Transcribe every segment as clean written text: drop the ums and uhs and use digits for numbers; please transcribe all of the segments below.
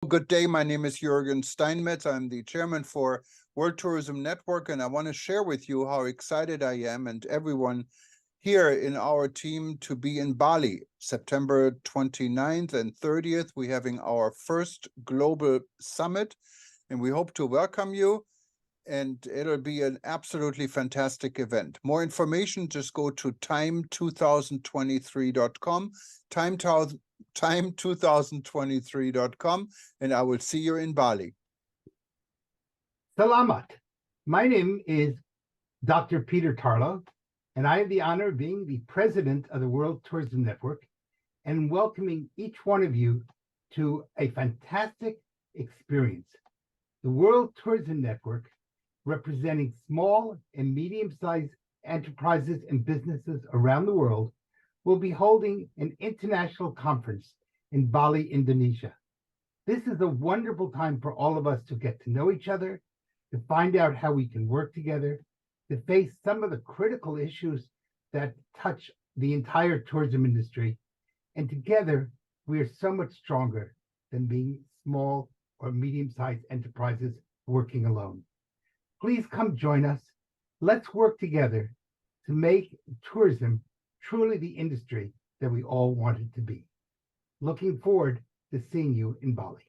Good day. My name is Jürgen Steinmetz. I'm the chairman for World Tourism Network, and I want to share with you how excited I am and everyone here in our team to be in Bali, September 29th and 30th. We're having our first global summit, and we hope to welcome you. And it'll be an absolutely fantastic event. More information, just go to time2023.com, time2023.com, and I will see you in Bali. Salamat. My name is Dr. Peter Tarlow, and I have the honor of being the president of the World Tourism Network and welcoming each one of you to a fantastic experience. The World Tourism Network, representing small and medium-sized enterprises and businesses around the world, will be holding an international conference in Bali, Indonesia. This is a wonderful time for all of us to get to know each other, to find out how we can work together, to face some of the critical issues that touch the entire tourism industry. And together, we are so much stronger than being small or medium-sized enterprises working alone. Please come join us. Let's work together to make tourism truly the industry that we all want it to be. Looking forward to seeing you in Bali.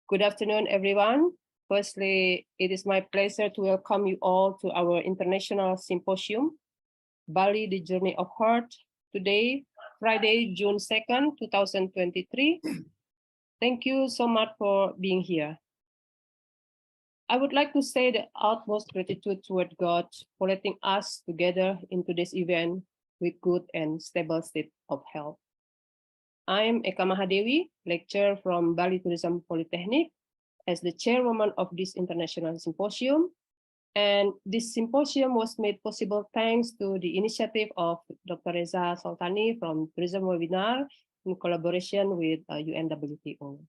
Good afternoon, everyone. Firstly, it is my pleasure to welcome you all to our international symposium, Bali, the Journey of Heart, today, Friday, June 2nd, 2023. Thank you so much for being here. I would like to say the utmost gratitude toward God for letting us together into this event with good and stable state of health. I'm Eka Mahadewi, lecturer from Bali Tourism Polytechnic, as the chairwoman of this international symposium. And this symposium was made possible thanks to the initiative of Dr. Reza Soltani from Tourism Webinar in collaboration with UNWTO.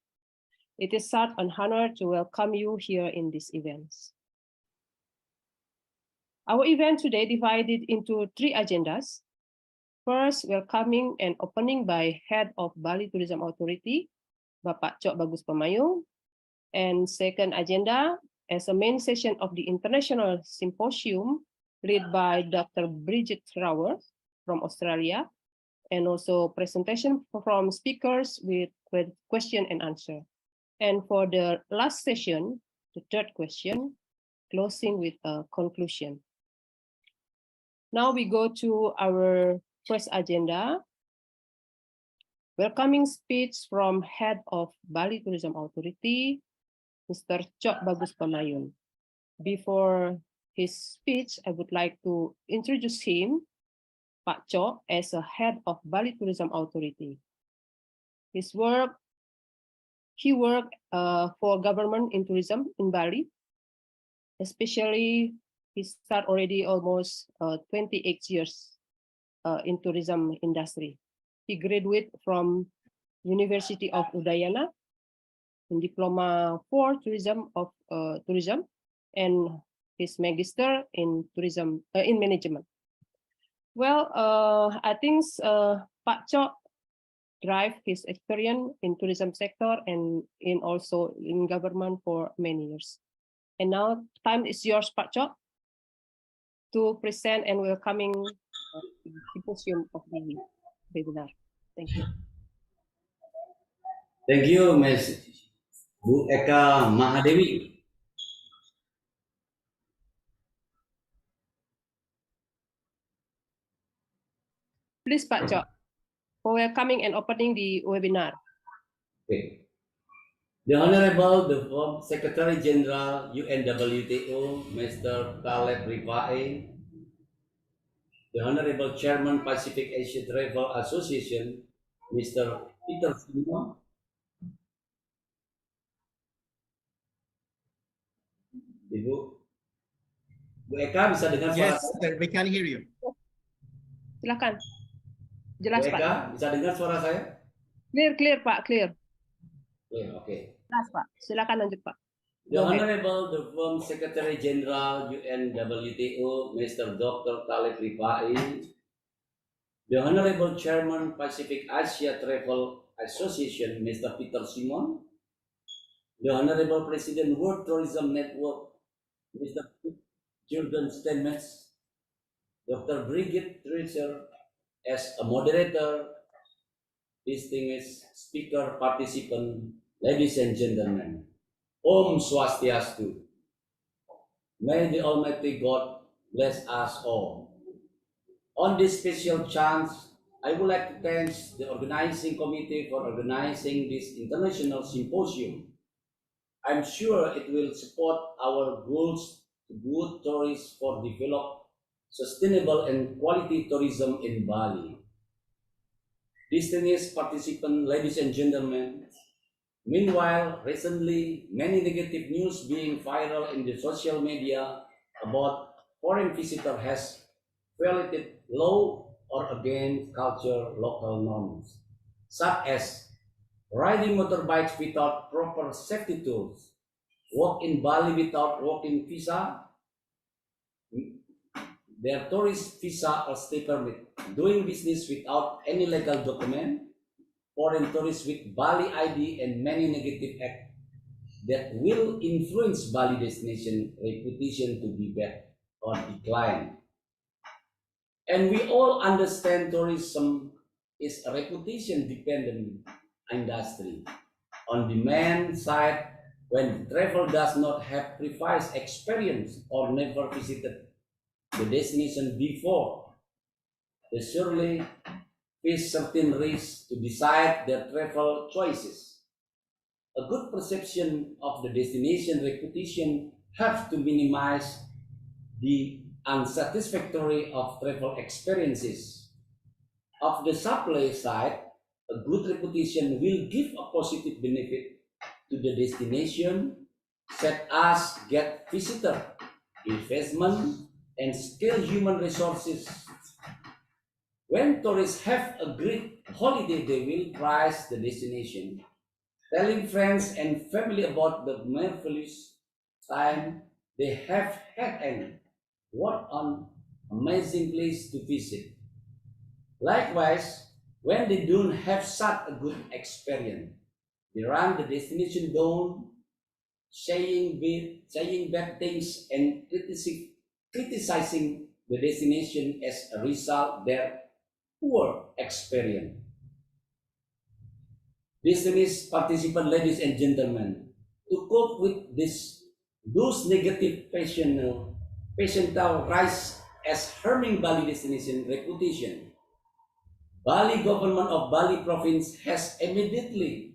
It is such an honor to welcome you here in these events. Our event today divided into 3 agendas. First, welcoming and opening by Head of Bali Tourism Authority, Bapak Cok Bagus Pemayung. And second agenda, as a main session of the International Symposium, led by Dr. Bridget Rower from Australia, and also presentation from speakers with question and answer. And for the last session, the third question, closing with a conclusion. Now we go to our first agenda, welcoming speech from Head of Bali Tourism Authority, Mr. Cok Bagus Pemayung. Before his speech, I would like to introduce him, Pak Cok, as a head of Bali Tourism Authority. He worked for government in tourism in Bali, especially he started already almost 28 years in tourism industry. He graduated from University of Udayana in Diploma for Tourism of Tourism and his Magister in Tourism in Management. Well, I think Pak Cok drive his experience in tourism sector and in also in government for many years. And now time is yours, Pak Cok, to present and welcoming the symposium of the webinar. Thank you. Thank you, Ms. Bu Eka Mahadewi. Please, Pak Cok, for welcoming and opening the webinar. Okay. The Honorable the former Secretary General UNWTO, Mr. Taleb Rifai, the Honorable Chairman Pacific Asia Travel Association, Mr. Peter Simon, Ibu Bu Eka bisa dengar suara Yes, saya? we can hear you. Silakan. Bu Jelas, Pak. Eka bisa dengar suara saya? Clear, Pak, clear. Clear, okay. Jelas, Pak. Silakan lanjut, Pak. The Go ahead. Honorable the former Secretary General UNWTO, Mr. Dr. Taleb Rifai, the Honorable Chairman Pacific Asia Travel Association, Mr. Peter Simon, the Honorable President World Tourism Network, Mr. Jordan Steinmetz, Dr. Bridget Treasure as a moderator, distinguished speaker participant, ladies and gentlemen, Om Swastiastu. May the Almighty God bless us all. On this special chance, I would like to thank the organizing committee for organizing this international symposium. I'm sure it will support our goals to good tourists for develop sustainable and quality tourism in Bali. Distinguished participants, ladies and gentlemen, meanwhile, recently, many negative news being viral in the social media about foreign visitor has violated law or against culture local norms, such as riding motorbikes without proper safety tools, walk in Bali without walking visa, their tourist visa or stay permit, doing business without any legal document, foreign tourists with Bali ID, and many negative acts that will influence Bali destination reputation to be bad or decline. And we all understand tourism is a reputation dependent industry. On demand side, When travel does not have previous experience or never visited the destination before, they surely face certain risks to decide their travel choices. A good perception of the destination reputation helps to minimize the unsatisfactory of travel experiences. Of the supply side, a good reputation will give a positive benefit to the destination, such as get visitor, investment, and skilled human resources. When tourists have a great holiday, they will prize the destination, telling friends and family about the marvelous time they have had and what an amazing place to visit. Likewise, when they don't have such a good experience, they run the destination down, saying bad things and criticizing the destination as a result their poor experience. Business participant, ladies and gentlemen, to cope with those negative patiental rise as harming Bali destination reputation, Bali government of Bali province has immediately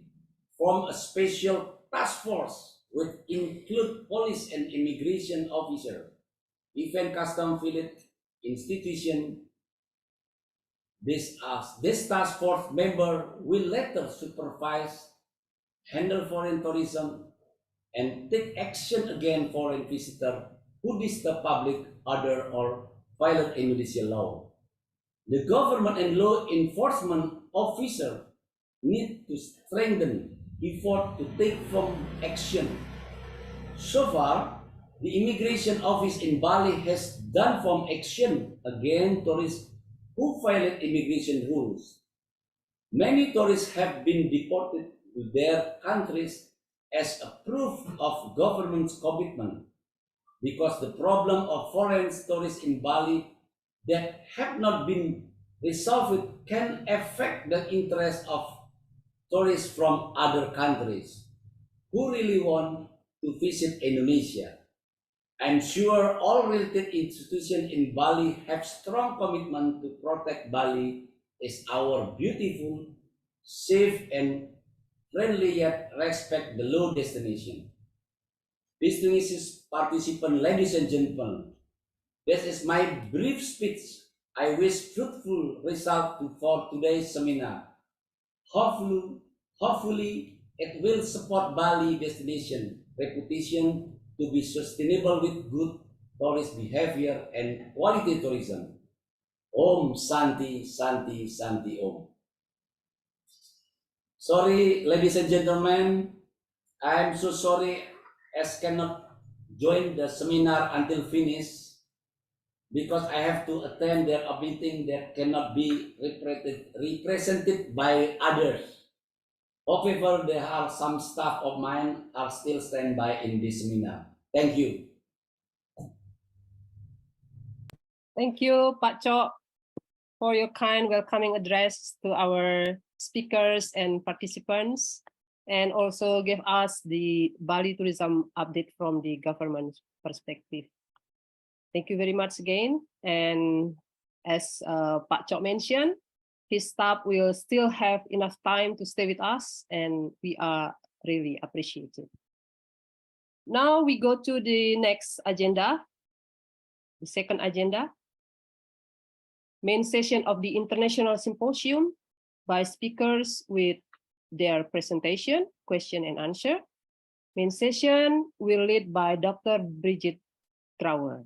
formed a special task force with include police and immigration officer, even custom village institution. This task force member will later supervise, handle foreign tourism, and take action against foreign visitor who disturb public order or violate Indonesian law. The government and law enforcement officer need to strengthen effort to take firm action. So far, the immigration office in Bali has done firm action against tourists who violate immigration rules. Many tourists have been deported to their countries as a proof of government's commitment, because the problem of foreign tourists in Bali that have not been resolved can affect the interest of tourists from other countries who really want to visit Indonesia. I'm sure all related institutions in Bali have strong commitment to protect Bali as our beautiful, safe, and friendly yet respect the low destination. Distinguished participants, ladies and gentlemen, this is my brief speech. I wish fruitful result for today's seminar. Hopefully, it will support Bali destination reputation to be sustainable with good tourist behavior and quality tourism. Om Santi, Santi, Santi Om. Sorry, ladies and gentlemen, I'm so sorry as cannot join the seminar until finish, because I have to attend their meeting that cannot be represented by others. However, there are some staff of mine are still standby in this seminar. Thank you. Thank you, Pak Chok, for your kind welcoming address to our speakers and participants, and also give us the Bali tourism update from the government perspective. Thank you very much again. And as Pak Chok mentioned, his staff will still have enough time to stay with us, and we are really appreciative. Now we go to the next agenda, the second agenda. Main session of the International Symposium by speakers with their presentation, question and answer. Main session will lead by Dr. Bridget Trouwer.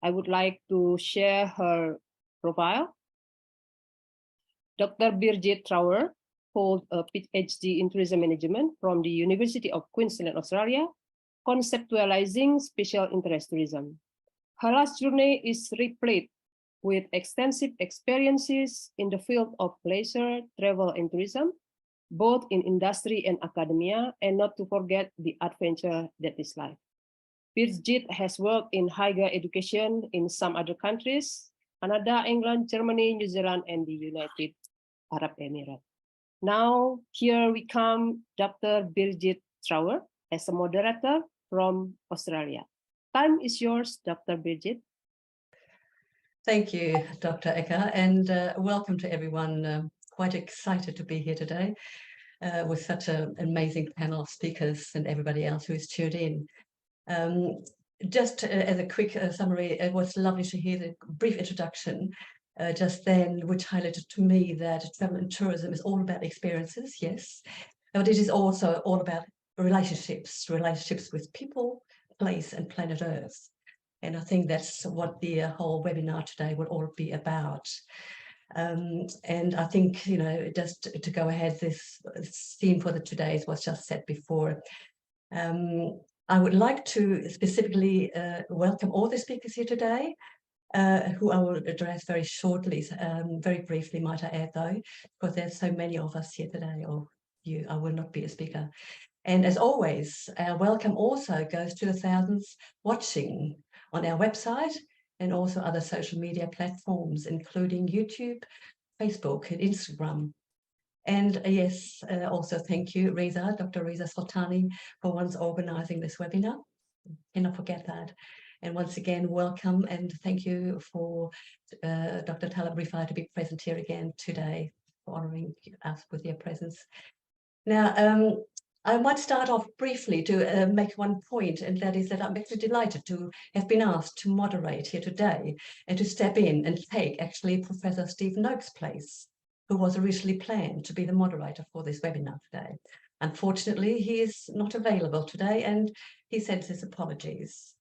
I would like to share her profile. Dr. Bridget Trouwer holds a PhD in tourism management from the University of Queensland, Australia, conceptualizing special interest tourism. Her last journey is replete with extensive experiences in the field of leisure, travel, and tourism, both in industry and academia, and not to forget the adventure that is life. Bridget has worked in higher education in some other countries, Canada, England, Germany, New Zealand, and the United Arab Emirates. Now, here we come, Dr. Bridget Trower as a moderator from Australia. Time is yours, Dr. Bridget. Thank you, Dr. Eka, and welcome to everyone. Quite excited to be here today with such an amazing panel of speakers and everybody else who is tuned in. Just as a quick summary, it was lovely to hear the brief introduction just then, which highlighted to me that travel and tourism is all about experiences, yes, but it is also all about relationships with people, place, and planet Earth. And I think that's what the whole webinar today will all be about. And I think, you know, just to go ahead, this theme for the today's was just said before. I would like to specifically welcome all the speakers here today, who I will address very shortly, very briefly, might I add, though, because there's so many of us here today, or you, I will not be a speaker. And as always, our welcome also goes to the thousands watching on our website and also other social media platforms, including YouTube, Facebook, and Instagram. And yes, also thank you, Reza, Dr. Reza Sultani, for once organizing this webinar. Cannot forget that. And once again, welcome and thank you for Dr. Talib Rifai to be present here again today, for honoring us with your presence. Now, I might start off briefly to make one point, and that is that I'm actually delighted to have been asked to moderate here today and to step in and take actually Professor Steve Noakes' place, who was originally planned to be the moderator for this webinar today. Unfortunately, he is not available today and he sends his apologies.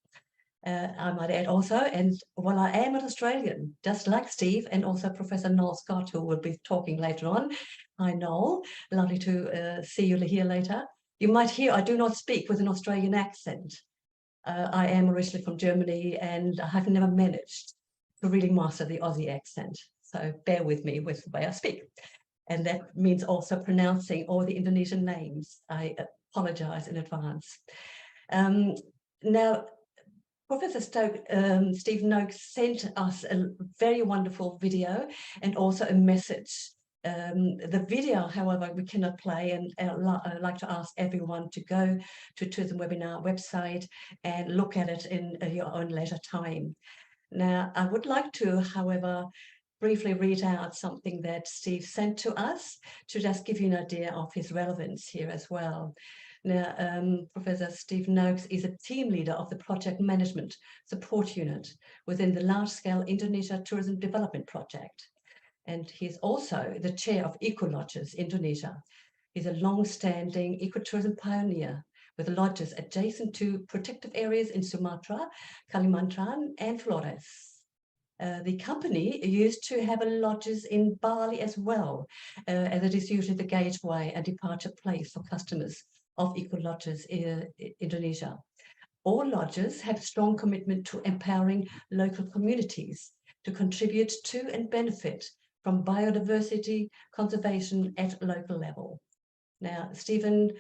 I might add also, and while I am an Australian, just like Steve and also Professor Noel Scott, who will be talking later on. Hi, Noel. Lovely to see you here later. You might hear I do not speak with an Australian accent. I am originally from Germany and I have never managed to really master the Aussie accent. So bear with me with the way I speak. And that means also pronouncing all the Indonesian names. I apologize in advance. Now, Professor Steve Noakes sent us a very wonderful video and also a message. The video, however, we cannot play, and I'd like to ask everyone to go to Tourism Webinar website and look at it in your own leisure time. Now, I would like to, however, briefly read out something that Steve sent to us to just give you an idea of his relevance here as well. Now, Professor Steve Noakes is a team leader of the Project Management Support Unit within the large-scale Indonesia Tourism Development Project. And he's also the chair of Eco-Lodges Indonesia. He's a long-standing ecotourism pioneer with lodges adjacent to protected areas in Sumatra, Kalimantan, and Flores. The company used to have lodges in Bali as well, as it is usually the gateway and departure place for customers of Eco-Lodges in Indonesia. All lodges have a strong commitment to empowering local communities to contribute to and benefit from biodiversity conservation at local level. Now, Stephen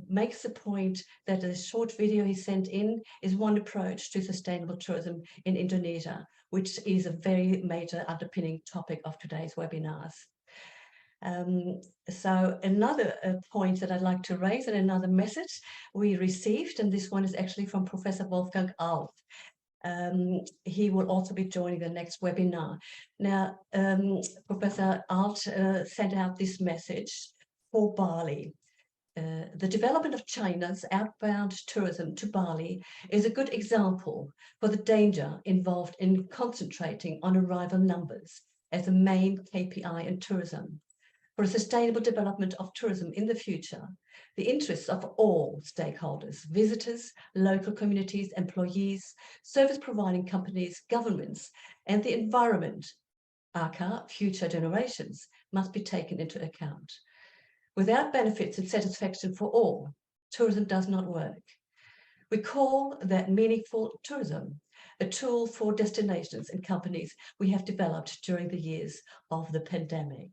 makes the point that the short video he sent in is one approach to sustainable tourism in Indonesia, which is a very major underpinning topic of today's webinars. So another point that I'd like to raise and another message we received, and this one is actually from Professor Wolfgang Alt. He will also be joining the next webinar. Now, Professor Alt sent out this message for Bali. The development of China's outbound tourism to Bali is a good example for the danger involved in concentrating on arrival numbers as the main KPI in tourism. For a sustainable development of tourism in the future, the interests of all stakeholders, visitors, local communities, employees, service providing companies, governments, and the environment, aka future generations, must be taken into account. Without benefits and satisfaction for all, tourism does not work. We call that meaningful tourism, a tool for destinations and companies we have developed during the years of the pandemic.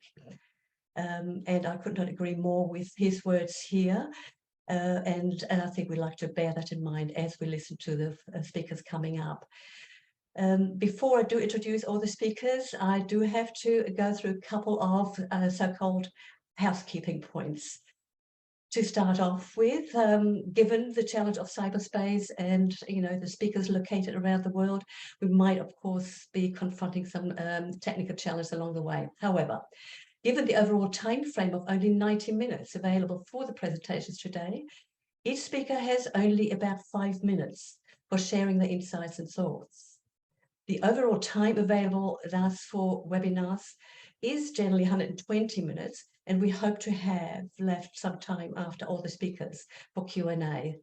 And I could not agree more with his words here. And I think we'd like to bear that in mind as we listen to the speakers coming up. Before I do introduce all the speakers, I do have to go through a couple of so-called housekeeping points. To start off with, given the challenge of cyberspace and the speakers located around the world, we might of course be confronting some technical challenges along the way. However, given the overall time frame of only 90 minutes available for the presentations today, each speaker has only about 5 minutes for sharing their insights and thoughts. The overall time available thus for webinars is generally 120 minutes, and we hope to have left some time after all the speakers for Q&A.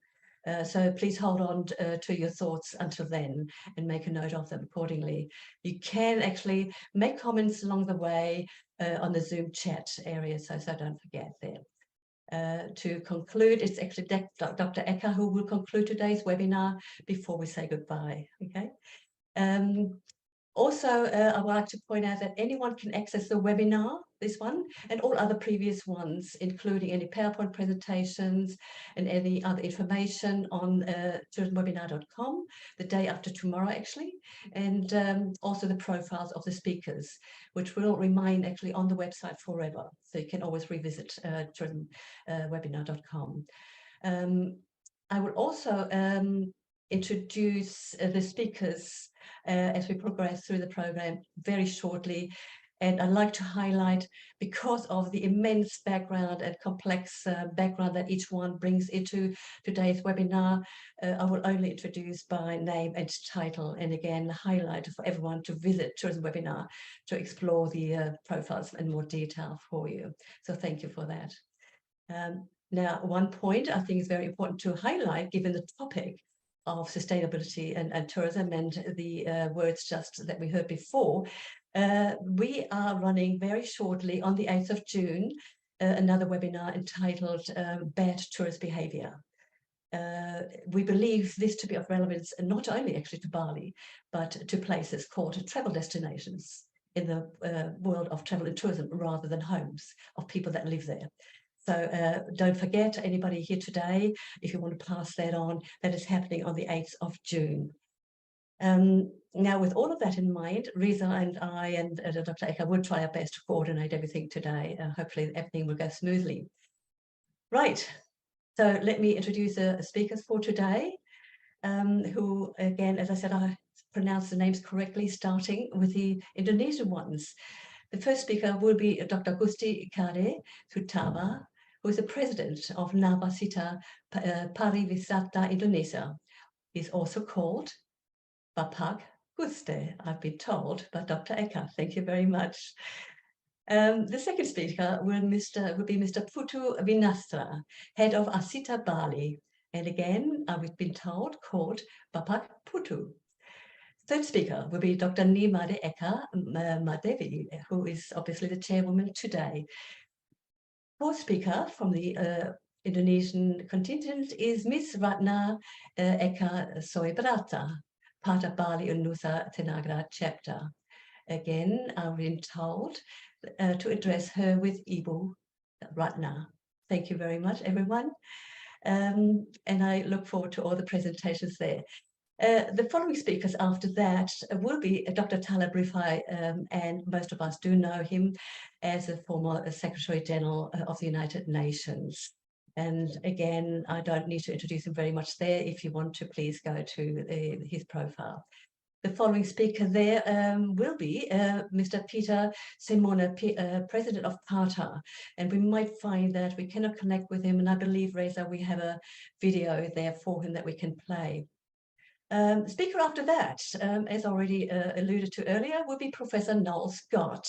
So please hold on to your thoughts until then and make a note of them accordingly. You can actually make comments along the way on the Zoom chat area, so don't forget there. To conclude, it's actually Dr. Ecker who will conclude today's webinar before we say goodbye. Okay. Also, I would like to point out that anyone can access the webinar, this one, and all other previous ones, including any PowerPoint presentations and any other information on tourismwebinar.com the day after tomorrow, actually, and also the profiles of the speakers, which will remain actually on the website forever. So you can always revisit tourismwebinar.com. I will also introduce the speakers as we progress through the program very shortly. And I'd like to highlight, because of the immense background and complex background that each one brings into today's webinar, I will only introduce by name and title, and again highlight for everyone to visit Tourism Webinar to explore the profiles in more detail for you. So thank you for that. Now, one point I think is very important to highlight, given the topic of sustainability and tourism and the words just that we heard before, we are running very shortly on the 8th of June another webinar entitled Bad Tourist Behavior. We believe this to be of relevance not only actually to Bali, but to places called travel destinations in the world of travel and tourism, rather than homes of people that live there. So don't forget, anybody here today, if you want to pass that on, that is happening on the 8th of June. Now, with all of that in mind, Riza and I and Dr. Ecker will try our best to coordinate everything today. Hopefully everything will go smoothly. Right, so let me introduce the speakers for today, who, again, as I said, I pronounced the names correctly, starting with the Indonesian ones. The first speaker will be Dr. Gusti Kade Sutaba, who is the president of Nabasita Pariwisata Indonesia. He's also called Bapak Guste, I've been told by Dr. Ecker. Thank you very much. The second speaker will be Mr. Putu Vinastra, head of Asita Bali. And again, I've been told, called Bapak Putu. Third speaker will be Dr. Nimade Eka Madevi, who is obviously the chairwoman today. Fourth speaker from the Indonesian contingent is Ms. Ratna Eka Soebrata, part of Bali and Nusa Tenggara chapter. Again, I've been told to address her with Ibu Ratna. Thank you very much, everyone. And I look forward to all the presentations there. The following speakers after that will be Dr. Talib Rifai, and most of us do know him as a former Secretary General of the United Nations. And again, I don't need to introduce him very much there. If you want to, please go to his profile. The following speaker there will be Mr. Peter Simona, President of Qatar. And we might find that we cannot connect with him. And I believe, Reza, we have a video there for him that we can play. Speaker after that, as already alluded to earlier, will be Professor Noel Scott.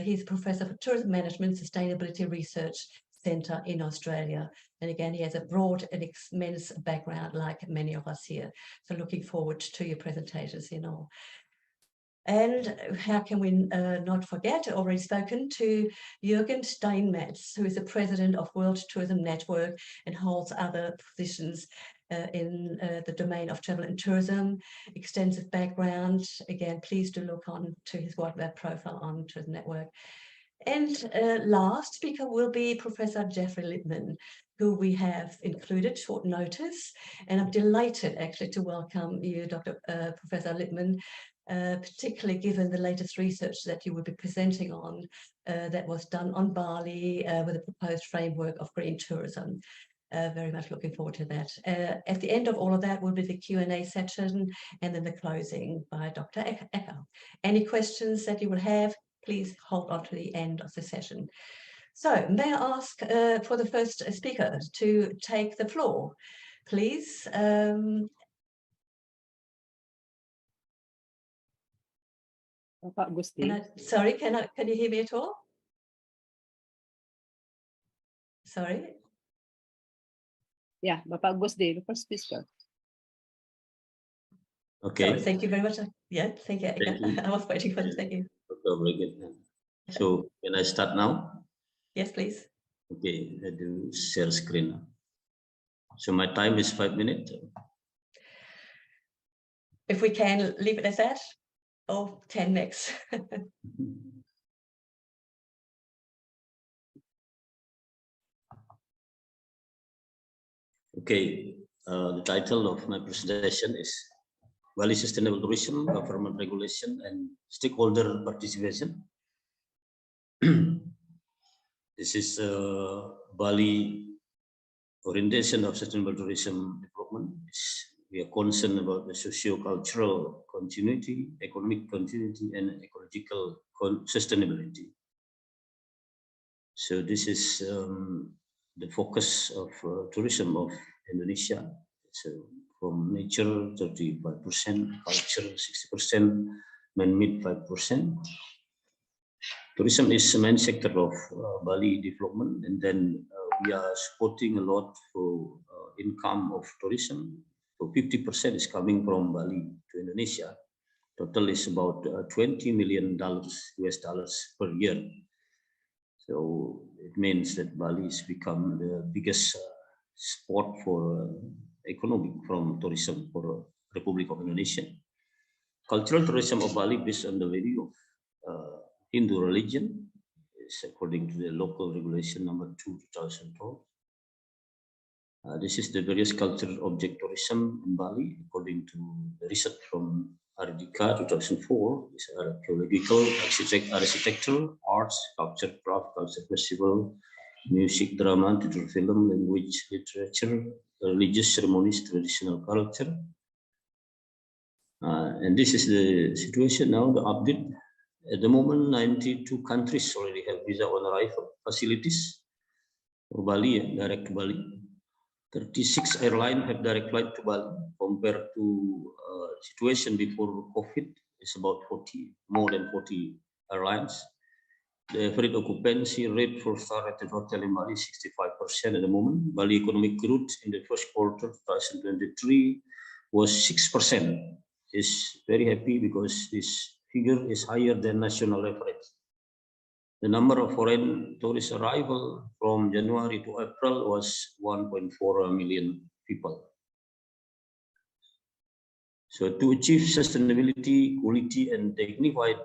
He's Professor for Tourism Management Sustainability Research Centre in Australia. And again, he has a broad and immense background like many of us here. So looking forward to your presentations, you know. And how can we not forget, already spoken to Jürgen Steinmetz, who is the president of World Tourism Network and holds other positions in the domain of travel and tourism, extensive background. Again, please do look on to his web profile on Tourism Network. And last speaker will be Professor Jeffrey Lippman, who we have included short notice. And I'm delighted actually to welcome you, Professor Lippman, particularly given the latest research that you will be presenting on that was done on Bali with a proposed framework of green tourism. Very much looking forward to that. At the end of all of that will be the Q&A session and then the closing by Dr. Ecker. Any questions that you will have, please hold on to the end of the session. So may I ask for the first speaker to take the floor, please. Bapak Gusti. Sorry, can you hear me at all? Sorry. Yeah, Bapak Gusti, the first speaker. Okay. Sorry, thank you very much. Yeah, thank you. Thank you. I was waiting for this. Thank you. Very good. So can I start now? Yes, please. Okay, I do share screen now. So my time is 5 minutes. If we can leave it as that, or 10 next. Okay, the title of my presentation is Bali Sustainable Tourism, Government Regulation and Stakeholder Participation. This is Bali orientation of sustainable tourism development. We are concerned about the socio-cultural continuity, economic continuity, and ecological sustainability. So this is the focus of tourism of Indonesia. So from nature 35%, culture 60%, man-made 5%. Tourism is the main sector of Bali development, and then we are supporting a lot for income of tourism. So 50% is coming from Bali to Indonesia. Total is about $20 million US dollars per year. So it means that Bali has become the biggest spot for economic from tourism for Republic of Indonesia. Cultural tourism of Bali based on the value of Hindu religion is according to the local regulation number 2/2012. This is the various cultural object tourism in Bali according to the research from Ardika 2004. Is archaeological, architecture, arts, culture, craft, culture festival, music, drama, theater, film, language, literature, religious ceremonies, traditional culture. And this is the situation now, the update. At the moment, 92 countries already have visa on arrival facilities for Bali, direct to Bali. 36 airlines have direct flight to Bali compared to situation before COVID. It's about 40, more than 40 airlines. The average occupancy rate for star-rated hotel in Bali is 65% at the moment. Bali economic growth in the first quarter 2023 was 6%. Is very happy because this figure is higher than national average. The number of foreign tourist arrival from January to April was 1.4 million people. So to achieve sustainability, quality, and dignified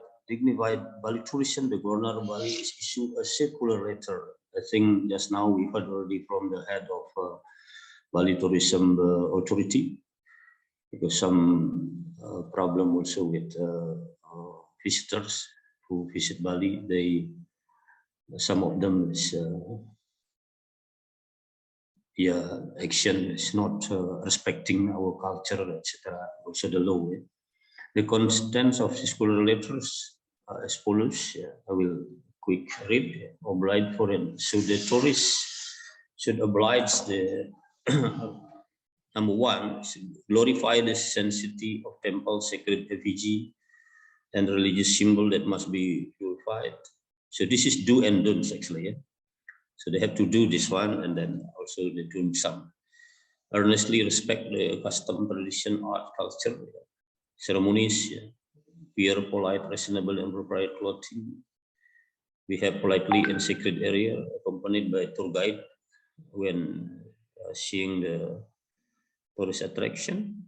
Bali tourism, the Governor of Bali is issued a circular letter. I think just now we heard already from the head of Bali Tourism Authority, because some problem also with visitors who visit Bali. Some of them is action is not respecting our culture, etc. Also the law. The contents of the school letters are as follows. I will quick read. Oblige foreign. So the tourists should oblige the number one, glorify the sanctity of temple, sacred effigy, and religious symbol that must be purified. So this is do and don'ts actually. Yeah? So they have to do this one, and then also they do some. Earnestly respect the custom, tradition, art, culture, ceremonies, wear polite, reasonable, and appropriate clothing. We have politely in sacred area, accompanied by a tour guide when seeing the tourist attraction.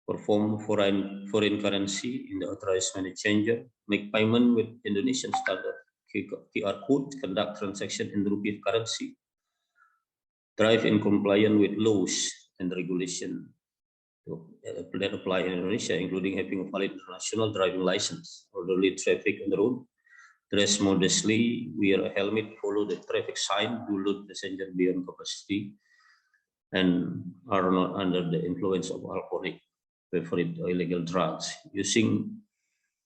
Perform foreign currency in the authorized money changer. Make payment with Indonesian standard QR code. Conduct transaction in rupiah currency. Drive in compliance with laws and regulation. that apply in Indonesia, including having a valid international driving license, orderly traffic on the road, dress modestly, wear a helmet, follow the traffic sign, do load passenger beyond capacity, and are not under the influence of alcoholic, preferred or illegal drugs, using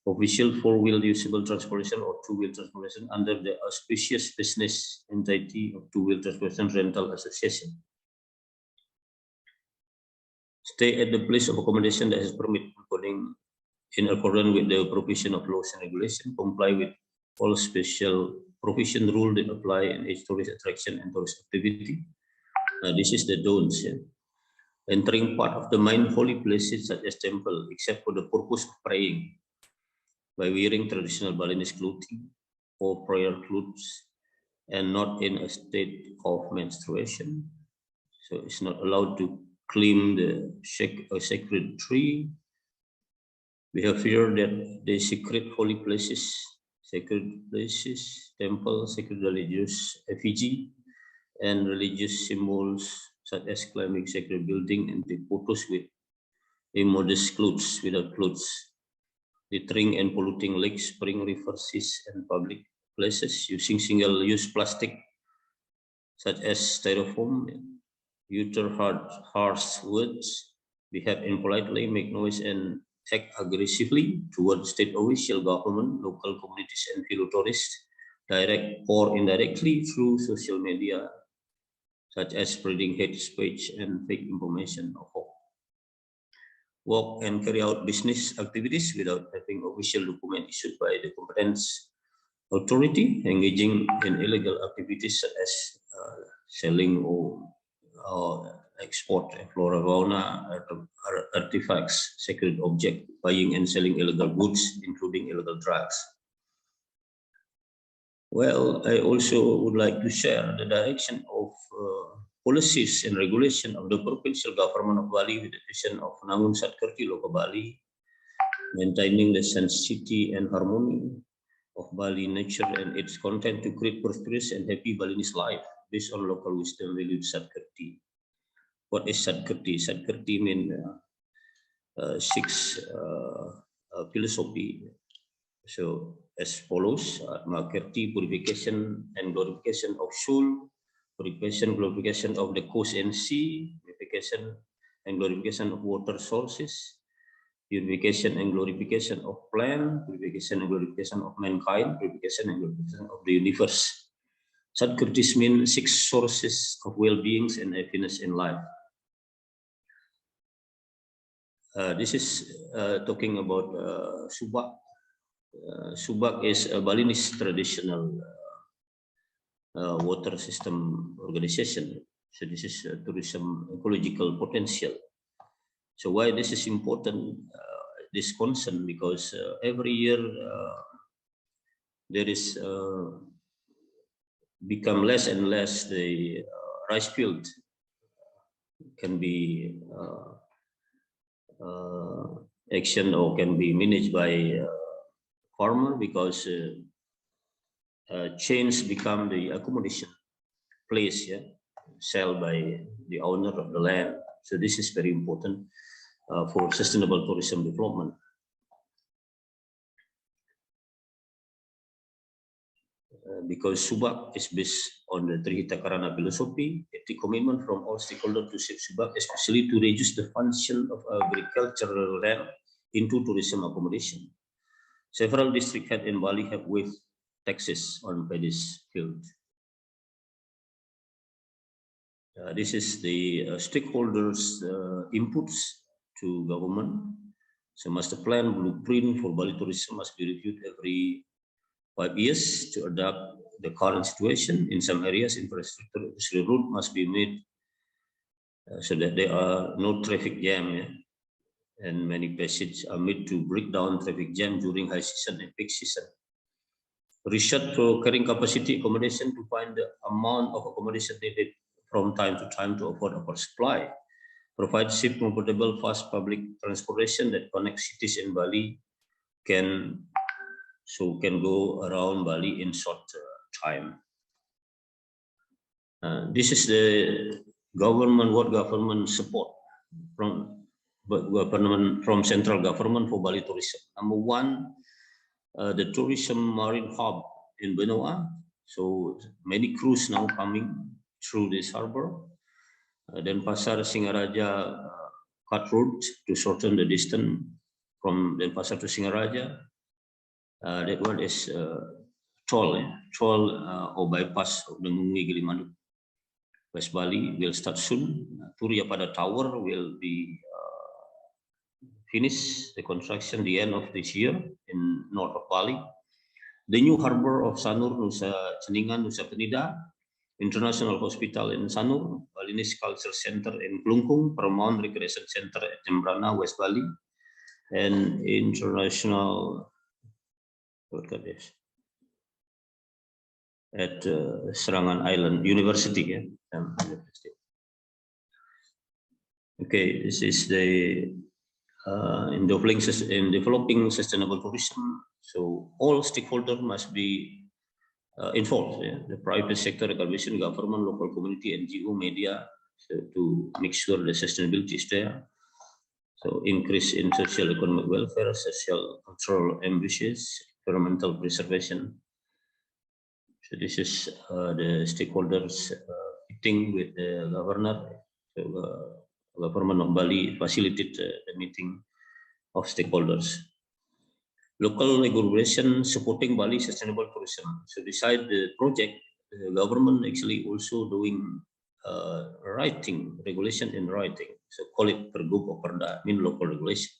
official four-wheel usable transportation or two-wheel transportation under the auspicious business entity of two-wheel transportation rental association. Stay at the place of accommodation that is permitted in accordance with the provision of laws and regulation, comply with all special provision rules that apply in each tourist attraction and tourist activity. This is the don'ts. Yeah. Entering part of the main holy places such as temple, except for the purpose of praying, by wearing traditional Balinese clothing or prayer clothes, and not in a state of menstruation. So it's not allowed to climb the sacred tree. We have feared that the sacred holy places, temples, sacred religious effigy, and religious symbols such as climbing sacred building and take photos with immodest clothes, without clothes, littering and polluting lakes, spring, rivers, seas, and public places, using single-use plastic such as styrofoam, utter harsh words, behave impolitely, make noise, and act aggressively towards state official, government, local communities, and fellow tourists, direct or indirectly through social media, such as spreading hate speech and fake information or hope. Work and carry out business activities without having official document issued by the competent authority, engaging in illegal activities such as selling or export flora, fauna, artifacts, sacred objects, buying and selling illegal goods, including illegal drugs. Well, I also would like to share the direction of policies and regulation of the provincial government of Bali with the vision of Nangun Satkerti Loka Bali, maintaining the sanctity and harmony of Bali nature and its content to create prosperous and happy Balinese life based on local wisdom values Satkerti. What is Satkerti? Satkerti means 6 philosophy. So as follows: Makirti, purification and glorification of soul, purification, glorification of the coast and sea, purification and glorification of water sources, purification and glorification of plant, purification and glorification of mankind, purification and glorification of the universe. Satkritis means 6 sources of well-beings and happiness in life. This is talking about Subak. Subak is a Balinese traditional water system organization. So this is tourism ecological potential. So why this is important, this concern, because every year there is become less and less the rice field can be action or can be managed by farmer, because chains become the accommodation place, yeah, sell by the owner of the land. So this is very important for sustainable tourism development. Because Subak is based on the Trihita Karana philosophy, the commitment from all stakeholders to save Subak, especially to reduce the function of agricultural land into tourism accommodation. Several district heads in Bali have waived taxes on paddy field. This is the stakeholders' inputs to government. So master plan blueprint for Bali tourism must be reviewed every 5 years to adapt the current situation. In some areas, infrastructure route must be made so that there are no traffic jam, yeah? And many passages are made to break down traffic jam during high season and peak season. Research for carrying capacity accommodation to find the amount of accommodation needed from time to time to afford our supply. Provide cheap, comfortable, fast public transportation that connects cities in Bali can go around Bali in short time. This is the government, what government support from government from central government for Bali tourism. Number one, the tourism marine hub in Benua. So many crews now coming through this harbor. Denpasar Singaraja cut route to shorten the distance from Denpasar to Singaraja. That one is toll or bypass of the Mungwi Gilimanuk. West Bali will start soon. Turiya Pada Tower will be finished the construction the end of this year in north of Bali. The new harbor of Sanur, Nusa Ceningan, Nusa Penida, International Hospital in Sanur, Balinese Culture Center in Klungkung, Paramount Recreation Center at Jembrana, West Bali, and International at Serangan Island University. Okay, this is the in developing sustainable tourism. So all stakeholders must be involved. Yeah? The private sector, organization, government, local community, NGO, media, so to make sure the sustainability is there. So increase in social economic welfare, social cultural ambitions, environmental preservation. So this is the stakeholders meeting with the governor. So, government of Bali facilitated the meeting of stakeholders. Local regulation supporting Bali sustainable tourism. So beside the project, the government actually also doing writing, regulation in writing. So call it Pergub or Perda, mean local regulation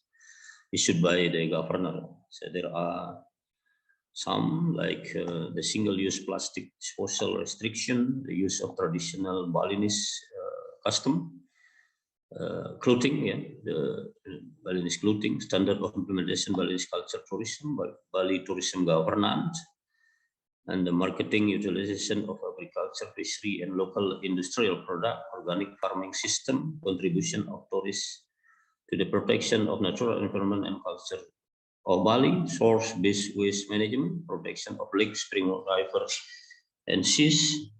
issued by the governor. So there are some like the single-use plastic disposal restriction, the use of traditional Balinese custom, clothing, yeah, the Balinese clothing, standard of implementation, Balinese culture tourism, Bali tourism governance, and the marketing utilization of agriculture, fishery, and local industrial product, organic farming system, contribution of tourists to the protection of natural environment and culture of Bali, source-based waste management, protection of lakes, spring rivers, and seas.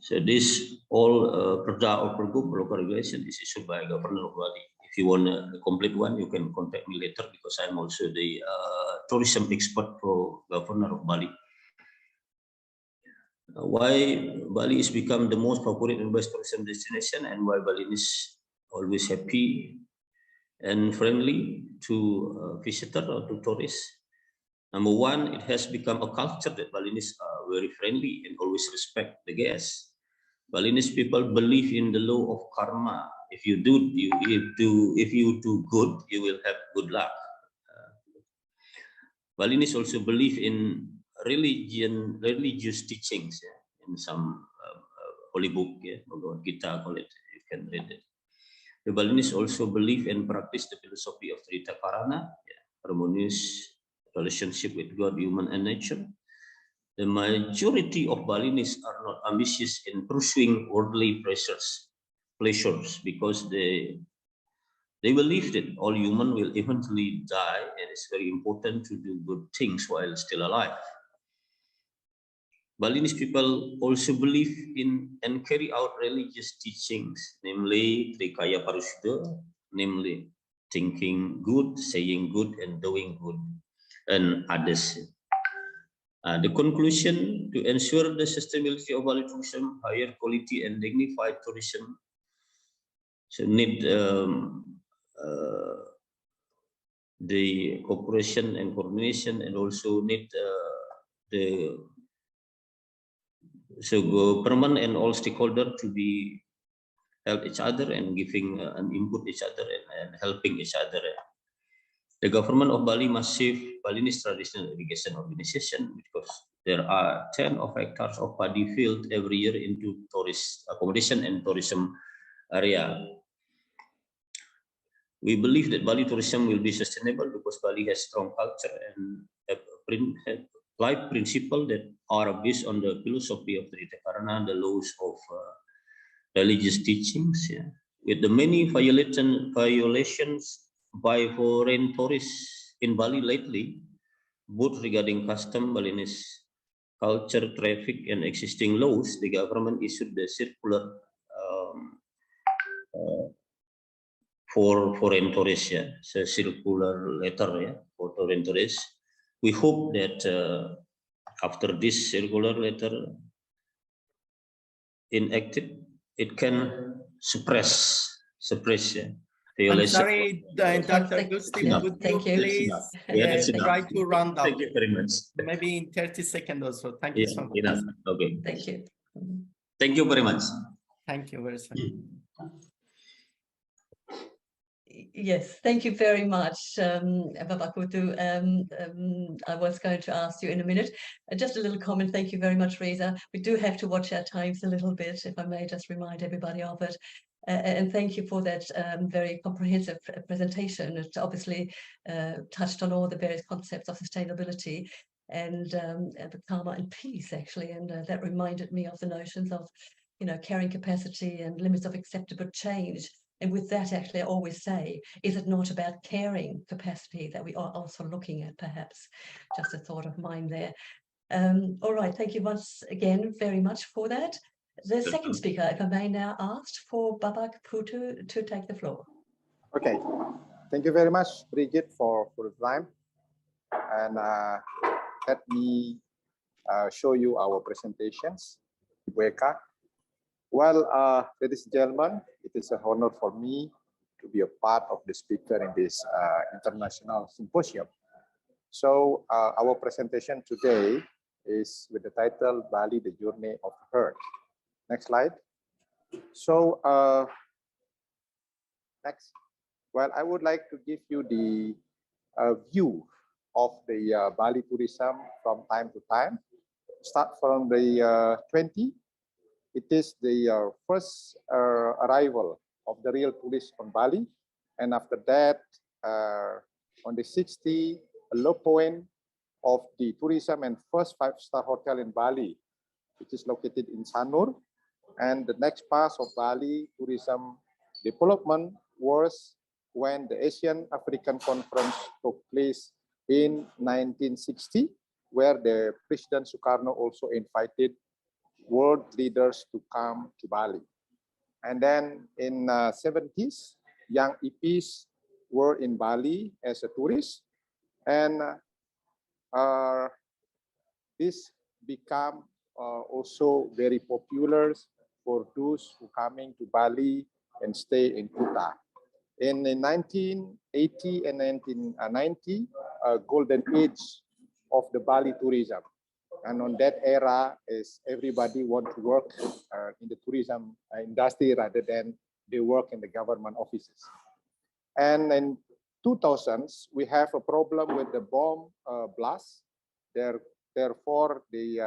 So this all product or Pergub local regulation is issued by Governor of Bali. If you want a complete one, you can contact me later because I'm also the tourism expert for Governor of Bali. Why Bali is become the most popular and best tourism destination, and why Balinese always happy and friendly to visitor or to tourists. Number one, it has become a culture that Balinese are very friendly and always respect the guests. Balinese people believe in the law of karma. If you do good, you will have good luck. Balinese also believe in religious teachings. Yeah, in some holy book, yeah, Bhagavad Gita, call it. You can read it. The Balinese also believe and practice the philosophy of Trita Karana, yeah, harmonious relationship with God, human, and nature. The majority of Balinese are not ambitious in pursuing worldly pleasures because they believe that all human will eventually die, and it's very important to do good things while still alive. Balinese people also believe in and carry out religious teachings, namely Trikaya Parisuddha, namely thinking good, saying good, and doing good, and others. The conclusion: to ensure the sustainability of Bali tourism, higher quality and dignified tourism, so need the cooperation and coordination, and also need the government and all stakeholders to be help each other and giving an input each other and helping each other. The government of Bali must save Balinese traditional irrigation organization because there are 10 of hectares of paddy field every year into tourist accommodation and tourism area. We believe that Bali tourism will be sustainable because Bali has strong culture and life principle that are based on the philosophy of the Karana, the laws of religious teachings. Yeah. With the many violations by foreign tourists in Bali lately, both regarding custom, Balinese culture, traffic, and existing laws, the government issued the circular for foreign tourists. Yeah, it's a circular letter. Yeah, for foreign tourists. We hope that after this circular letter enacted, it can suppress yeah, I'm violation. sorry, Dr. Thank- Gusti, enough. would you thank you. That's please enough. Yeah, that's enough. try to round up? Thank you very much. Maybe in 30 seconds or so. Thank you Yeah, so much. enough. Okay. Thank you. Thank you very much. Thank you very much. Yes, thank you very much, Bapak Putu. I was going to ask you in a minute. Just a little comment. Thank you very much, Reza. We do have to watch our times a little bit, if I may just remind everybody of it. And thank you for that very comprehensive presentation. It obviously touched on all the various concepts of sustainability and the karma and peace, actually. And that reminded me of the notions of, carrying capacity and limits of acceptable change. And with that, actually, I always say, is it not about caring capacity that we are also looking at, perhaps? Just a thought of mine there. All right, thank you once again very much for that. The second speaker, if I may now ask for Bapak Putu to take the floor. Okay, thank you very much, Bridget, for the time. And let me show you our presentations. Ibu. Well, ladies and gentlemen, it is an honor for me to be a part of the speaker in this international symposium. So our presentation today is with the title Bali, the Journey of the Heart. Next slide. So next. Well, I would like to give you the view of the Bali tourism from time to time. Start from the 20. It is the first arrival of the real tourists on Bali. And after that, on the 60, a low point of the tourism and first 5-star hotel in Bali, which is located in Sanur. And the next phase of Bali tourism development was when the Asian African Conference took place in 1960, where the President Sukarno also invited world leaders to come to Bali. And then in 70s, young EPs were in Bali as a tourist, and this became also very popular for those who coming to Bali and stay in Kuta. In 1980 and 1990, a golden age of the Bali tourism. And on that era, is everybody want to work in the tourism industry rather than they work in the government offices. And in 2000s, we have a problem with the bomb blast. Therefore, the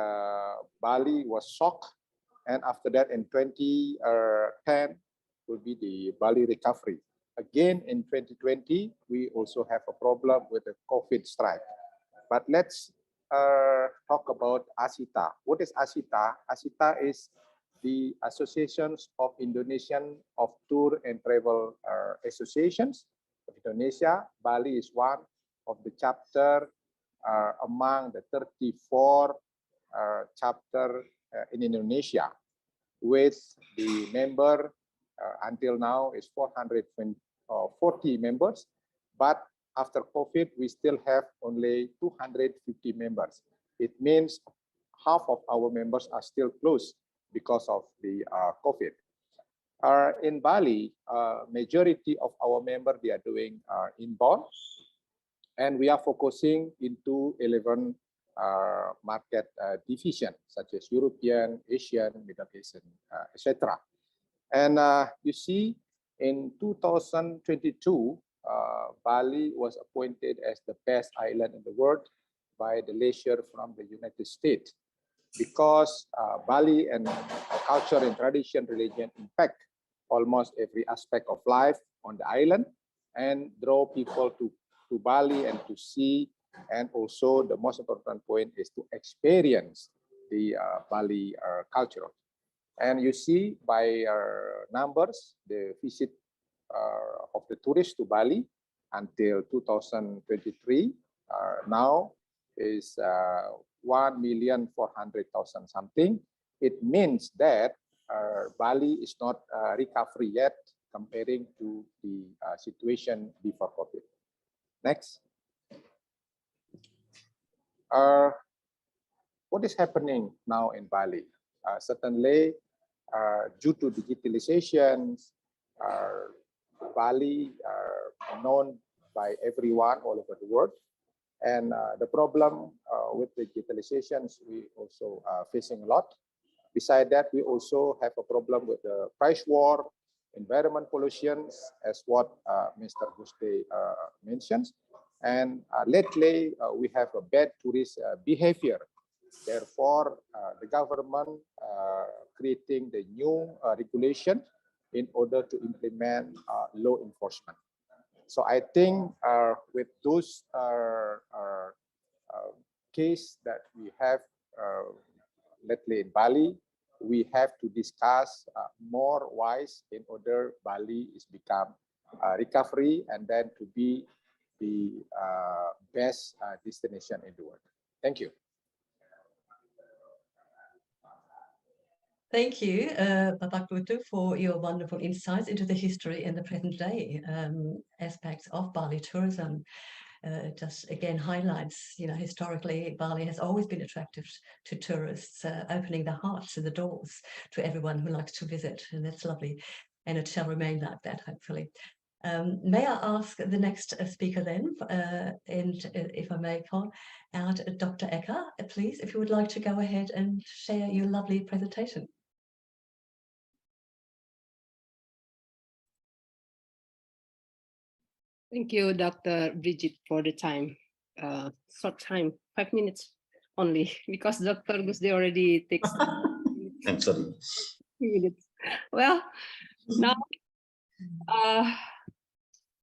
Bali was shocked. And after that, in 2010, will be the Bali recovery. Again, in 2020, we also have a problem with the COVID strike. But let's talk about ASITA. What is ASITA? ASITA is the Associations of Indonesian of Tour and Travel Associations of Indonesia. Bali is one of the chapter among the 34 chapter in Indonesia, with the member until now is 440 members, but after COVID, we still have only 250 members. It means half of our members are still closed because of the COVID. In Bali, majority of our members, they are doing inbound, and we are focusing into 11 market division, such as European, Asian, Middle Eastern, etc. And you see, in 2022, Bali was appointed as the best island in the world by the leisure from the United States, because Bali and culture and tradition, religion impact almost every aspect of life on the island and draw people to Bali and to see. And also the most important point is to experience the Bali culture. And you see by numbers, the visit of the tourists to Bali until 2023 now is 1,400,000 something. It means that Bali is not recovery yet comparing to the situation before COVID. Next. What is happening now in Bali? Certainly, due to digitalization, Bali are known by everyone all over the world. And the problem with digitalizations, we also are facing a lot. Besides that, we also have a problem with the price war, environment pollution, as what Mr. Guste mentions. And lately, we have a bad tourist behavior. Therefore, the government creating the new regulation in order to implement law enforcement. So I think with those case that we have lately in Bali, we have to discuss more wise in order Bali is become recovery and then to be the best destination in the world. Thank you. Thank you, Bapak Putu, for your wonderful insights into the history and the present day aspects of Bali tourism. Just again highlights, historically, Bali has always been attractive to tourists, opening the hearts and the doors to everyone who likes to visit, and that's lovely. And it shall remain like that, hopefully. May I ask the next speaker then, and if I may call out Dr. Eka, please, if you would like to go ahead and share your lovely presentation. Thank you, Dr. Bridget, for the time. Short time, 5 minutes only, because Dr. Guste already takes I'm sorry. minutes. Well, now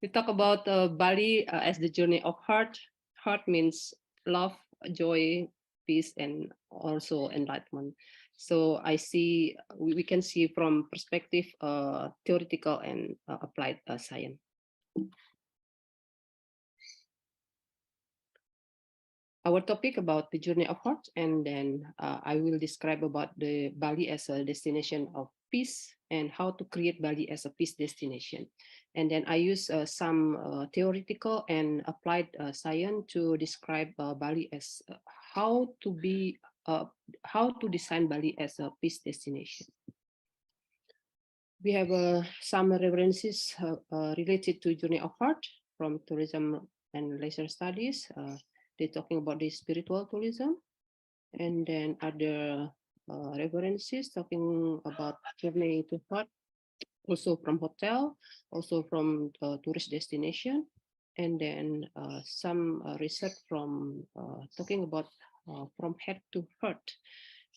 we talk about Bali as the journey of heart. Heart means love, joy, peace, and also enlightenment. So I see, we can see from perspective theoretical and applied science. Our topic about the journey of heart, and then I will describe about the Bali as a destination of peace and how to create Bali as a peace destination. And then I use some theoretical and applied science to describe Bali as how to design Bali as a peace destination. We have some references related to journey of heart from tourism and leisure studies. They're talking about the spiritual tourism, and then other references talking about journey to heart, also from hotel, also from tourist destination, and then some research from talking about from head to heart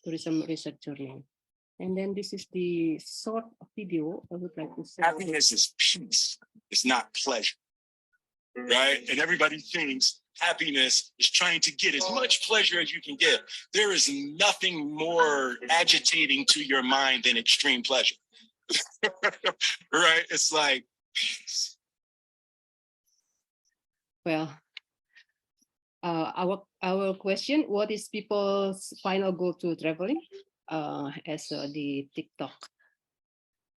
tourism research journey. And then this is the short video I would like to say. Happiness is peace. It's not pleasure, right? And everybody thinks happiness is trying to get as much pleasure as you can get. There is nothing more agitating to your mind than extreme pleasure, right? It's like peace. Well, our question: what is people's final goal to traveling? As the TikTok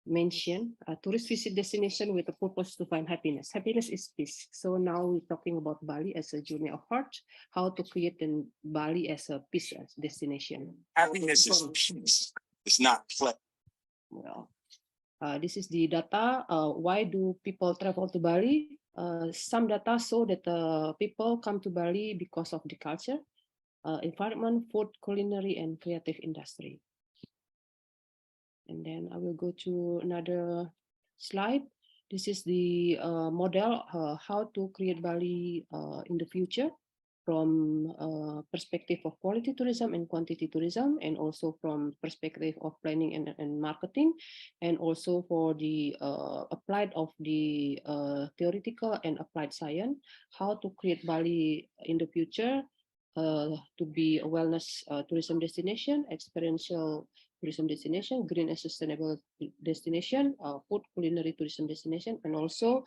mentioned, a tourist visit destination with a purpose to find happiness. Happiness is peace. So now we're talking about Bali as a journey of heart, how to create Bali as a peace destination. Happiness is peace. It's not pleasure. Well, this is the data. Why do people travel to Bali? Some data show that people come to Bali because of the culture, environment, food, culinary, and creative industry. And then I will go to another slide. This is the model how to create Bali in the future from perspective of quality tourism and quantity tourism, and also from perspective of planning and marketing, and also for the applied of the theoretical and applied science, how to create Bali in the future to be a wellness tourism destination, experiential tourism destination, green and sustainable destination, food culinary tourism destination, and also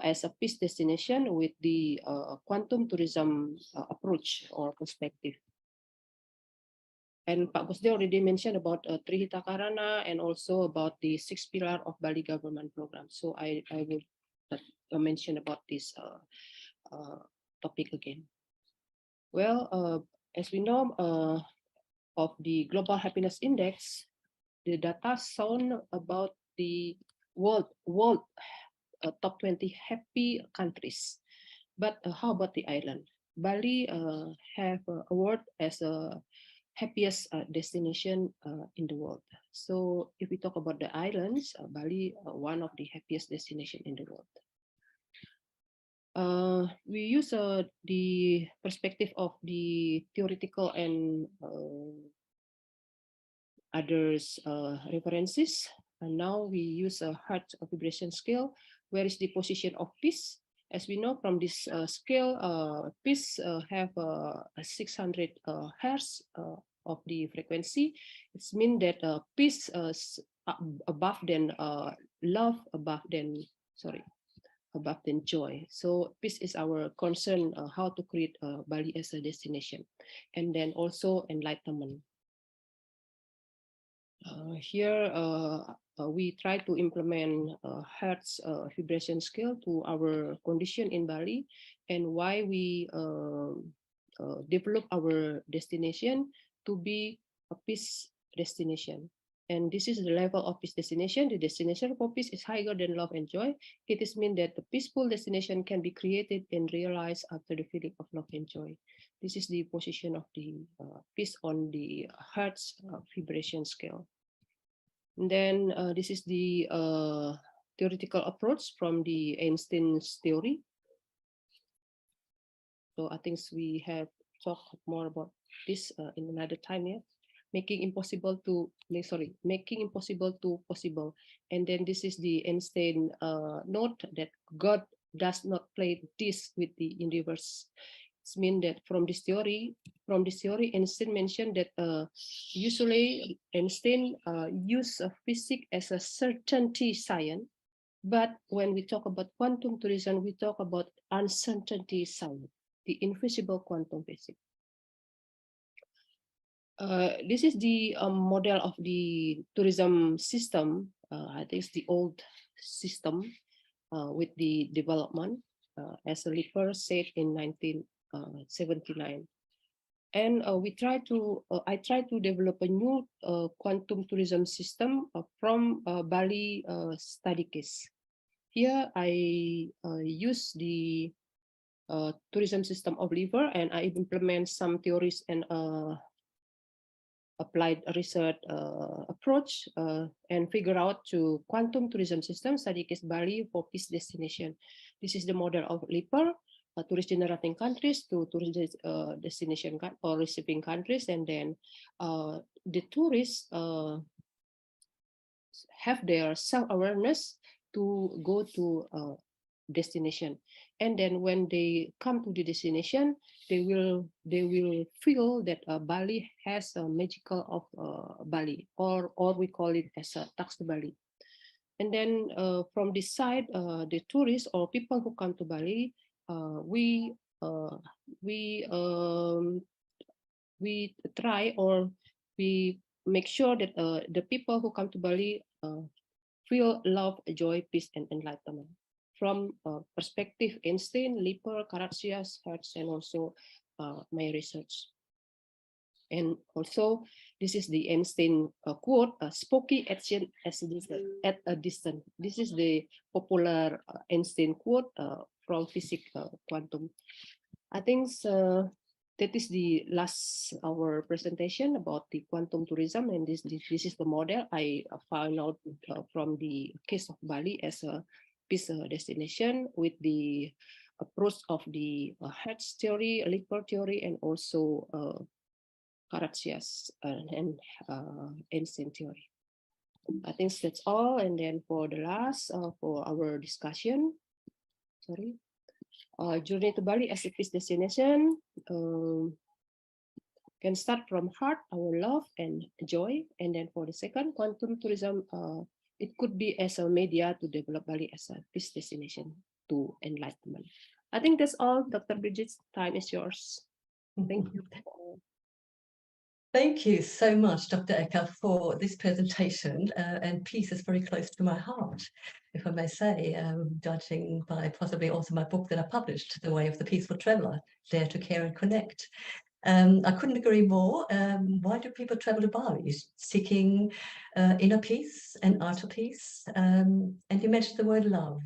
as a peace destination with the quantum tourism approach or perspective. And Pak Gusde already mentioned about Trihita Karana and also about the 6 pillar of Bali government program. So I will mention about this topic again. Well, as we know, of the Global Happiness Index, the data shown about the world top 20 happy countries. But how about the island? Bali have award as a happiest destination in the world. So if we talk about the islands, Bali one of the happiest destination in the world. We use the perspective of the theoretical and others references. And now we use a heart vibration scale. Where is the position of peace? As we know from this scale, peace have 600 hertz of the frequency. It's mean that peace above than love, above than joy. So peace is our concern, how to create Bali as a destination, and then also enlightenment. Here we try to implement Hertz vibration scale to our condition in Bali, and why we develop our destination to be a peace destination. And this is the level of peace destination. The destination for peace is higher than love and joy. It is mean that the peaceful destination can be created and realized after the feeling of love and joy. This is the position of the peace on the Hertz vibration scale. And then this is the theoretical approach from the Einstein's theory. So I think we have talked more about this in another time. Yeah, making impossible to possible. And then this is the Einstein note that God does not play this with the universe. It's mean that from this theory, Einstein mentioned that usually Einstein use physics as a certainty science, but when we talk about quantum tourism, we talk about uncertainty science, the invisible quantum physics. This is the model of the tourism system. I think it's the old system with the development, as Lipper said in 1979. And I try to develop a new quantum tourism system from Bali study case. Here I use the tourism system of Liver, and I implement some theories and applied research approach and figure out to quantum tourism system study case Bali for peace destination. This is the model of Liper, tourist generating countries to tourist destination or receiving countries, and then the tourists have their self-awareness to go to destination, and then when they come to the destination, they will feel that Bali has a magical of Bali, or we call it as a tax to Bali. And then from this side, the tourists or people who come to Bali, we try, or we make sure that the people who come to Bali feel love, joy, peace, and enlightenment. From perspective Einstein, Lipper, Karatsias, Hertz, and also my research. And also, this is the Einstein quote, "Spooky action at a distance." This is the popular Einstein quote from physics quantum. I think that is the last our presentation about the quantum tourism, and this is the model I found out from the case of Bali as a peace destination with the approach of the Hertz theory, Lipper theory, and also Karatsias and Einstein theory. I think that's all. And then for the last, for our discussion, journey to Bali as a peace destination can start from heart, our love and joy. And then for the second, quantum tourism, it could be as a media to develop Bali as a peace destination to enlightenment. I think that's all. Dr. Bridget, time is yours. Thank you. Thank you so much, Dr. Ecker, for this presentation. And peace is very close to my heart, if I may say, judging by possibly also my book that I published, The Way of the Peaceful Traveller, Dare to Care and Connect. I couldn't agree more. Why do people travel to Bali? Seeking inner peace and outer peace. And you mentioned the word love.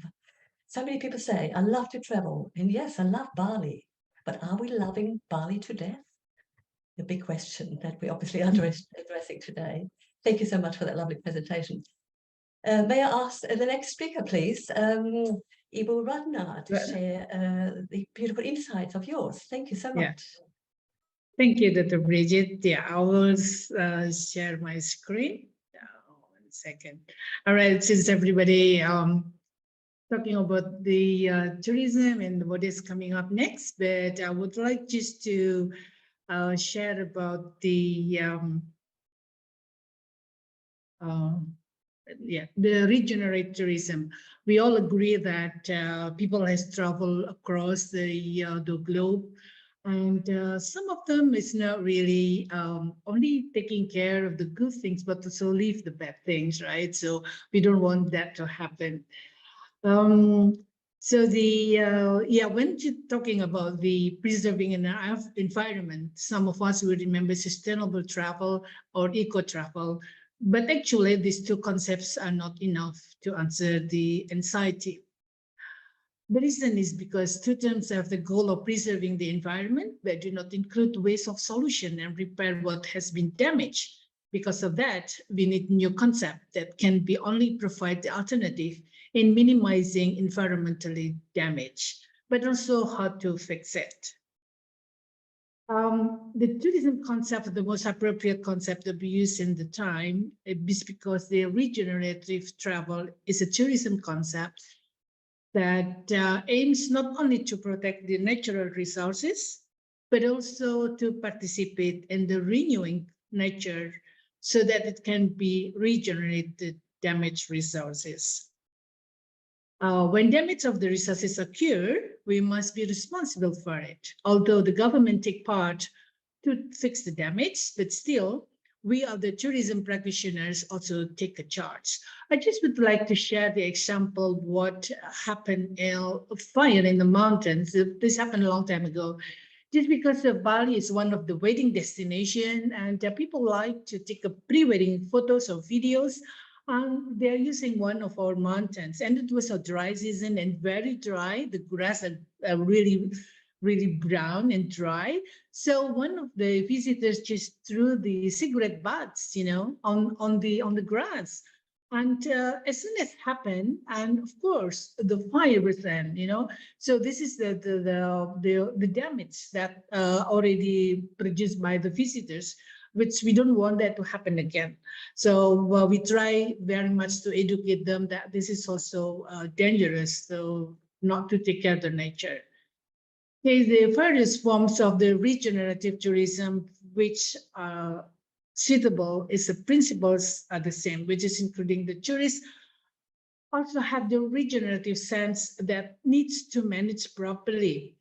So many people say, I love to travel. And yes, I love Bali. But are we loving Bali to death? The big question that we obviously are addressing today. Thank you so much for that lovely presentation. May I ask the next speaker, please, Ibu Ratna, to share the beautiful insights of yours. Thank you so much. Thank you, Dr. Bridget. Yeah, I will share my screen. 1 second. All right, since everybody talking about the tourism and what is coming up next, but I would like just to share about the regenerate tourism. We all agree that people has traveled across the globe, and some of them is not really only taking care of the good things, but also leave the bad things, right? So we don't want that to happen. So when you're talking about the preserving an environment, some of us will remember sustainable travel or eco-travel, but actually these two concepts are not enough to answer the anxiety. The reason is because two terms have the goal of preserving the environment, but do not include ways of solution and repair what has been damaged. Because of that, we need new concept that can be only provide the alternative in minimizing environmentally damage, but also how to fix it. The tourism concept, the most appropriate concept to be used in the time is because the regenerative travel is a tourism concept that aims not only to protect the natural resources, but also to participate in the renewing nature so that it can be regenerated damaged resources. When damage of the resources occur, we must be responsible for it. Although the government take part to fix the damage, but still, we are the tourism practitioners also take a charge. I just would like to share the example what happened in a fire in the mountains. This happened a long time ago. Just because Bali is one of the wedding destination and people like to take a pre-wedding photos or videos. They're using one of our mountains, and it was a dry season and very dry. The grass are really brown and dry. So one of the visitors just threw the cigarette butts, on the grass. And as soon as it happened, and of course the fire began, So this is the damage that already produced by the visitors, which we don't want that to happen again. So we try very much to educate them that this is also dangerous, so not to take care of the nature. Okay, the various forms of the regenerative tourism, which are suitable, is the principles are the same, which is including the tourists also have the regenerative sense that needs to manage properly.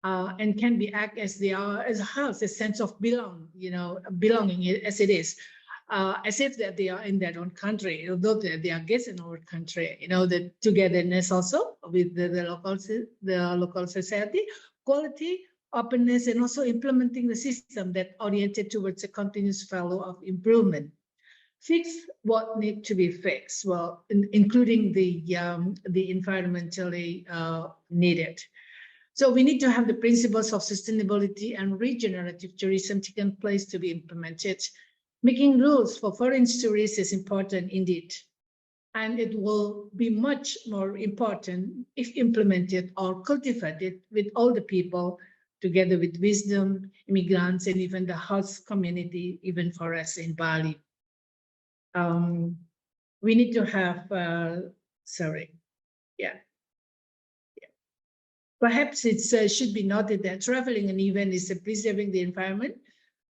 And can be act as they are as a house, a sense of belonging as it is, as if that they are in their own country, although they are guests in our country. The togetherness also with the local society, quality, openness, and also implementing the system that oriented towards a continuous flow of improvement. Fix what need to be fixed, well, including the environmentally needed. So we need to have the principles of sustainability and regenerative tourism taken place to be implemented. Making rules for foreign tourists is important indeed. And it will be much more important if implemented or cultivated with all the people together with wisdom, immigrants, and even the host community, even for us in Bali. We need to have, Perhaps it should be noted that traveling an event is preserving the environment.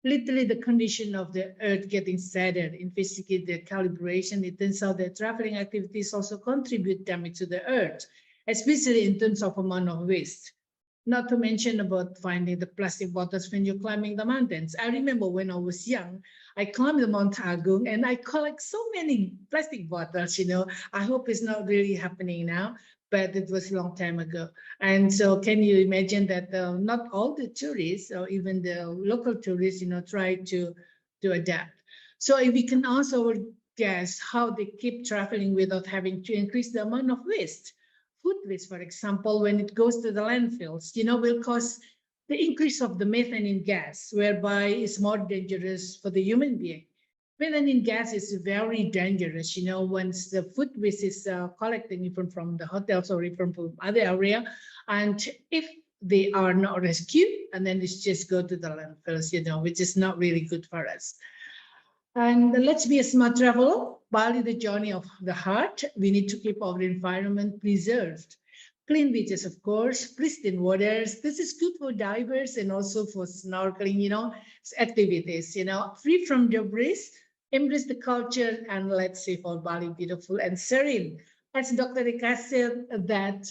Literally, the condition of the earth getting sadder. Investigate the calibration. It turns out that traveling activities also contribute damage to the earth, especially in terms of amount of waste. Not to mention about finding the plastic bottles when you're climbing the mountains. I remember when I was young, I climbed the Mount Agung and I collect so many plastic bottles, you know. I hope it's not really happening now, but it was a long time ago. And so can you imagine that not all the tourists or even the local tourists, you know, try to adapt. So if we can ask our guests how they keep traveling without having to increase the amount of waste. Food waste, for example, when it goes to the landfills, you know, will cause the increase of the methane gas, whereby it's more dangerous for the human being. Methane gas is very dangerous, you know, once the food waste is collecting even from the hotels or even from other area. And if they are not rescued, and then it's just go to the landfills, you know, which is not really good for us. And let's be a smart traveler. Bali, the journey of the heart. We need to keep our environment preserved. Clean beaches, of course, pristine waters. This is good for divers and also for snorkeling, you know, activities, you know, free from debris, embrace the culture, and let's save our Bali beautiful and serene. As Dr. Rika said, that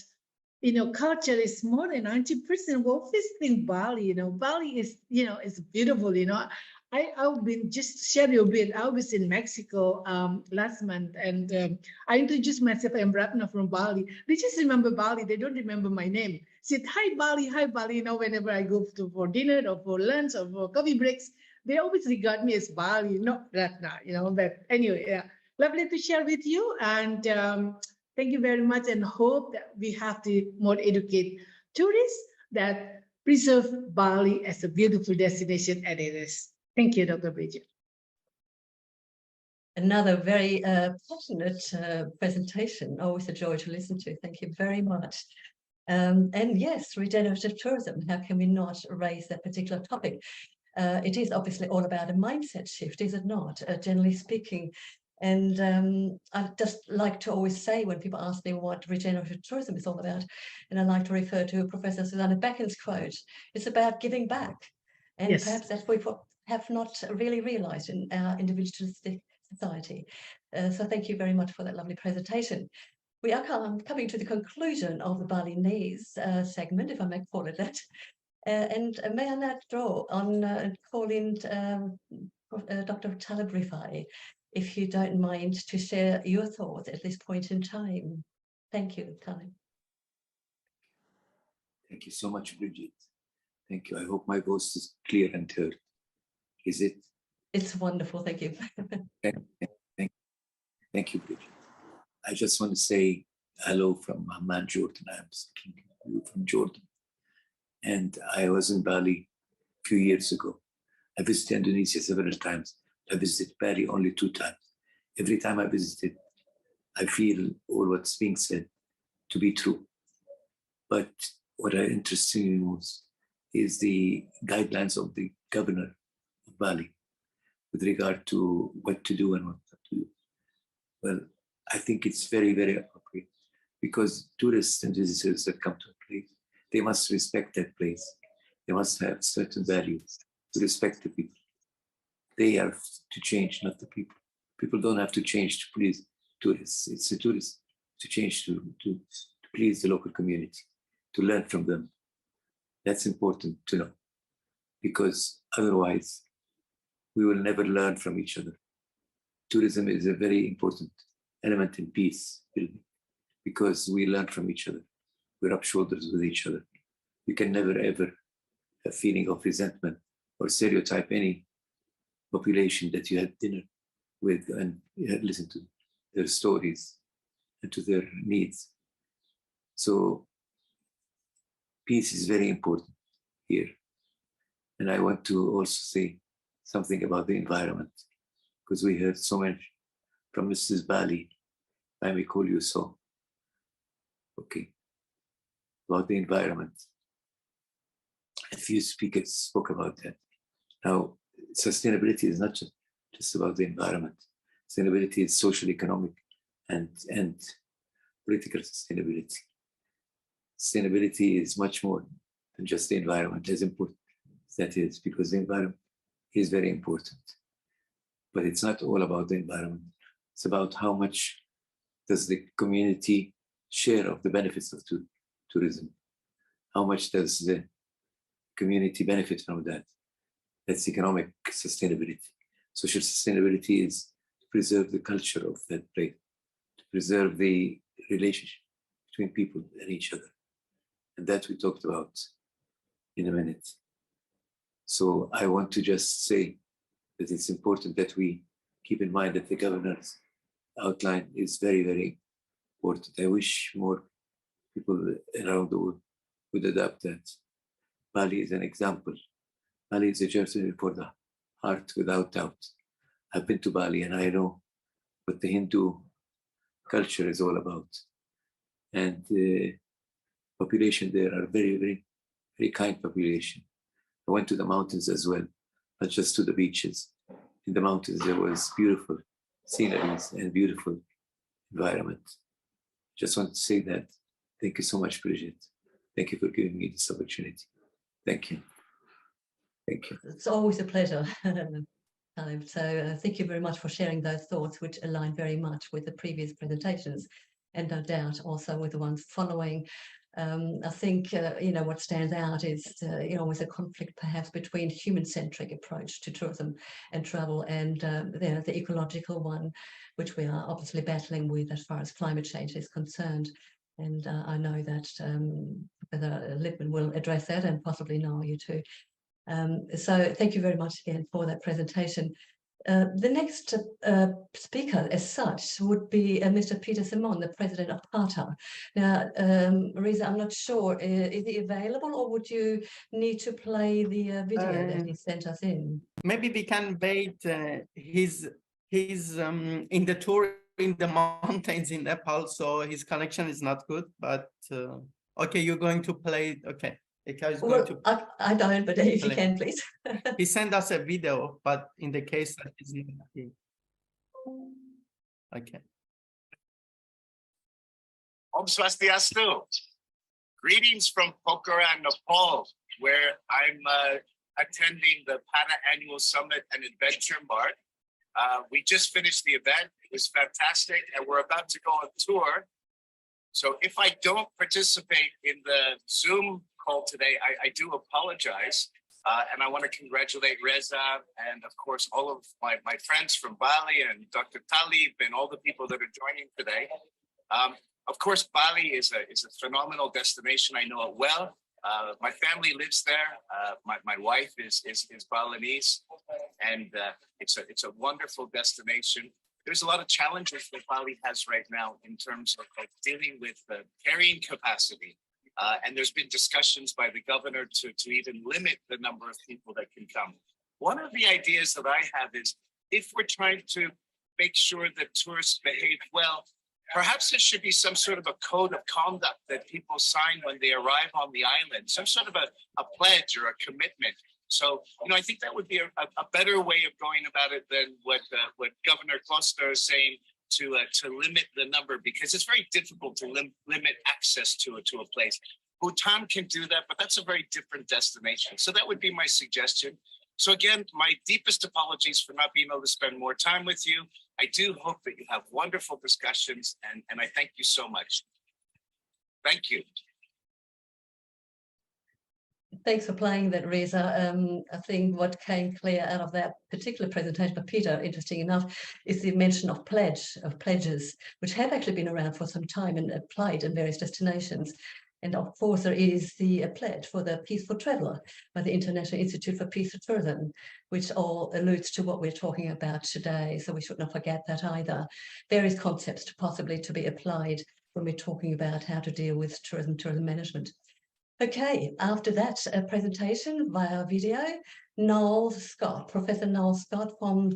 you know, culture is more than 90%. Well, visiting Bali, you know, Bali is, you know, it's beautiful, you know. I've been, just share you a bit. I was in Mexico last month, and I introduced myself. I'm Ratna from Bali. They just remember Bali. They don't remember my name. Said, hi, Bali, hi, Bali. You know, whenever I go for dinner or for lunch or for coffee breaks, they always regard me as Bali, not Ratna, you know. But anyway, yeah, lovely to share with you. And thank you very much, and hope that we have to more educate tourists that preserve Bali as a beautiful destination as it is. Thank you, Dr. Bridget. Another very passionate presentation, always a joy to listen to. Thank you very much. And yes, regenerative tourism, how can we not raise that particular topic? It is obviously all about a mindset shift, is it not, generally speaking? And I just like to always say when people ask me what regenerative tourism is all about, and I like to refer to Professor Susanna Becken's quote, it's about giving back. And Yes. perhaps that's what we have not really realized in our individualistic society. So thank you very much for that lovely presentation. We are coming to the conclusion of the Balinese segment, if I may call it that. And may I now draw on call in Dr. Talib Rifai, if you don't mind to share your thoughts at this point in time. Thank you, Talib. Thank you so much, Bridget. Thank you. I hope my voice is clear and heard. Is it? It's wonderful. Thank you. Thank you, Bridget. I just want to say hello from Amman, Jordan. I'm speaking to you from Jordan. And I was in Bali a few years ago. I visited Indonesia several times. I visited Bali only 2 times. Every time I visited, I feel all what's being said to be true. But what I interested me most is the guidelines of the governor of Bali with regard to what to do and what not to do. Well, I think it's very, very appropriate because tourists and visitors that come to a place, they must respect that place. They must have certain values to respect the people. They have to change, not the people. People don't have to change to please tourists. It's the tourists to change to please the local community, to learn from them. That's important to know because otherwise we will never learn from each other. Tourism is a very important element in peace building because we learn from each other. We rub shoulders with each other. You can never ever have a feeling of resentment or stereotype any population that you had dinner with and you had listened to their stories and to their needs. So peace is very important here. And I want to also say something about the environment because we heard so much from Mrs. Bali, I may call you so. Okay, about the environment. A few speakers spoke about that. Now, sustainability is not just about the environment. Sustainability is social, economic, and political sustainability. Sustainability is much more than just the environment, as important as that is, because the environment is very important. But it's not all about the environment. It's about how much does the community share of the benefits of tourism. how much does the community benefit from that? That's economic sustainability. Social sustainability is to preserve the culture of that place, to preserve the relationship between people and each other. And that we talked about in a minute. So I want to just say that it's important that we keep in mind that the governor's outline is very, very important. I wish more people around the world would adopt that. Bali is an example. Bali is a journey for the heart without doubt. I've been to Bali and I know what the Hindu culture is all about. And the population there are very, very, very kind population. I went to the mountains as well, not just to the beaches. In the mountains, there was beautiful sceneries and beautiful environment. Just want to say that. Thank you so much, Bridget. Thank you for giving me this opportunity. Thank you. Thank you. It's always a pleasure. So thank you very much for sharing those thoughts, which align very much with the previous presentations, and no doubt also with the ones following. I think, what stands out is, with a conflict perhaps between human-centric approach to tourism and travel and the ecological one, which we are obviously battling with as far as climate change is concerned. And I know that Professor Lippman will address that, and possibly Noel, you too. So thank you very much again for that presentation. The next speaker as such would be Mr. Peter Simon, the president of PATA. Now, Reza, I'm not sure, is he available, or would you need to play the video that he sent us in? Maybe we can wait. He's in the tour in the mountains in Nepal, so his connection is not good, but okay, you're going to play, okay. Well, I don't, but if you can, please. He sent us a video, but in the case that is not here. Okay. Om Swastiastu. Greetings from Pokhara, Nepal, where I'm attending the PATA Annual Summit and Adventure Mart. We just finished the event. It was fantastic, and we're about to go on tour. So if I don't participate in the Zoom call today, I do apologize. And I want to congratulate Reza and, of course, all of my friends from Bali and Dr. Talib and all the people that are joining today. Of course, Bali is a phenomenal destination. I know it well. My family lives there. My wife is Balinese, and it's a wonderful destination. There's a lot of challenges that Bali has right now in terms of dealing with the carrying capacity. And there's been discussions by the governor to even limit the number of people that can come. One of the ideas that I have is, if we're trying to make sure that tourists behave well, perhaps there should be some sort of a code of conduct that people sign when they arrive on the island, some sort of a pledge or a commitment. So, I think that would be a better way of going about it than what Governor Costa is saying, to limit the number, because it's very difficult to limit access to a place. Bhutan can do that, but that's a very different destination. So that would be my suggestion. So again, my deepest apologies for not being able to spend more time with you. I do hope that you have wonderful discussions, and I thank you so much. Thank you. Thanks for playing that, Reza. I think what came clear out of that particular presentation by Peter, interesting enough, is the mention of pledges, which have actually been around for some time and applied in various destinations. And of course, there is the pledge for the Peaceful Traveller by the International Institute for Peace and Tourism, which all alludes to what we're talking about today. So we should not forget that either. Various concepts possibly to be applied when we're talking about how to deal with tourism management. Okay, after that presentation via video, Noel Scott, Professor Noel Scott from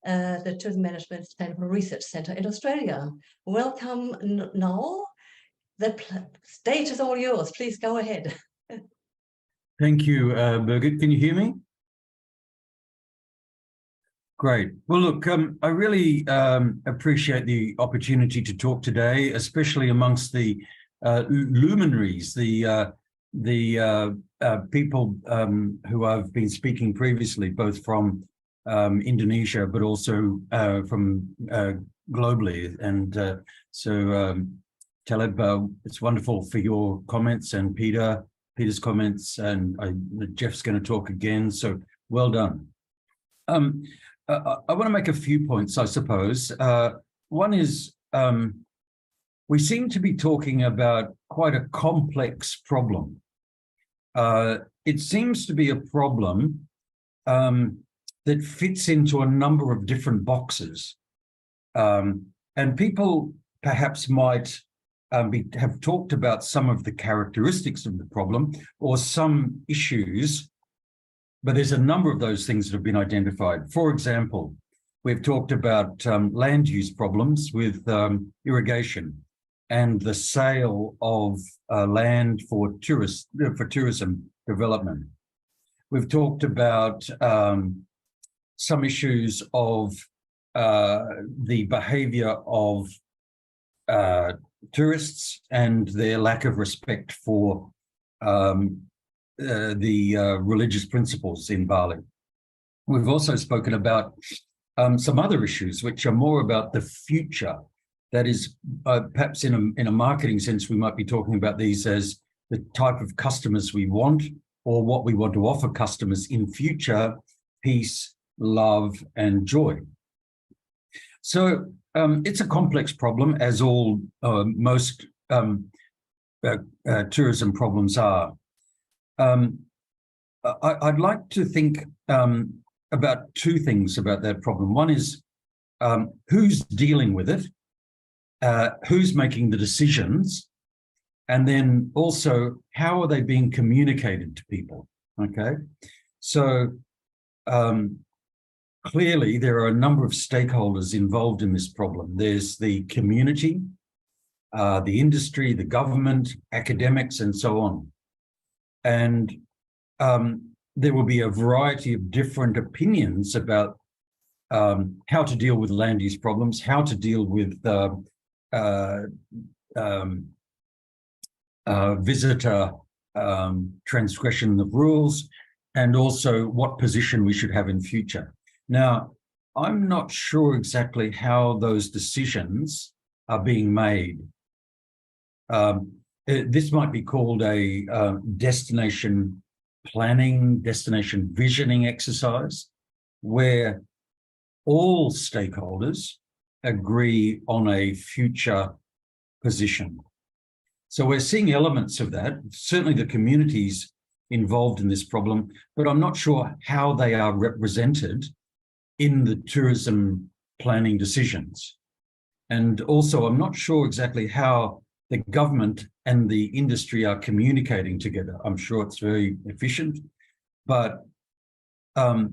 the Tourism Management Sustainable Research Centre in Australia. Welcome, Noel. The stage is all yours. Please go ahead. Thank you, Birgit. Can you hear me? Great. Well, look, I really appreciate the opportunity to talk today, especially amongst the luminaries, the people who I've been speaking previously, both from Indonesia, but also from globally. And so Talib, it's wonderful for your comments, and Peter, Peter's comments, and Jeff's going to talk again. So well done. I want to make a few points, I suppose. One is we seem to be talking about quite a complex problem. It seems to be a problem that fits into a number of different boxes. And people perhaps might have talked about some of the characteristics of the problem or some issues, but there's a number of those things that have been identified. For example, we've talked about land use problems with irrigation and the sale of land for tourism development. We've talked about some issues of the behavior of tourists and their lack of respect for the religious principles in Bali. We've also spoken about some other issues which are more about the future. That is, perhaps in a marketing sense, we might be talking about these as the type of customers we want or what we want to offer customers in future: peace, love, and joy. So it's a complex problem, as all most tourism problems are. I'd like to think about two things about that problem. One is who's dealing with it, who's making the decisions, and then also how are they being communicated to people, okay? So clearly there are a number of stakeholders involved in this problem. There's the community, the industry, the government, academics, and so on. And there will be a variety of different opinions about how to deal with land use problems, how to deal with visitor transgression of rules, and also what position we should have in future. Now, I'm not sure exactly how those decisions are being made. This might be called a destination planning, destination visioning exercise, where all stakeholders agree on a future position. So we're seeing elements of that, certainly the communities involved in this problem, but I'm not sure how they are represented in the tourism planning decisions. And also, I'm not sure exactly how the government and the industry are communicating together. I'm sure it's very efficient, but so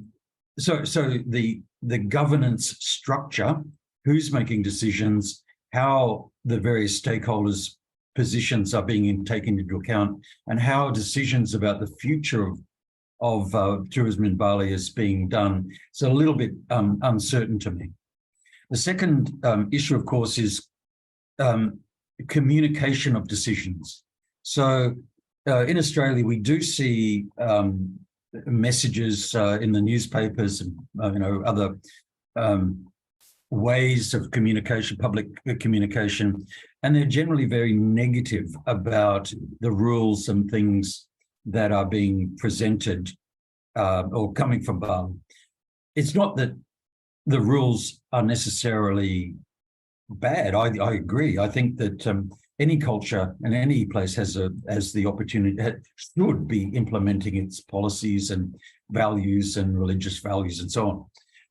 the governance structure, who's making decisions, how the various stakeholders' positions are being taken into account, and how decisions about the future of tourism in Bali is being done. It's a little bit uncertain to me. The second issue, of course, is communication of decisions. So in Australia, we do see messages in the newspapers and other ways of communication, public communication, and they're generally very negative about the rules and things that are being presented or coming from Bali. It's not that the rules are necessarily bad. I agree. I think that any culture and any place has the opportunity, should be implementing its policies and values and religious values and so on.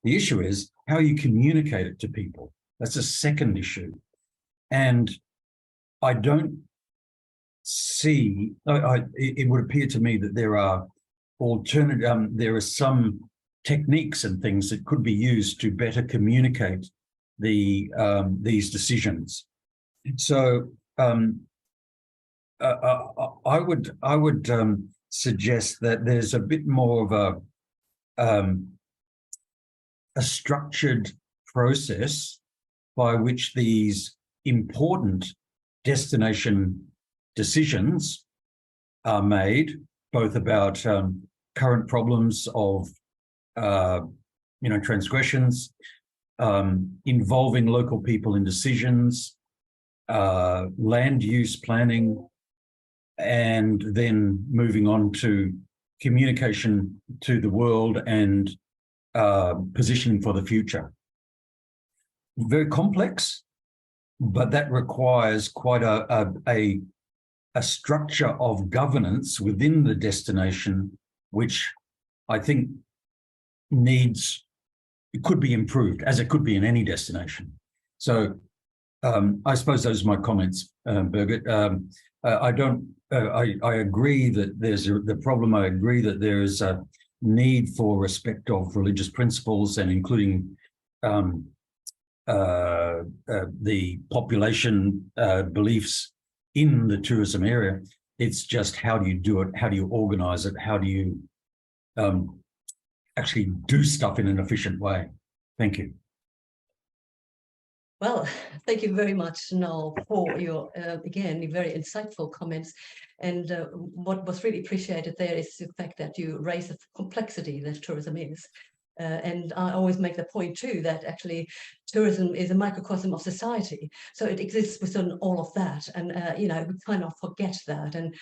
The issue is how you communicate it to people. That's a second issue. And I don't see, it would appear to me that there are there are some techniques and things that could be used to better communicate these decisions. So I would suggest that there's a bit more of a structured process by which these important destination decisions are made, both about current problems of transgressions, involving local people in decisions, land use planning, and then moving on to communication to the world and positioning for the future. Very complex, but that requires quite a structure of governance within the destination, which I think it could be improved, as it could be in any destination. So I suppose those are my comments, Birgit. I agree that there's the problem. I agree that there is a need for respect of religious principles, and including the population beliefs in the tourism area. It's just, how do you do it? How do you organize it? How do you actually do stuff in an efficient way? Thank you. Well, thank you very much, Noel, for your, again, very insightful comments. And what was really appreciated there is the fact that you raise the complexity that tourism is. And I always make the point too that actually tourism is a microcosm of society. So it exists within all of that. And, you know, we kind of forget that. And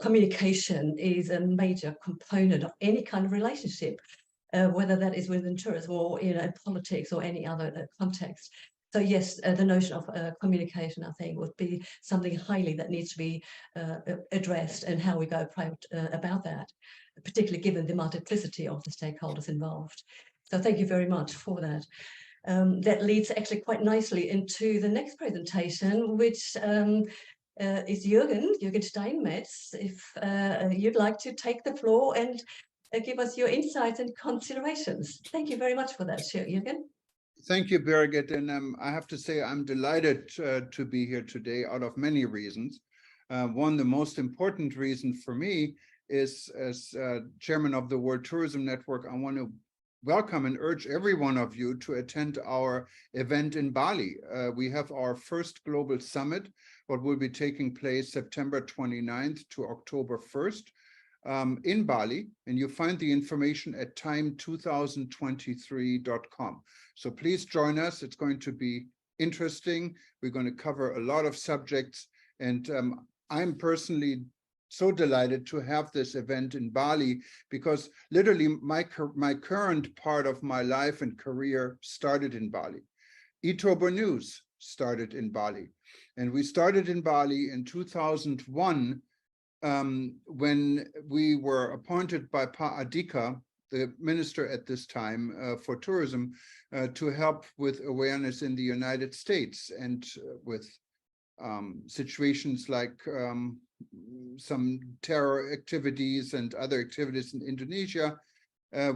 communication is a major component of any kind of relationship, whether that is within tourism or, you know, politics or any other context. So yes, the notion of communication, I think, would be something highly that needs to be addressed, and how we go about that, particularly given the multiplicity of the stakeholders involved. So thank you very much for that. That leads actually quite nicely into the next presentation, which is Jürgen Steinmetz. If you'd like to take the floor and give us your insights and considerations. Thank you very much for that, Jürgen. Thank you, Birgit. And I have to say, I'm delighted to be here today out of many reasons. One, the most important reason for me is, as chairman of the World Tourism Network, I want to welcome and urge every one of you to attend our event in Bali. We have our first global summit, what will be taking place September 29th to October 1st. In Bali, and you find the information at time2023.com. So please join us. It's going to be interesting. We're going to cover a lot of subjects, and I'm personally so delighted to have this event in Bali, because literally my current part of my life and career started in Bali. eTurbo News started in Bali, and we started in Bali in 2001. When we were appointed by Pa Adhika, the minister at this time for tourism, to help with awareness in the United States, and with situations like some terror activities and other activities in Indonesia.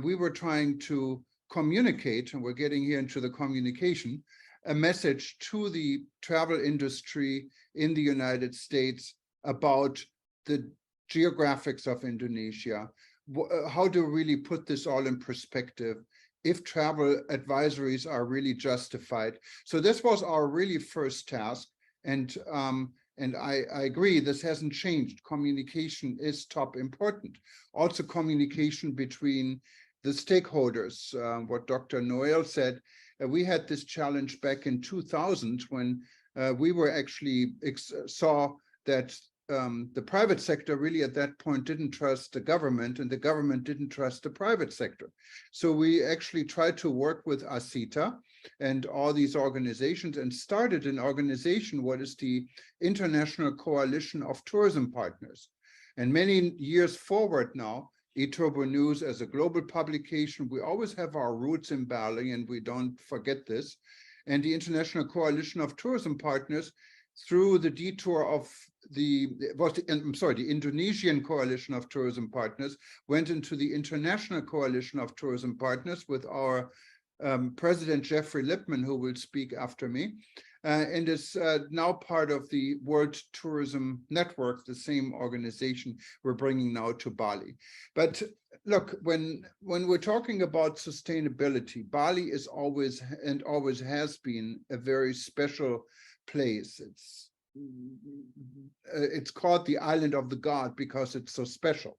We were trying to communicate, and we're getting here into the communication, a message to the travel industry in the United States about the geographics of Indonesia, how to really put this all in perspective, if travel advisories are really justified. So this was our really first task, and I agree, this hasn't changed. Communication is top important. Also communication between the stakeholders, what Dr. Noel said. We had this challenge back in 2000 when we were actually saw that the private sector really at that point didn't trust the government, and the government didn't trust the private sector. So we actually tried to work with ASITA and all these organizations, and started an organization, what is the International Coalition of Tourism Partners. And many years forward now, eTurbo News as a global publication, we always have our roots in Bali, and we don't forget this. And the International Coalition of Tourism Partners, through the detour of the Indonesian Coalition of Tourism Partners, went into the International Coalition of Tourism Partners with our President Jeffrey Lipman, who will speak after me, and is now part of the World Tourism Network, the same organization we're bringing now to Bali. But look, when we're talking about sustainability, Bali is always and always has been a very special place. It's called the Island of the God because it's so special.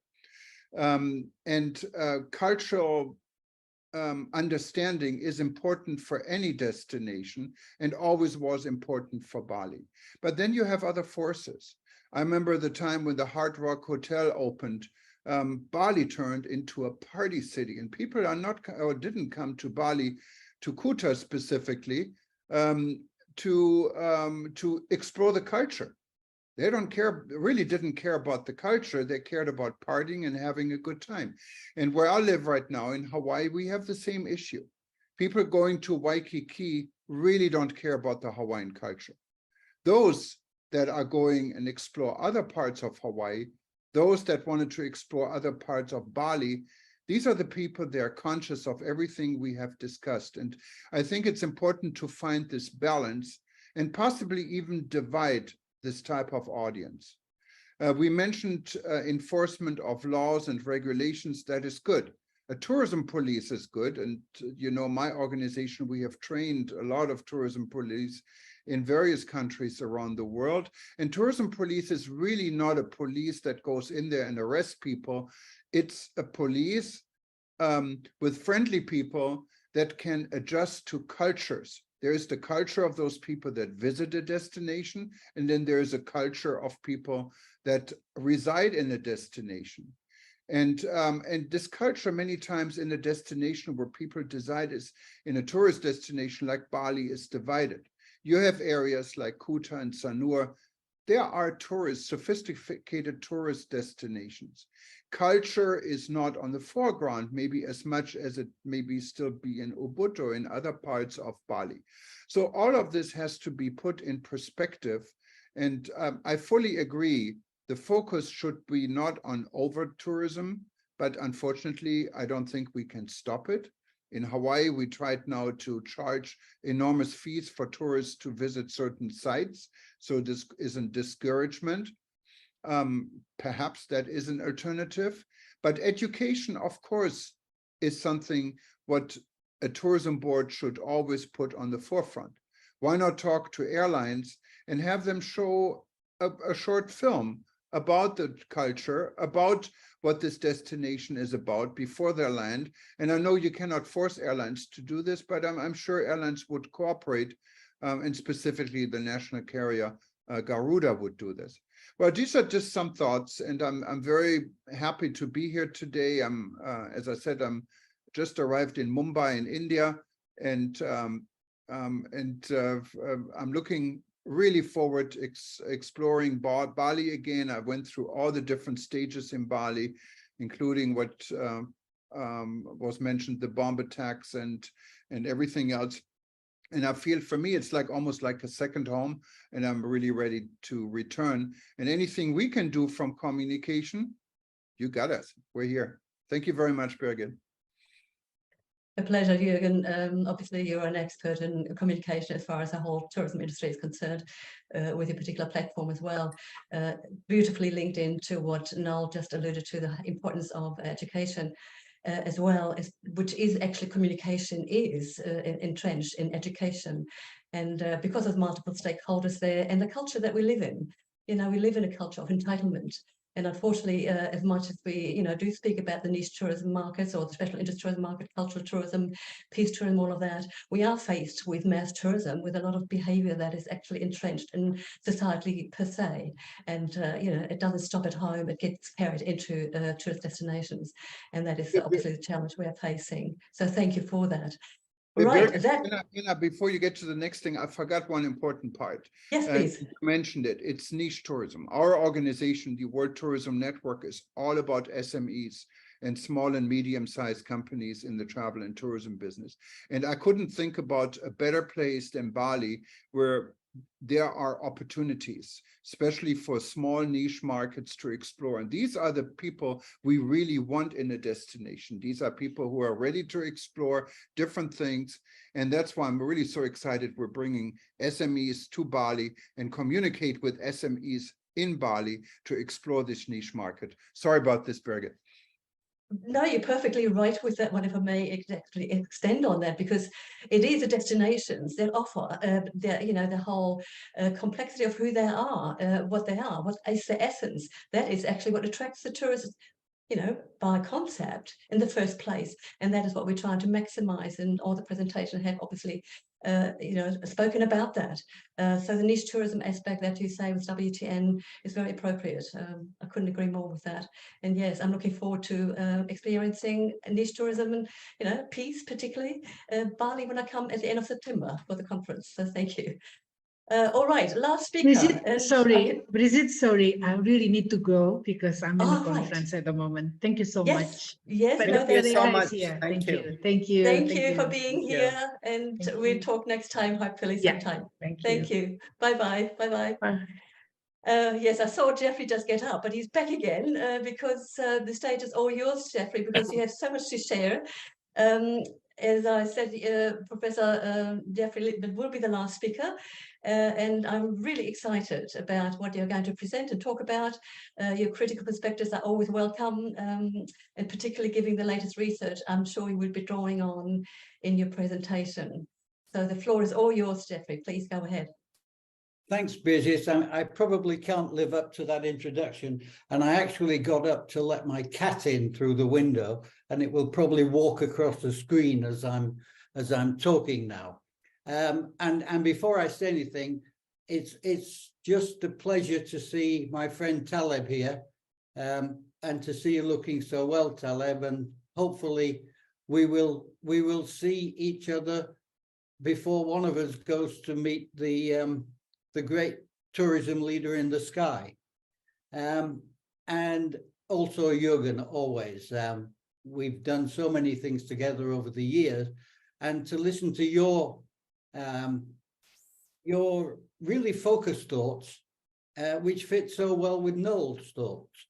And cultural understanding is important for any destination, and always was important for Bali. But then you have other forces. I remember the time when the Hard Rock Hotel opened, Bali turned into a party city, and people are not or didn't come to Bali, to Kuta specifically, to explore the culture. They really didn't care about the culture. They cared about partying and having a good time. And where I live right now in Hawaii, we have the same issue. People going to Waikiki really don't care about the Hawaiian culture. Those that are going and explore other parts of Hawaii, those that wanted to explore other parts of Bali, these are the people that are conscious of everything we have discussed. And I think it's important to find this balance and possibly even divide this type of audience. We mentioned enforcement of laws and regulations. That is good. A tourism police is good. And, my organization, we have trained a lot of tourism police in various countries around the world. And tourism police is really not a police that goes in there and arrests people. It's a police with friendly people that can adjust to cultures. There is the culture of those people that visit a destination, and then there is a culture of people that reside in a destination. And this culture many times in a destination where people reside is in a tourist destination like Bali is divided. You have areas like Kuta and Sanur. There are sophisticated tourist destinations. Culture is not on the foreground, maybe as much as it maybe still be in Ubud or in other parts of Bali. So all of this has to be put in perspective. And I fully agree, the focus should be not on over-tourism, but unfortunately, I don't think we can stop it. In Hawaii, we tried now to charge enormous fees for tourists to visit certain sites. So this is a discouragement. Perhaps that is an alternative. But education, of course, is something what a tourism board should always put on the forefront. Why not talk to airlines and have them show a short film about the culture, about what this destination is about before they land? And I know you cannot force airlines to do this, but I'm sure airlines would cooperate, and specifically the national carrier Garuda would do this. Well, these are just some thoughts, and I'm very happy to be here today. As I said, I'm just arrived in Mumbai in India, and I'm looking really forward to exploring Bali again. I went through all the different stages in Bali, including what was mentioned, the bomb attacks and everything else. And I feel, for me, it's like almost like a second home, and I'm really ready to return. And anything we can do from communication, you got us. We're here. Thank you very much, Birgit. A pleasure, Jürgen. Obviously, you're an expert in communication as far as the whole tourism industry is concerned, with your particular platform as well. Beautifully linked into what Noel just alluded to, the importance of education. As well, which is actually communication is entrenched in education, and because of multiple stakeholders there and the culture that we live in. We live in a culture of entitlement, and unfortunately, as much as we do speak about the niche tourism markets or the special interest tourism market, cultural tourism, peace tourism, all of that, we are faced with mass tourism, with a lot of behavior that is actually entrenched in society per se, and it doesn't stop at home, it gets carried into tourist destinations, and that is obviously the challenge we are facing. So thank you for that. Right. Before you get to the next thing, I forgot one important part. Yes, please. You mentioned it. It's niche tourism. Our organization, the World Tourism Network, is all about SMEs and small and medium-sized companies in the travel and tourism business. And I couldn't think about a better place than Bali, where there are opportunities, especially for small niche markets to explore. And these are the people we really want in a destination. These are people who are ready to explore different things. And that's why I'm really so excited we're bringing SMEs to Bali and communicate with SMEs in Bali to explore this niche market. Sorry about this, Birgit. No, you're perfectly right with that one, if I may exactly extend on that, because it is the destinations that offer the whole complexity of who they are, what they are, what is their essence. That is actually what attracts the tourists by concept in the first place. And that is what we're trying to maximize, and all the presentation have obviously spoken about that. So the niche tourism aspect that you say with WTN is very appropriate. I couldn't agree more with that. And yes, I'm looking forward to experiencing niche tourism and peace, particularly Bali, when I come at the end of September for the conference. So thank you. All right, last speaker. Brigitte, sorry, I really need to go because I'm in a Right. conference at the moment. Thank you so Yes, much. yes, But no, Thank you very so nice much. here. Thank you. Thank you. Thank you for being Thank you. here, and Thank we'll you. talk next time, hopefully Yeah, sometime. Thank you. Thank you. Bye-bye. Bye-bye. Bye. Yes, I saw Jeffrey just get up, but he's back again because the stage is all yours, Jeffrey, because you have so much to share. As I said, Professor Jeffrey Lippman will be the last speaker, and I'm really excited about what you're going to present and talk about. Your critical perspectives are always welcome, and particularly giving the latest research, I'm sure you will be drawing on in your presentation. So the floor is all yours, Jeffrey. Please go ahead. Thanks, Brigitte. I probably can't live up to that introduction, and I actually got up to let my cat in through the window, and it will probably walk across the screen as I'm talking now. And before I say anything, it's just a pleasure to see my friend Taleb here, and to see you looking so well, Taleb. And hopefully we will see each other before one of us goes to meet the great tourism leader in the sky. And also Jürgen, always. We've done so many things together over the years, and to listen to your really focused thoughts, which fit so well with Noel's thoughts.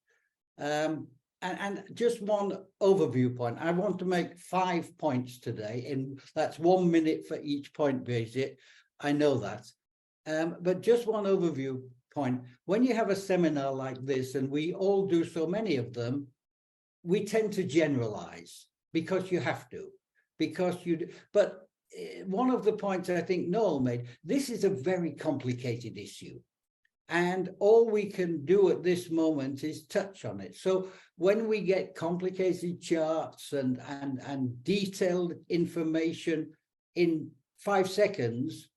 And just one overview point. I want to make 5 points today, and that's 1 minute for each point, Brigitte. I know that. But just one overview point. When you have a seminar like this, and we all do so many of them, we tend to generalize because you have to, but one of the points I think Noel made, this is a very complicated issue. And all we can do at this moment is touch on it. So when we get complicated charts and detailed information in 5 seconds,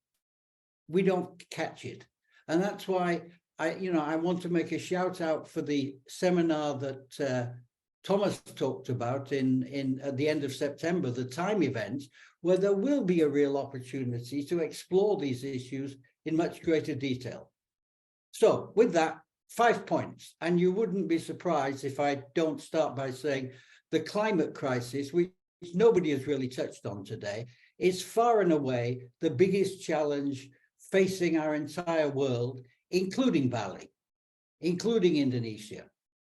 we don't catch it. And that's why I want to make a shout out for the seminar that Thomas talked about at the end of September, the time event, where there will be a real opportunity to explore these issues in much greater detail. So with that, 5 points, and you wouldn't be surprised if I don't start by saying the climate crisis, which nobody has really touched on today, is far and away the biggest challenge facing our entire world, including Bali, including Indonesia,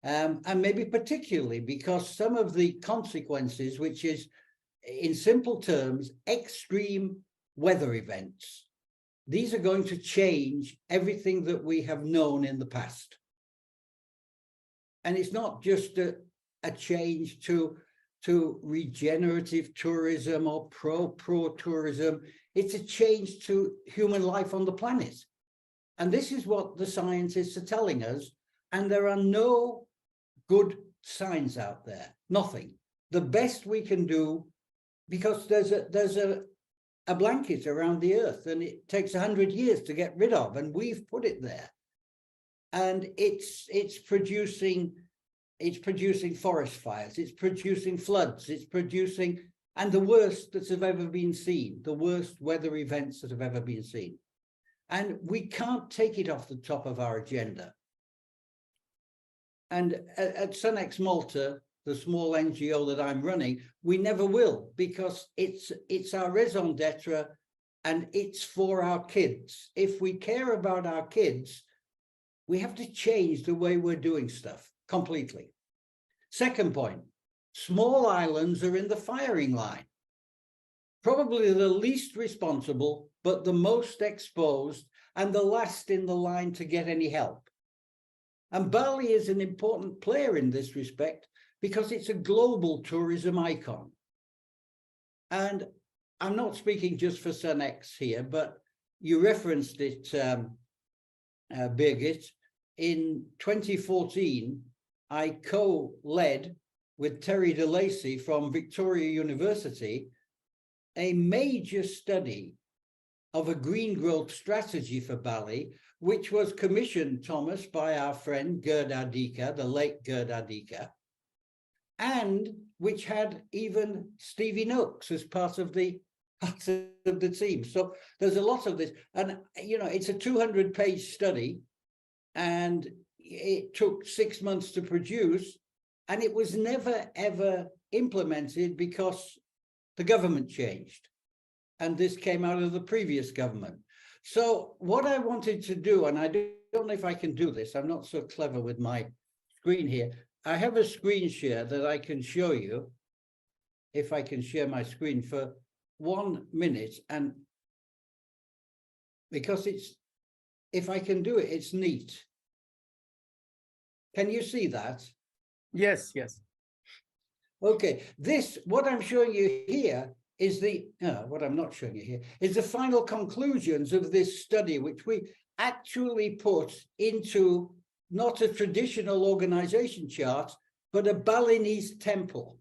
and maybe particularly because some of the consequences, which is, in simple terms, extreme weather events, these are going to change everything that we have known in the past. And it's not just a change to regenerative tourism or pro tourism. It's a change to human life on the planet. And this is what the scientists are telling us. And there are no good signs out there, nothing. The best we can do, because there's a blanket around the earth and it takes 100 years to get rid of, and we've put it there. And it's producing forest fires, it's producing floods, it's producing, and the worst that have ever been seen, the worst weather events that have ever been seen. And we can't take it off the top of our agenda. And at Sunex Malta, the small NGO that I'm running, we never will, because it's our raison d'etre and it's for our kids. If we care about our kids, we have to change the way we're doing stuff completely. Second point, small islands are in the firing line. Probably the least responsible, but the most exposed and the last in the line to get any help. And Bali is an important player in this respect because it's a global tourism icon. And I'm not speaking just for Sunex here, but you referenced it, Birgit. In 2014, I co-led with Terry DeLacy from Victoria University a major study of a green growth strategy for Bali, which was commissioned, Thomas, by our friend Gerd Adika, the late Gerd Adika, and which had even Stevie Noakes as part of the team. So there's a lot of this. And, you know, it's a 200-page study, and it took 6 months to produce, and it was never, ever implemented because the government changed. And this came out of the previous government. So what I wanted to do, and I don't know if I can do this, I'm not so clever with my screen here. I have a screen share that I can show you, if I can share my screen for 1 minute. And because if I can do it, it's neat. Can you see that? Yes, yes. Okay, what I'm showing you here is what I'm not showing you here is the final conclusions of this study, which we actually put into not a traditional organization chart, but a Balinese temple.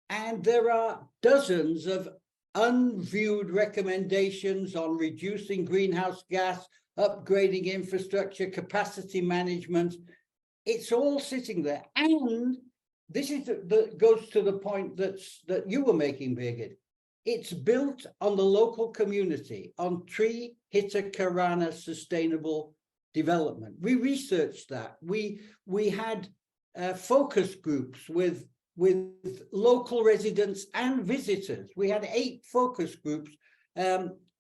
And there are dozens of unviewed recommendations on reducing greenhouse gas, upgrading infrastructure, capacity management. It's all sitting there. And this goes to the point that you were making, Birgit. It's built on the local community, on Tri Hita Karana sustainable development. We researched that. We had focus groups with local residents and visitors. We had 8 focus groups,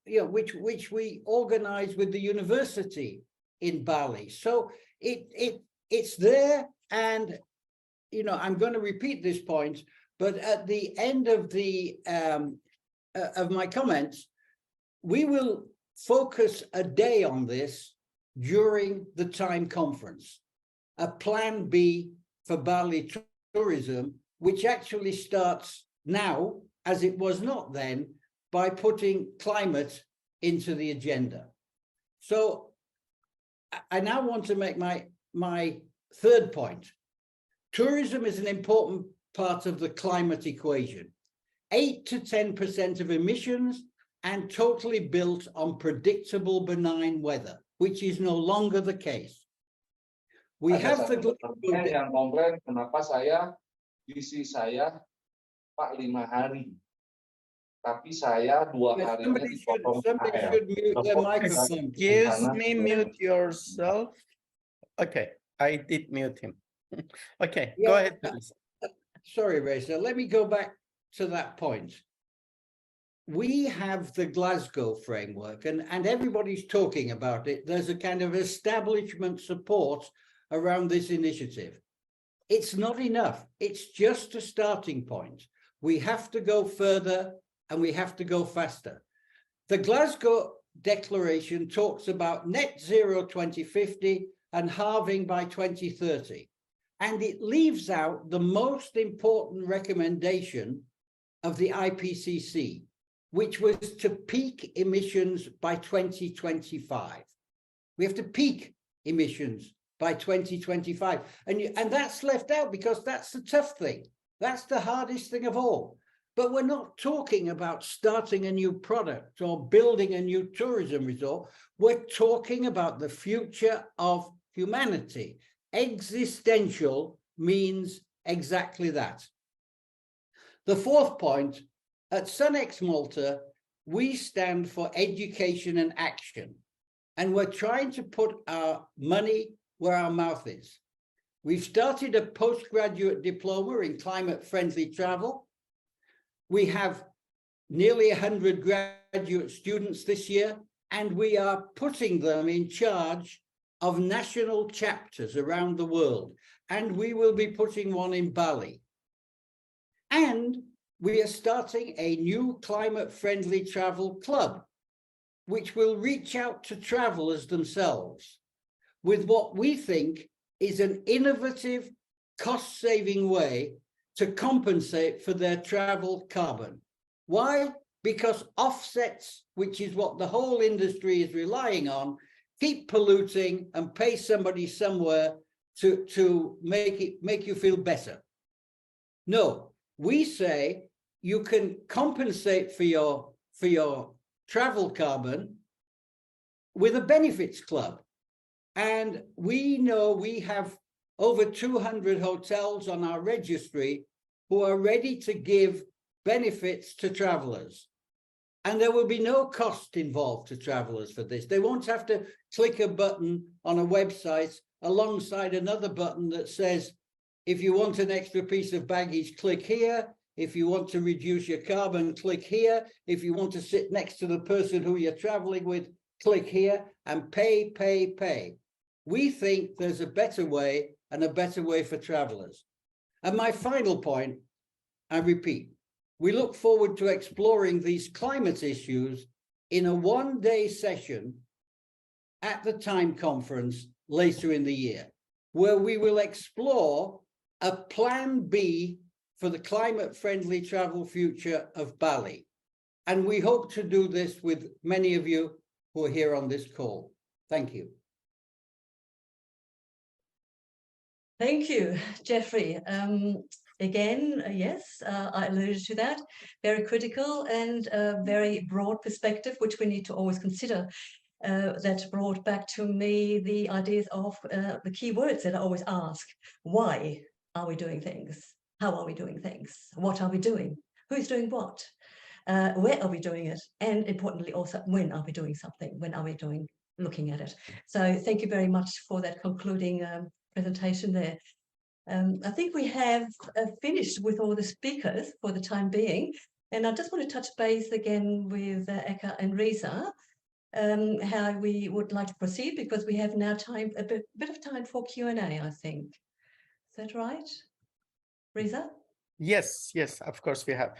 which we organized with the university in Bali. So it's there, and I'm going to repeat this point, but at the end of my comments, we will focus a day on this during the Time Conference, a plan B for Bali tourism, which actually starts now, as it was not then, by putting climate into the agenda. So I now want to make my third point. Tourism is an important part of the climate equation. 8 to 10% of emissions, and totally built on predictable benign weather, which is no longer the case. We have the yang komplain kenapa saya visi saya Pak 5 hari, tapi saya 2 harinya dipotong. Somebody should mute their microphone. Excuse me, mute yourself. Okay, I did mute him. Okay, go ahead, please. Sorry, Reza. Let me go back to that point. We have the Glasgow framework, and everybody's talking about it. There's a kind of establishment support around this initiative. It's not enough. It's just a starting point. We have to go further, and we have to go faster. The Glasgow Declaration talks about net zero 2050 and halving by 2030. And it leaves out the most important recommendation of the IPCC, which was to peak emissions by 2025. We have to peak emissions by 2025. And that's left out because that's the tough thing. That's the hardest thing of all. But we're not talking about starting a new product or building a new tourism resort. We're talking about the future of humanity. Existential means exactly that. The fourth point, at SunX Malta, we stand for education and action, and we're trying to put our money where our mouth is. We've started a postgraduate diploma in climate-friendly travel. We have nearly 100 graduate students this year, and we are putting them in charge of national chapters around the world, and we will be putting one in Bali. And we are starting a new climate-friendly travel club, which will reach out to travelers themselves with what we think is an innovative, cost-saving way to compensate for their travel carbon. Why? Because offsets, which is what the whole industry is relying on, keep polluting and pay somebody somewhere to make you feel better. No, we say you can compensate for your travel carbon with a benefits club. And we know we have over 200 hotels on our registry who are ready to give benefits to travelers. And there will be no cost involved to travelers for this. They won't have to click a button on a website alongside another button that says, if you want an extra piece of baggage, click here. If you want to reduce your carbon, click here. If you want to sit next to the person who you're traveling with, click here and pay, pay, pay. We think there's a better way and a better way for travelers. And my final point, I repeat, we look forward to exploring these climate issues in a one-day session at the Time Conference later in the year, where we will explore a plan B for the climate-friendly travel future of Bali. And we hope to do this with many of you who are here on this call. Thank you. Thank you, Jeffrey. Again, yes, I alluded to that. Very critical and very broad perspective, which we need to always consider. That brought back to me the ideas of the key words that I always ask. Why are we doing things? How are we doing things? What are we doing? Who's doing what? Where are we doing it? And importantly also, when are we doing something? When are we looking at it? So thank you very much for that concluding presentation there. I think we have finished with all the speakers for the time being. And I just want to touch base again with Eka and Riza, how we would like to proceed, because we have now a bit of time for Q&A, I think. Is that right, Riza? Yes, of course we have.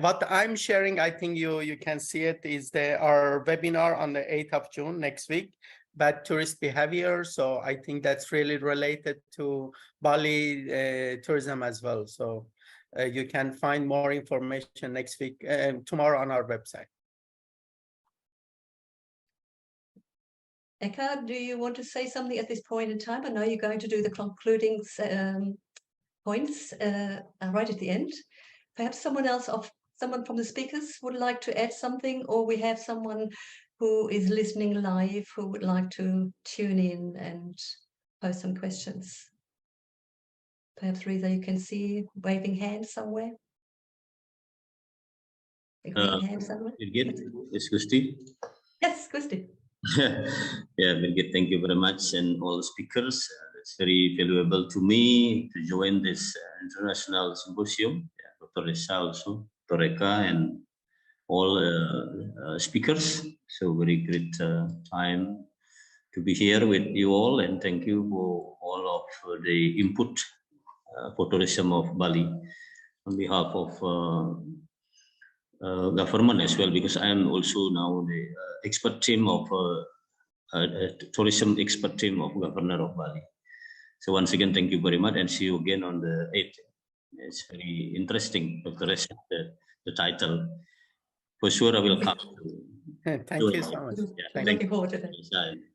What I'm sharing, I think you can see it, is our webinar on the 8th of June next week, bad tourist behavior. So I think that's really related to Bali tourism as well. So you can find more information next week, tomorrow on our website. Eka, do you want to say something at this point in time? I know you're going to do the concluding points right at the end. Perhaps someone from the speakers would like to add something, or we have someone who is listening live who would like to tune in and pose some questions. Perhaps, Riza, you can see waving hands somewhere. Birgit, yes, Gusti. Yes, Gusti. Yeah, Birgit, thank you very much, and all speakers. It's very valuable to me to join this international symposium. Yeah, Dr. Reza also, Dr. Eka, and all speakers. So very great time to be here with you all, and thank you for all of the input for tourism of Bali on behalf of government as well, because I am also now the expert team of tourism expert team of Governor of Bali. So once again, thank you very much, and see you again on the 8th. It's very interesting, Dr. Reza, the title. For sure, I will come. Thank you so much. Yeah, Looking forward to that.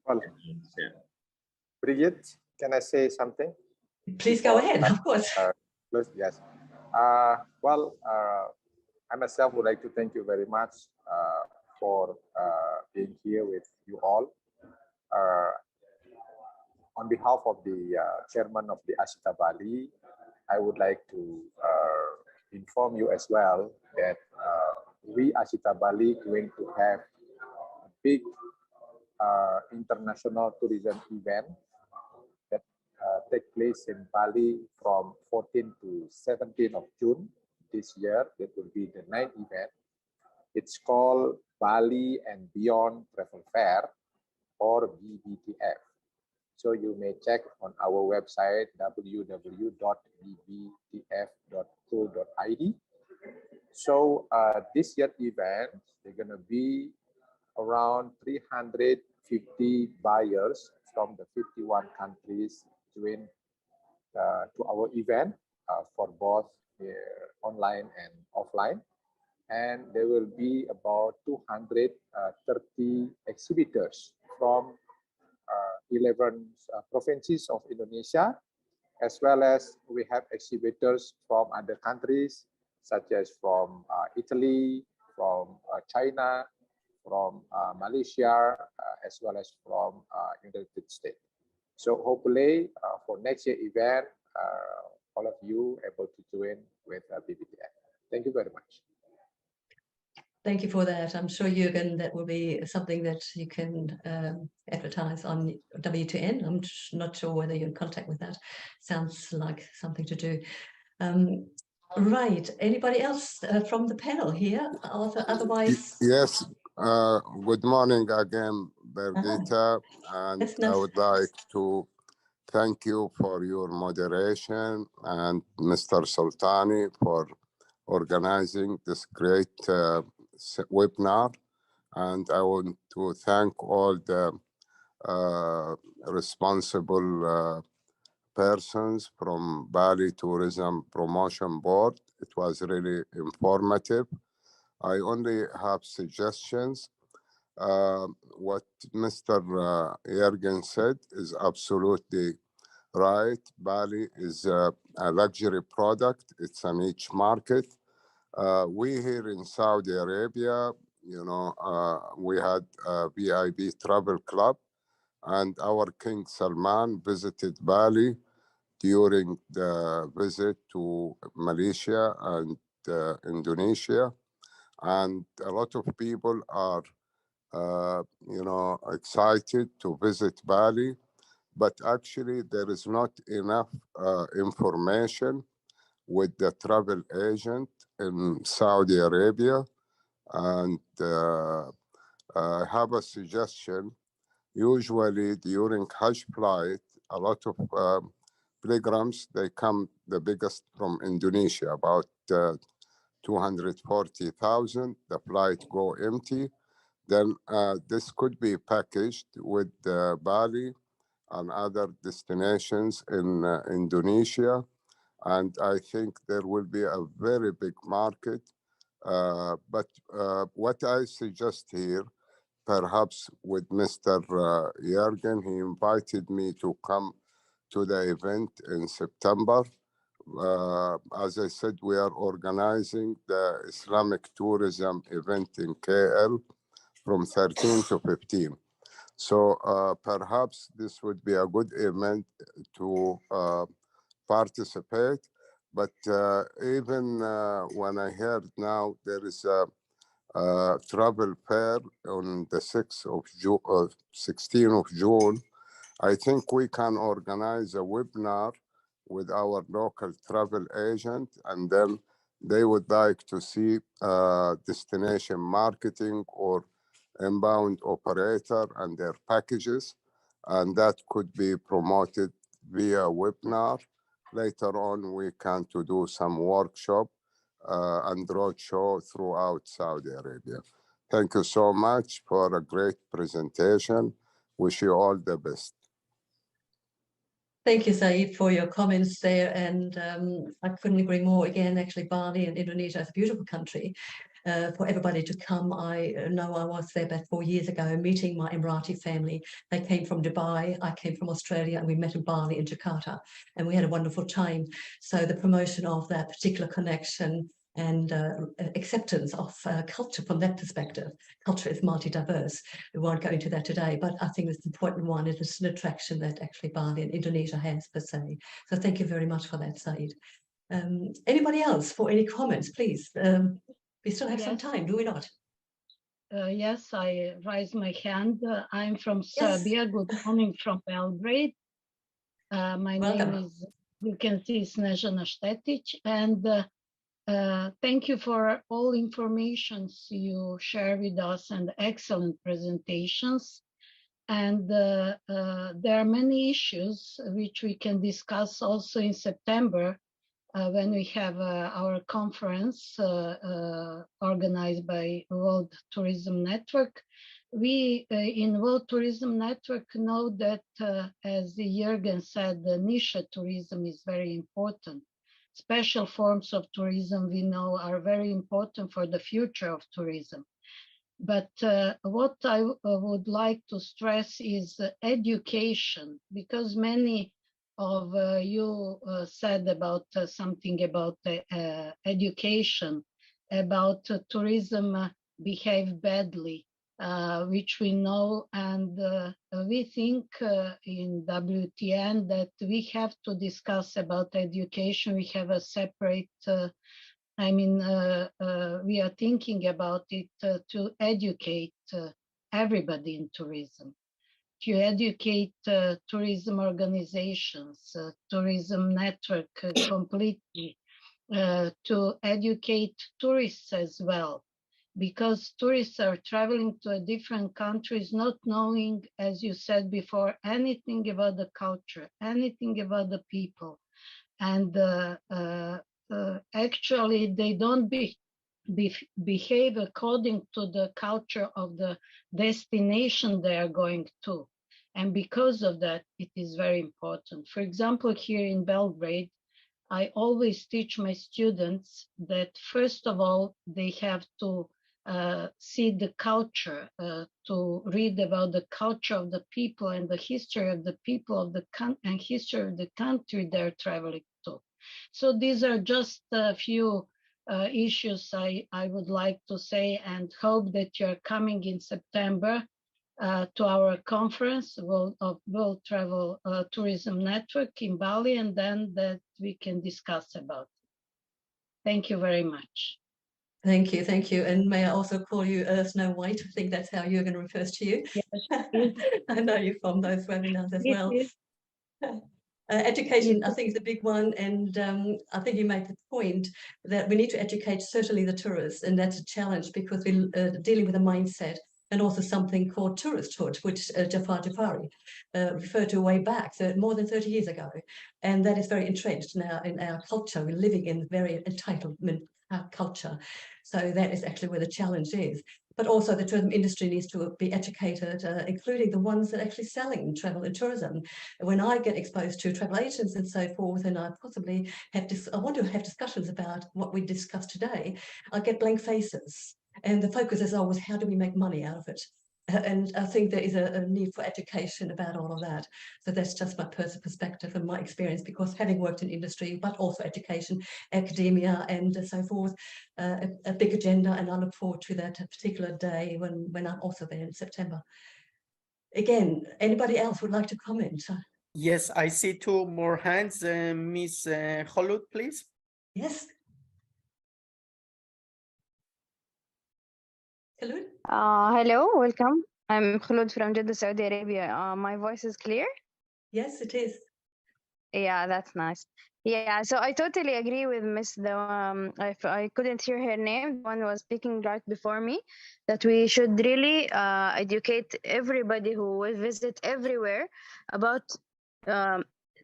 Well, Brigitte, can I say something? Please go ahead, of course. Yes. I myself would like to thank you very much for being here with you all. On behalf of the chairman of the Asita Bali, I would like to inform you as well that we Asita Bali going to have a big international tourism event that take place in Bali from 14 to 17 of June this year. That will be the 9th event. It's called Bali and Beyond Travel Fair, or BBTF. So you may check on our website www.bbtf.co.id. So this year event, they're going to be around 350 buyers from the 51 countries join to our event for both online and offline. And there will be about 230 exhibitors from 11 provinces of Indonesia, as well as we have exhibitors from other countries, such as from Italy, from China, from Malaysia, as well as from United States. So hopefully for next year event, all of you able to join with BBTN. Thank you very much. Thank you for that. I'm sure, Jürgen, that will be something that you can advertise on WTN. I'm not sure whether you're in contact with that. Sounds like something to do. Right. Anybody else from the panel here? Otherwise. Yes. Good morning again, Birgitta. And I would like to thank you for your moderation and Mr. Sultani for organizing this great webinar. And I want to thank all the responsible persons from Bali Tourism Promotion Board. It was really informative. I only have suggestions. What Mr. Jürgen said is absolutely right. Bali is a luxury product. It's a niche market. We here in Saudi Arabia, you know, we had a VIP travel club, and our King Salman visited Bali during the visit to Malaysia and Indonesia. And a lot of people are, you know, excited to visit Bali, but actually there is not enough information with the travel agent in Saudi Arabia. And I have a suggestion. Usually during Hajj flight, a lot of pilgrims, they come the biggest from Indonesia, about 240,000. The flight go empty. Then this could be packaged with Bali and other destinations in Indonesia. And I think there will be a very big market. But what I suggest here, perhaps with Mr. Jürgen, he invited me to come to the event in September. As I said, we are organizing the Islamic tourism event in KL from 13 to 15. So perhaps this would be a good event to participate. But even when I heard now there is a travel fair on the 16th of June, I think we can organize a webinar with our local travel agent, and then they would like to see destination marketing or inbound operator and their packages, and that could be promoted via webinar. Later on, we can to do some workshop and roadshow throughout Saudi Arabia. Thank you so much for a great presentation. Wish you all the best. Thank you, Saeed, for your comments there. And I couldn't agree more. Again, actually, Bali and Indonesia is a beautiful country for everybody to come. I know I was there about 4 years ago meeting my Emirati family. They came from Dubai, I came from Australia, and we met in Bali in Jakarta, and we had a wonderful time. So the promotion of that particular connection and acceptance of culture from that perspective. Culture is multi-diverse. We won't go into that today, but I think it's an important one. It is an attraction that actually Bali and Indonesia has per se. So thank you very much for that, Saeed. Anybody else for any comments, please? We still have some time, do we not? Yes, I raise my hand. I'm from Serbia. Good morning from Belgrade. My name is, you can see, Snežana Štetić, and thank you for all informations you share with us and excellent presentations. And there are many issues which we can discuss also in September when we have our conference organized by World Tourism Network. We in World Tourism Network know that, as Jürgen said, the niche tourism is very important. Special forms of tourism we know are very important for the future of tourism. But what I would like to stress is education, because many of you said about something about education, about tourism behave badly, which we know, and we think in WTN that we have to discuss about education. We have a separate we are thinking about it to educate everybody in tourism, to educate tourism organizations, tourism network completely, to educate tourists as well, because tourists are traveling to different countries not knowing, as you said before, anything about the culture, anything about the people. And actually they don't behave according to the culture of the destination they are going to. And because of that, it is very important. For example, here in Belgrade, I always teach my students that first of all, they have to see the culture, to read about the culture of the people and the history of the people of the and history of the country they're traveling to. So these are just a few issues I would like to say, and hope that you're coming in September to our conference of World Travel Tourism Network in Bali, and then that we can discuss about it. Thank you very much. Thank you, thank you. And may I also call you Snow White? I think that's how you're going to refer to you. Yes. I know you from those webinars as well. Education, I think, is a big one, and I think you make the point that we need to educate certainly the tourists, and that's a challenge because we're dealing with a mindset and also something called touristhood, which Jafar Jafari referred to way back, so more than 30 years ago, and that is very entrenched now in our culture. We're living in very entitlement culture, so that is actually where the challenge is. But also the tourism industry needs to be educated, including the ones that are actually selling travel and tourism. When I get exposed to travel agents and so forth, and I possibly I want to have discussions about what we discussed today, I get blank faces. And the focus is always, how do we make money out of it? And I think there is a need for education about all of that. So that's just my personal perspective and my experience, because having worked in industry, but also education, academia, and so forth, a big agenda, and I look forward to that particular day when I'm also there in September. Again, anybody else would like to comment? Yes, I see two more hands. Miss Kholoud, please. Yes. Kholoud? Hello, welcome. I'm Kholoud from Jeddah, Saudi Arabia. My voice is clear? Yes, it is. Yeah, that's nice. Yeah, so I totally agree with Miss if I couldn't hear her name, the one was speaking right before me, that we should really educate everybody who will visit everywhere about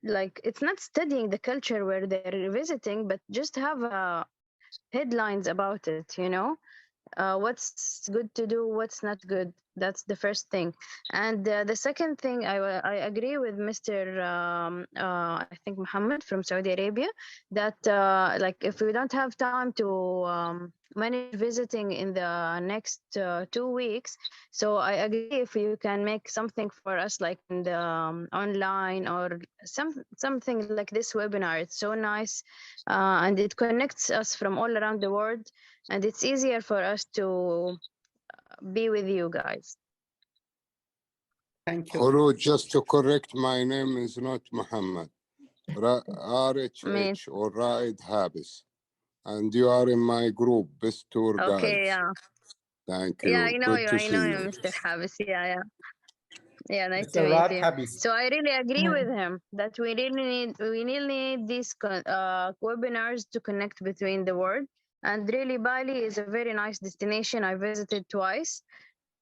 like, it's not studying the culture where they're visiting, but just have headlines about it, you know? What's good to do, what's not good. That's the first thing. And the second thing, I agree with Mr. I think Muhammad from Saudi Arabia, that like, if we don't have time to manage visiting in the next 2 weeks, so I agree if you can make something for us, like in the online or something like this webinar. It's so nice, and it connects us from all around the world, and it's easier for us to be with you guys. Thank you. Kholoud, just to correct, my name is not Muhammad. RHH or Raid Habis. And you are in my group, Best Tour Guides. Okay, yeah. Thank you. Yeah, I know Good you. to I see know you. you, Mr. Habis. Yeah. Yeah, nice Mr. to meet Rad you. Habis. So I really agree with him that we really need these webinars to connect between the world. And really, Bali is a very nice destination. I visited twice,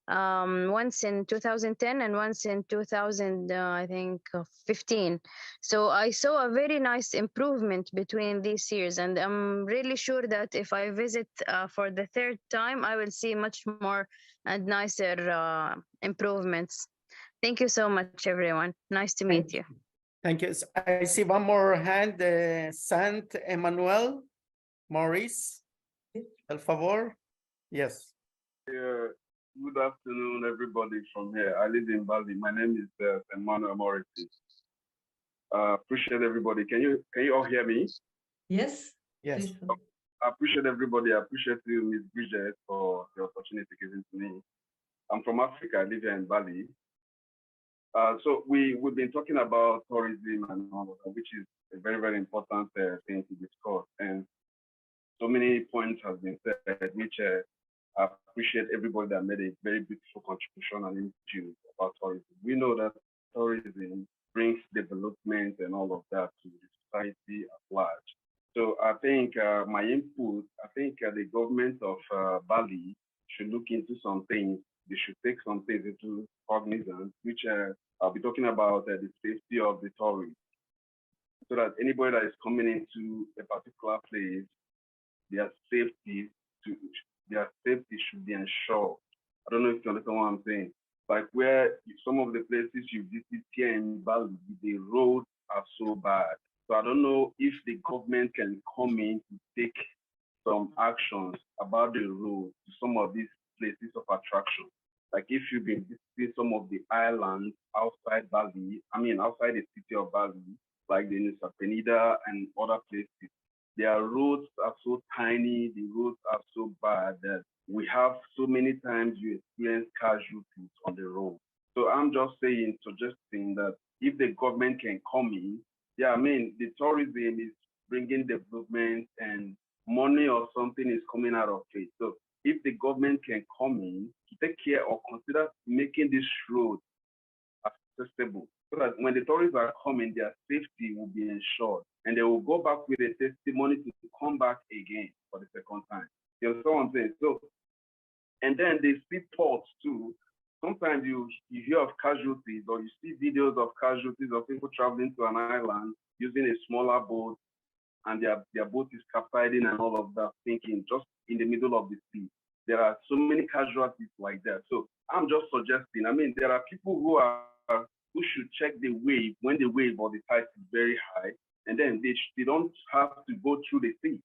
once in 2010 and once in 2015. So I saw a very nice improvement between these years, and I'm really sure that if I visit for the third time, I will see much more and nicer improvements. Thank you so much, everyone. Nice to meet you. Thank you. I see one more hand, Sant Emmanuel Maurice, el favor. Yes. Good afternoon, everybody from here. I live in Bali. My name is Emmanuel Morrissey. Appreciate everybody. Can you all hear me? Yes. Yes. I appreciate everybody. I appreciate you, Ms. Bridget, for the opportunity given to me. I'm from Africa. I live here in Bali. So we've been talking about tourism and all of that, which is a very, very important thing to discuss. And so many points have been said, which I appreciate everybody that made a very beautiful contribution and input about tourism. We know that tourism brings development and all of that to the society at large. So I think my input, I think the government of Bali should look into some things. They should take some things into cognizance, which I'll be talking about the safety of the tourists. So that anybody that is coming into a particular place, their safety should be ensured. I don't know if you understand what I'm saying. Like where some of the places you visit here in Bali, the roads are so bad. So I don't know if the government can come in to take some actions about the road to some of these places of attraction. Like if you've been visiting some of the islands outside Bali, outside the city of Bali, like the Nusa Penida and other places, their roads are so tiny, the roads are so bad that we have so many times you experience casualties on the road. So I'm just suggesting that if the government can come in, the tourism is bringing development and money or something is coming out of it. So if the government can come in to take care or consider making this road accessible, so that when the tourists are coming, their safety will be ensured and they will go back with a testimony to come back again for the second time. You understand what I'm saying? So, and then they see ports too. Sometimes you hear of casualties or you see videos of casualties of people traveling to an island using a smaller boat and their boat is capsizing and all of that, thinking just in the middle of the sea. There are so many casualties like that. So I'm just suggesting, there are people who should check the wave when the wave or the tide is very high, and then they don't have to go through the sea.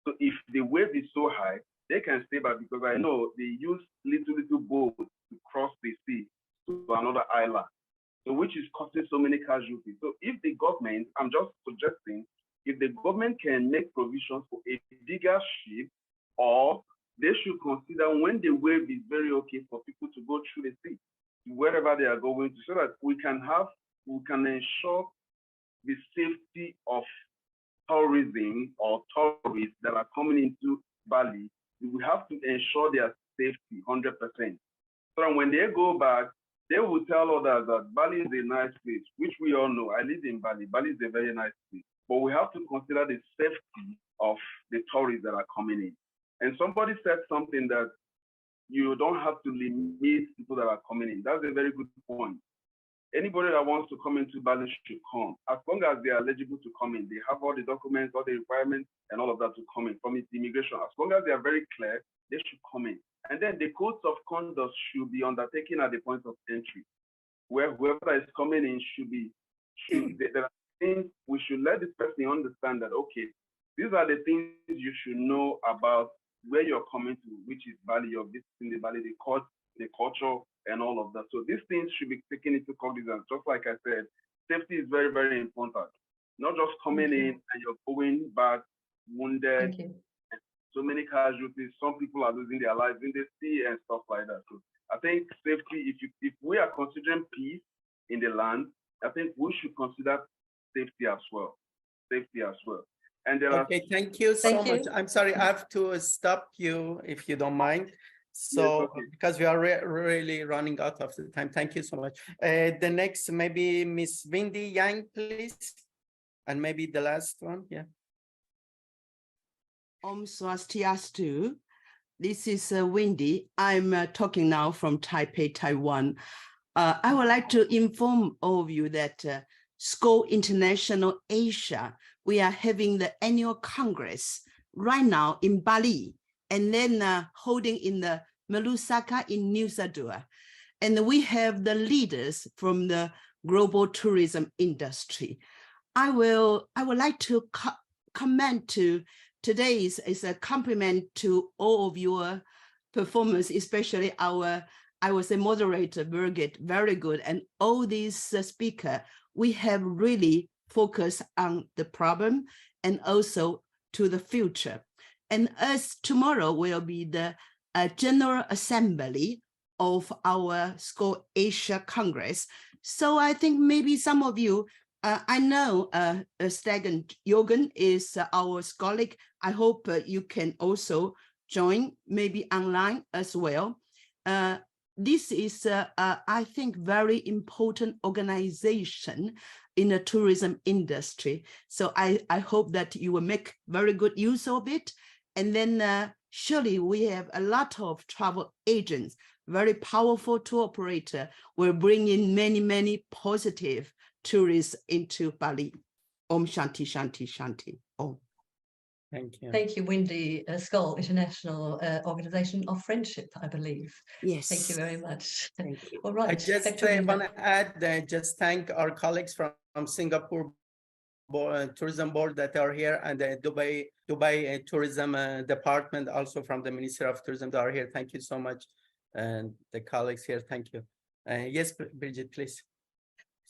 So if the wave is so high, they can stay back, because I know they use little boats to cross the sea to another island, so which is causing so many casualties. So if the government, I'm just suggesting, if the government can make provisions for a bigger ship, or they should consider when the wave is very okay for people to go through the sea, wherever they are going to, so that we can ensure the safety of tourism or tourists that are coming into Bali. We have to ensure their safety 100%. So that when they go back, they will tell others that Bali is a nice place, which we all know. I live in Bali. Bali is a very nice place. But we have to consider the safety of the tourists that are coming in. And somebody said something that you don't have to limit people that are coming in. That's a very good point. Anybody that wants to come into Bali should come, as long as they are eligible to come in. They have all the documents, all the requirements, and all of that to come in from immigration. As long as they are very clear, they should come in. And then the codes of conduct should be undertaken at the point of entry, where whoever is coming in there are things we should let this person understand that, okay, these are the things you should know about where you're coming to, which is Bali, you're visiting the Bali, the culture, and all of that. So these things should be taken into cognizance. Just like I said, safety is very, very important. Not just coming in and you're going back wounded. So many casualties. Some people are losing their lives in the sea and stuff like that. So I think safety, if we are considering peace in the land, I think we should consider safety as well. And there Okay, thank you so much. I'm sorry, I have to stop you if you don't mind. So, yes, okay. Because we are really running out of the time. Thank you so much. The next, maybe Miss Wendy Yang, please. And maybe the last one, yeah. Om Swastiastu. This is Wendy. I'm talking now from Taipei, Taiwan. I would like to inform all of you that SCO International Asia, we are having the annual Congress right now in Bali, and then holding in the Melusaka in Nusa Dua. And we have the leaders from the global tourism industry. I would like to comment to today's is a compliment to all of your performance, especially our, I was a moderator, Birgit, very good. And all these speakers, we have really focused on the problem and also to the future. And as tomorrow will be the General Assembly of our SCO Asia Congress. So I think maybe some of you, I know Stegen Jürgen is our colleague. I hope you can also join, maybe online as well. This is, I think, very important organization in the tourism industry. So I hope that you will make very good use of it. And then surely we have a lot of travel agents, very powerful tour operator, will bring in many, many positive tourists into Bali. Om Shanti, Shanti, Shanti. Om. Thank you. Thank you, Wendy. SCOL, International Organization of Friendship, I believe. Yes. Thank you very much. Thank you. All right. I just want to add, just thank our colleagues from Singapore Tourism Board that are here, and the Dubai Tourism Department, also from the Ministry of Tourism, that are here. Thank you so much, and the colleagues here. Thank you. Yes, Bridget, please.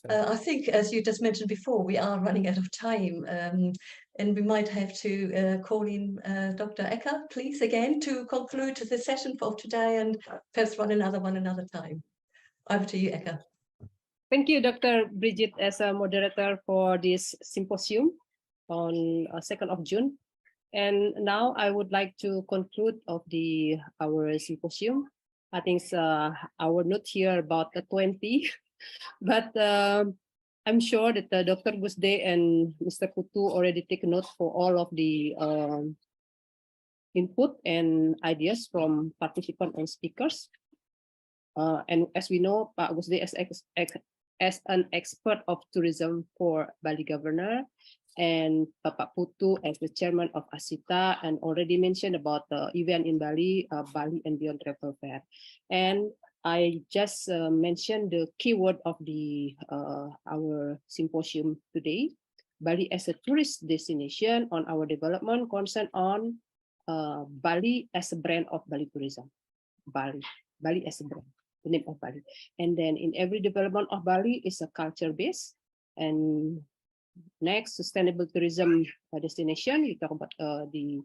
I think, as you just mentioned before, we are running out of time, and we might have to call in Dr. Ecker, please, again, to conclude the session for today, and perhaps run another one another time. Over to you, Ecker. Thank you, Dr. Bridget, as a moderator for this symposium on 2nd of June. And now I would like to conclude of our symposium. I think our note here about the 20, but I'm sure that Dr. Gusde and Mr. Putu already take note for all of the input and ideas from participants and speakers. And as we know, Pak Gusde as an expert of tourism for Bali Governor, and Pak Putu as the chairman of ASITA, and already mentioned about the event in Bali, Bali and Beyond Travel Fair. And I just mentioned the keyword of our symposium today, Bali as a tourist destination, on our development concern on Bali as a brand of Bali tourism. Bali as a brand, the name of Bali. And then in every development of Bali is a culture base. And next, sustainable tourism destination, we talk about the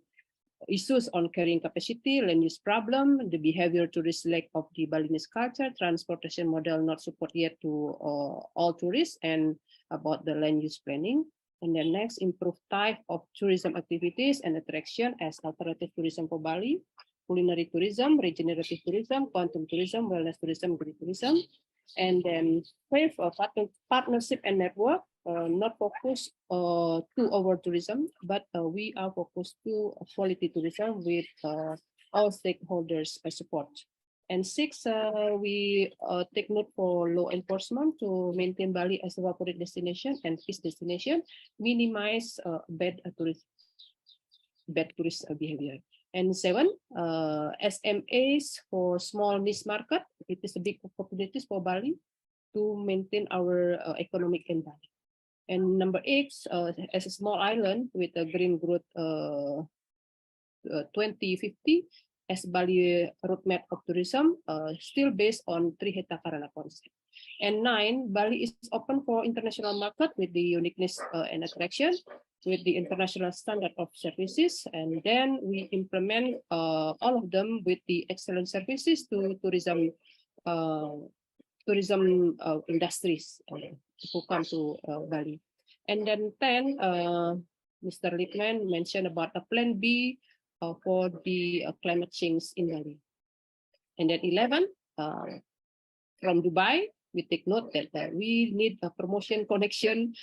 issues on carrying capacity, land use problem, the behavior tourist lack of the Balinese culture, transportation model not support yet to all tourists, and about the land use planning. And then next, improve type of tourism activities and attraction as alternative tourism for Bali, culinary tourism, regenerative tourism, quantum tourism, wellness tourism, green tourism. And then crave partnership and network, not focused to over tourism, but we are focused to quality tourism with all stakeholders support. And 6, we take note for law enforcement to maintain Bali as a favorite destination and peace destination, minimize bad tourist behavior. And 7, SMAs for small niche market. It is a big opportunities for Bali to maintain our economic in Bali. And number 8, as a small island with a green growth 2050, as Bali roadmap of tourism, still based on Trihita Karana concept. And 9, Bali is open for international market with the uniqueness and attraction, with the international standard of services, and then we implement all of them with the excellent services to tourism industries who come to Bali. And then 10, Mr. Lippman mentioned about a plan B for the climate change in Bali. And then 11, from Dubai, we take note that we need a promotion connection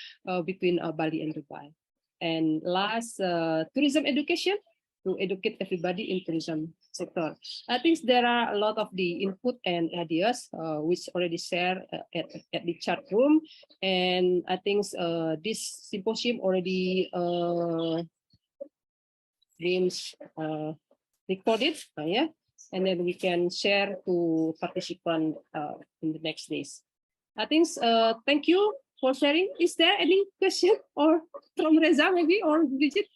between Bali and Dubai. And last, tourism education, to educate everybody in tourism sector. I think there are a lot of the input and ideas which already shared at the chat room. And I think this symposium already been recorded, yeah, and then we can share to participants in the next days. I think thank you for sharing. Is there any question or from Reza maybe or Bridget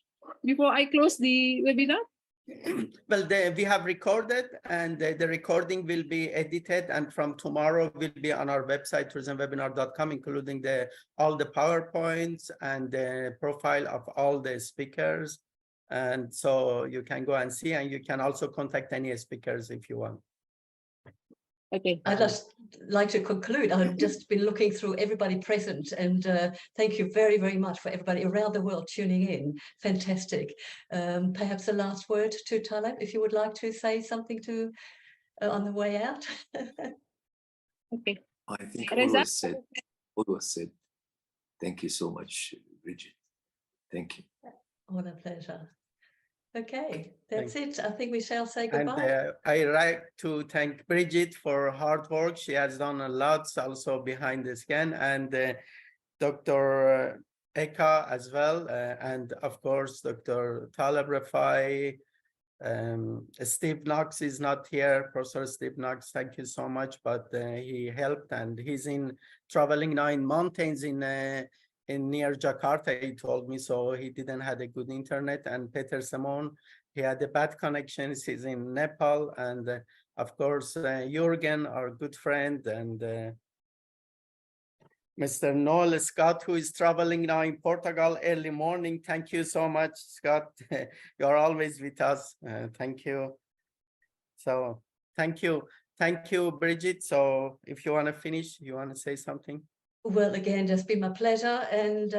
before I close the webinar? Well, we have recorded, and the recording will be edited, and from tomorrow will be on our website, tourismwebinar.com, including all the PowerPoints and the profile of all the speakers. And so you can go and see, and you can also contact any speakers if you want. Okay. I'd just like to conclude. I've just been looking through everybody present, and thank you very, very much for everybody around the world tuning in. Fantastic. Perhaps a last word to Taleb, if you would like to say something to on the way out. Okay. I think Reza? all was said. Thank you so much, Bridget. Thank you. What a pleasure. Okay, that's it. I think we shall say And goodbye. I like to thank Bridget for her hard work. She has done a lot also behind the scan, and Dr. Eka as well, and of course, Dr. Taleb Rafai. Steve Knox is not here. Professor Steve Knox, thank you so much, but he helped, and he's traveling now in mountains in near Jakarta, he told me, so he didn't have a good internet. And Peter Simon, he had a bad connections. He's in Nepal, and of course, Jürgen, our good friend, and Mr. Noel Scott, who is traveling now in Portugal early morning. Thank you so much, Scott. You're always with us. Thank you. So thank you. Thank you, Bridget. So if you want to finish, you want to say something? Well, again, just been my pleasure, and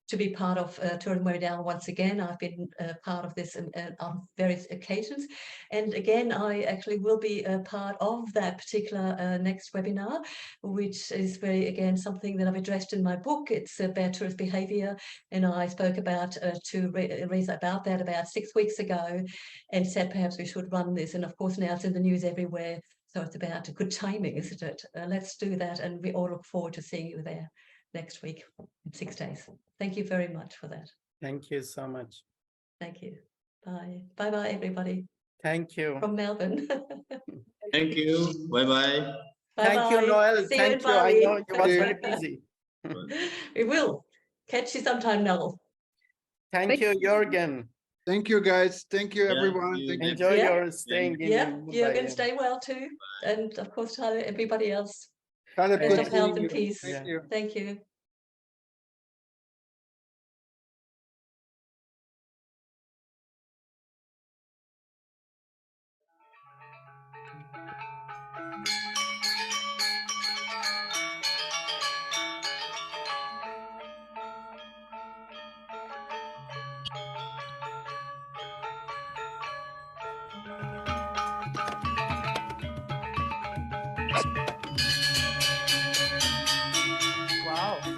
to be part of Tourism Webinar once again. I've been part of this on various occasions, and again, I actually will be a part of that particular next webinar, which is very, again, something that I've addressed in my book. It's about tourist behaviour, and I spoke about to Reza about that about 6 weeks ago, and said perhaps we should run this, and of course now it's in the news everywhere. So it's about good timing, isn't it? Let's do that, and we all look forward to seeing you there next week in 6 days. Thank you very much for that. Thank you so much. Thank you. Bye. Bye-bye, everybody. Thank you. From Melbourne. Thank you. Bye-bye. Thank you, Noel. See Thank you. you. I In know you was Bali. very busy. We will. Catch you sometime, Noel. Thank you, Jürgen. Thank you, guys. Thank you, everyone. Thank you. Enjoy your staying in Yeah, Mumbai. you're going to stay well too. And of course, Tyler, everybody else. Taleb, Best good of health seeing and you. peace. Thank you. Thank you. Wow.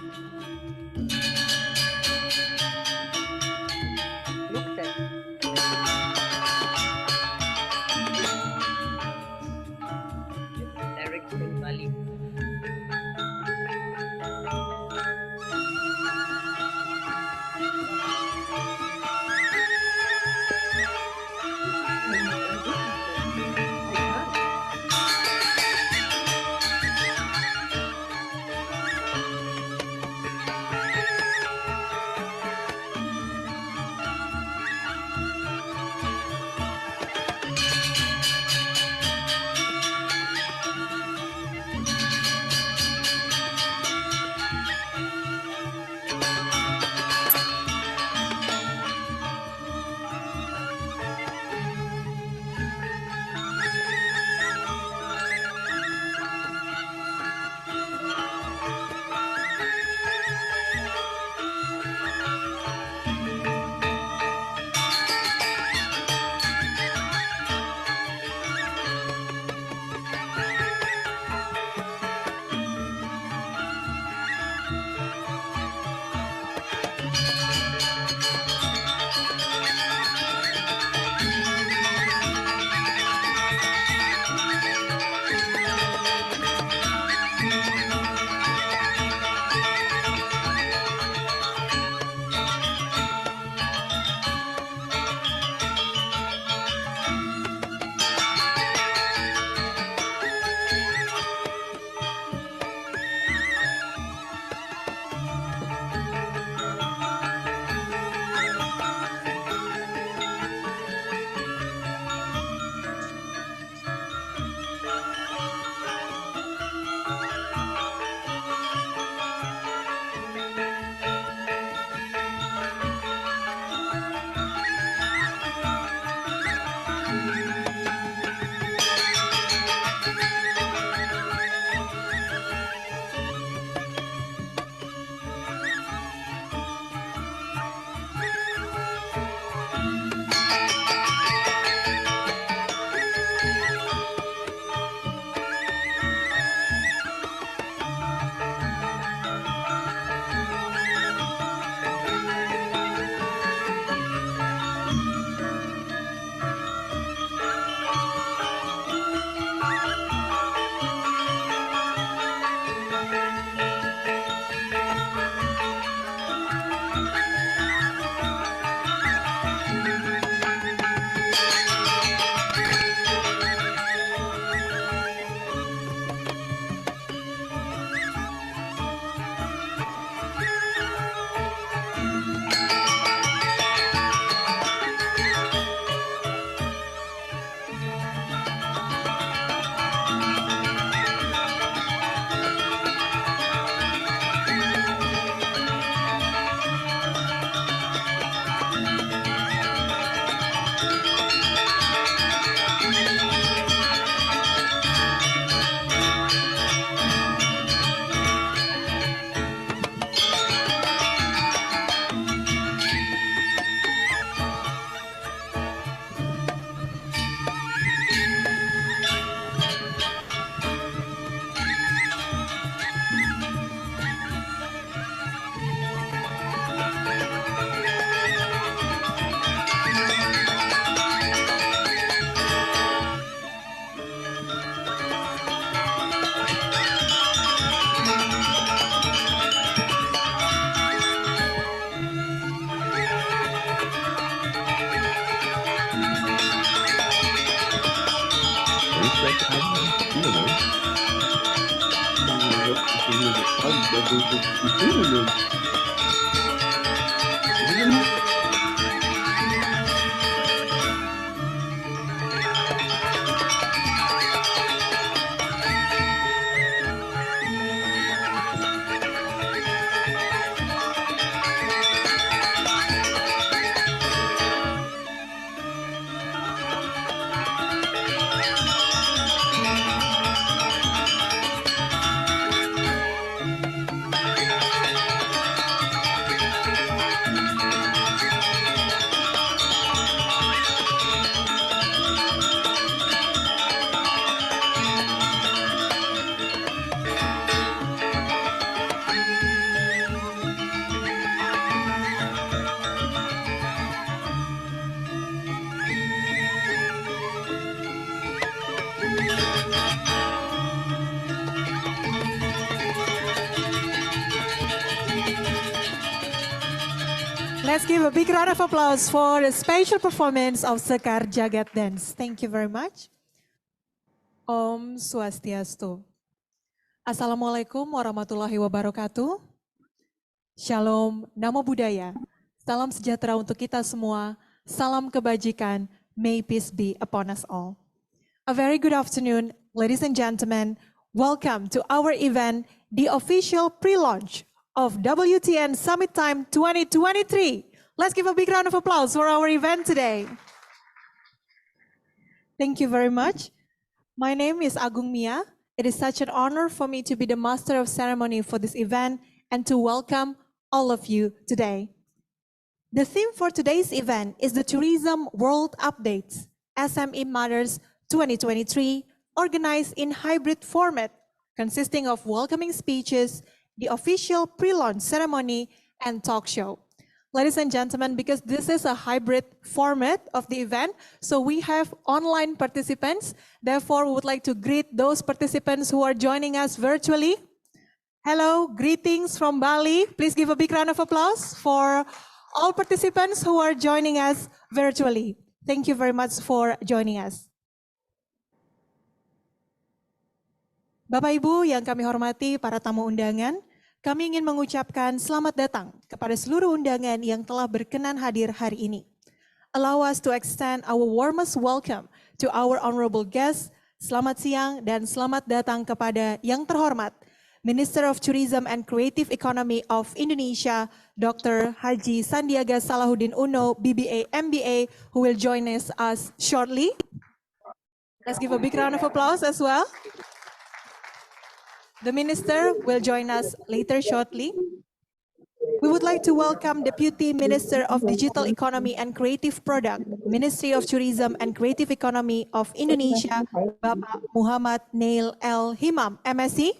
Let's give a big round of applause for the special performance of Sekar Jagat Dance. Thank you very much. Om Swastiastu. Assalamualaikum warahmatullahi wabarakatuh. Shalom, Namo Buddhaya. Salam sejahtera untuk kita semua. Salam kebajikan. May peace be upon us all. A very good afternoon, ladies and gentlemen. Welcome to our event, the official pre-launch of WTN Summit Time 2023. Let's give a big round of applause for our event today. Thank you very much. My name is Agung Mia. It is such an honor for me to be the master of ceremony for this event and to welcome all of you today. The theme for today's event is the Tourism World Updates, SME Matters 2023, organized in hybrid format, consisting of welcoming speeches, the official pre-launch ceremony, and talk show. Ladies and gentlemen, because this is a hybrid format of the event, so we have online participants. Therefore, we would like to greet those participants who are joining us virtually. Hello, greetings from Bali. Please give a big round of applause for all participants who are joining us virtually. Thank you very much for joining us. Bapak Ibu yang kami hormati, para tamu undangan, kami ingin mengucapkan selamat datang kepada seluruh undangan yang telah berkenan hadir hari ini. Allow us to extend our warmest welcome to our honorable guests. Selamat siang dan selamat datang kepada yang terhormat Minister of Tourism and Creative Economy of Indonesia, Dr. Haji Sandiaga Salahuddin Uno, BBA, MBA, who will join us shortly. Let's give a big round of applause as well. The Minister will join us later shortly. We would like to welcome Deputy Minister of Digital Economy and Creative Product, Ministry of Tourism and Creative Economy of Indonesia, Bapak Muhammad Neil L. Himam, MSc.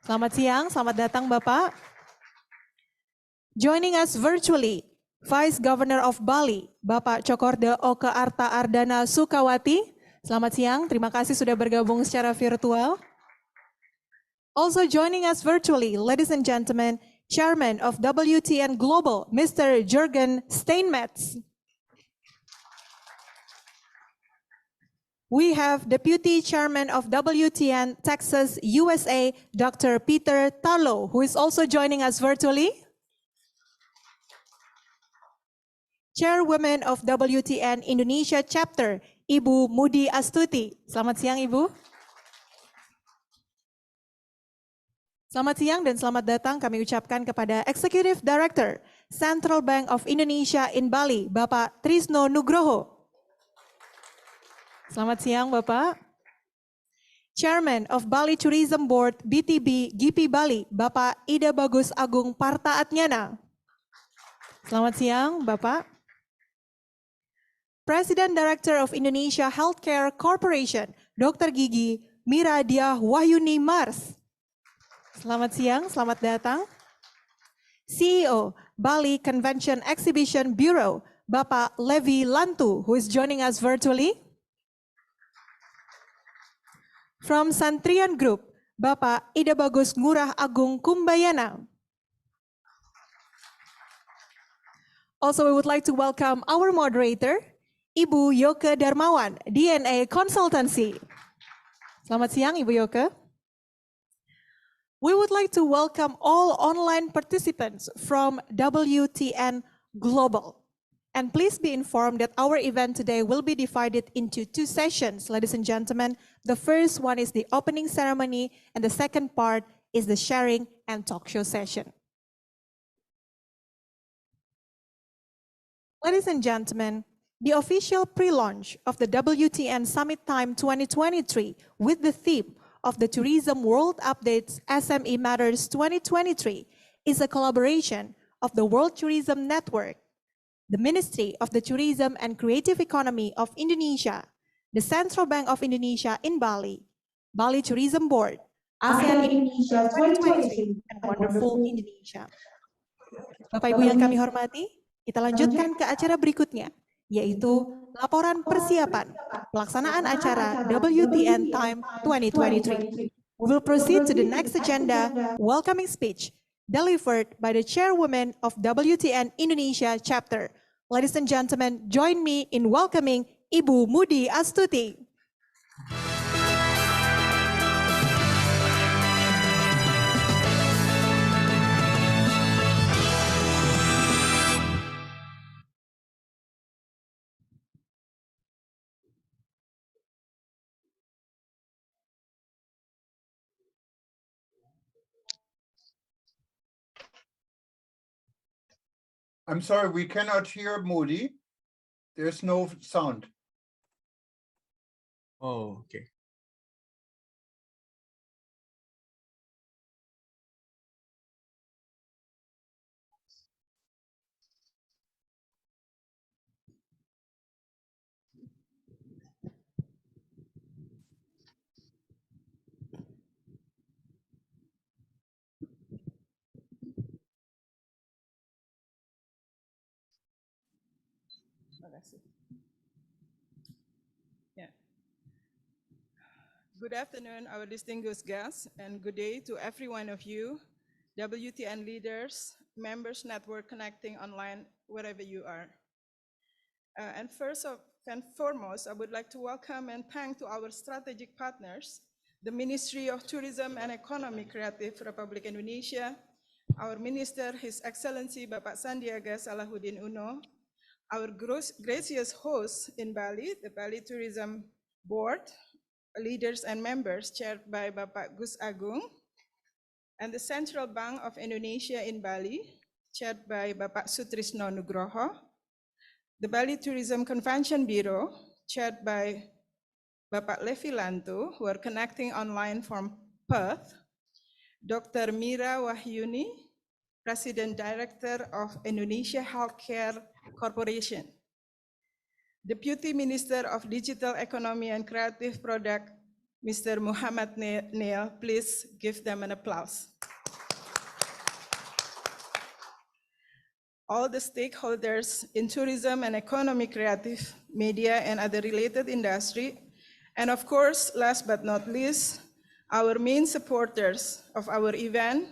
Selamat siang, selamat datang Bapak. Joining us virtually, Vice Governor of Bali, Bapak Cokorda Oka Arta Ardana Sukawati. Selamat siang, terima kasih sudah bergabung secara virtual. Also joining us virtually, ladies and gentlemen, Chairman of WTN Global, Mr. Jürgen Steinmetz. We have Deputy Chairman of WTN Texas, USA, Dr. Peter Tarlow, who is also joining us virtually. Chairwoman of WTN Indonesia Chapter, Ibu Mudi Astuti. Selamat siang, Ibu. Selamat siang dan selamat datang kami ucapkan kepada Executive Director Central Bank of Indonesia in Bali, Bapak Trisno Nugroho. Selamat siang, Bapak. Chairman of Bali Tourism Board BTB GP Bali, Bapak Ida Bagus Agung Parta Atnyana. Selamat siang, Bapak. President Director of Indonesia Healthcare Corporation, Dr. Gigi Miradia Wahyuni Mars. Selamat siang, selamat datang. CEO Bali Convention Exhibition Bureau, Bapak Levi Lantu, who is joining us virtually. From Santrian Group, Bapak Ida Bagus Ngurah Agung Kumbayana. Also, we would like to welcome our moderator, Ibu Yoke Darmawan, DNA Consultancy. Selamat siang, Ibu Yoke. We would like to welcome all online participants from WTN Global. And please be informed that our event today will be divided into two sessions, ladies and gentlemen. The first one is the opening ceremony, and the second part is the sharing and talk show session. Ladies and gentlemen, the official pre-launch of the WTN Summit Time 2023 with the theme of the Tourism World Updates SME Matters 2023 is a collaboration of the World Tourism Network, the Ministry of the Tourism and Creative Economy of Indonesia, the Central Bank of Indonesia in Bali, Bali Tourism Board, ASEAN Indonesia 2023, and Wonderful Indonesia. Bapak Ibu yang kami hormati, kita lanjutkan ke acara berikutnya, yaitu laporan persiapan pelaksanaan acara WTN Time 2023. We will proceed to the next agenda, welcoming speech, delivered by the chairwoman of WTN Indonesia chapter. Ladies and gentlemen, join me in welcoming Ibu Mudi Astuti. I'm sorry, we cannot hear Moody. There's no sound. Oh, okay. Yeah. Good afternoon, our distinguished guests, and good day to every one of you, WTN leaders, members network connecting online, wherever you are. And first and foremost, I would like to welcome and thank to our strategic partners, the Ministry of Tourism and Economy Creative Republik Indonesia, our Minister, His Excellency Bapak Sandiaga Salahuddin Uno, our gracious hosts in Bali, the Bali Tourism Board, leaders and members chaired by Bapak Gus Agung, and the Central Bank of Indonesia in Bali, chaired by Bapak Sutrisno Nugroho, the Bali Tourism Convention Bureau, chaired by Bapak Levi Lantu, who are connecting online from Perth, Dr. Mira Wahyuni, President Director of Indonesia Healthcare Corporation, Deputy Minister of Digital Economy and Creative Product, Mr. Muhammad Neil. Please give them an applause. All the stakeholders in tourism and economy, creative, media, and other related industry, and of course, last but not least, our main supporters of our event,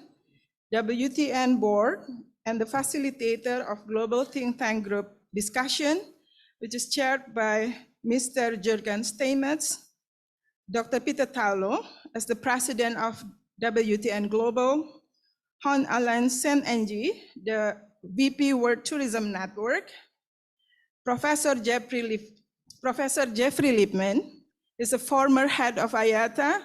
WTN Board, and the facilitator of Global Think Tank Group discussion, which is chaired by Mr. Jurgen Steinmetz, Dr. Peter Taulo, as the president of WTN Global, Hon Alan Sen-Enji, the VP World Tourism Network, Professor Jeffrey Lippman is a former head of IATA,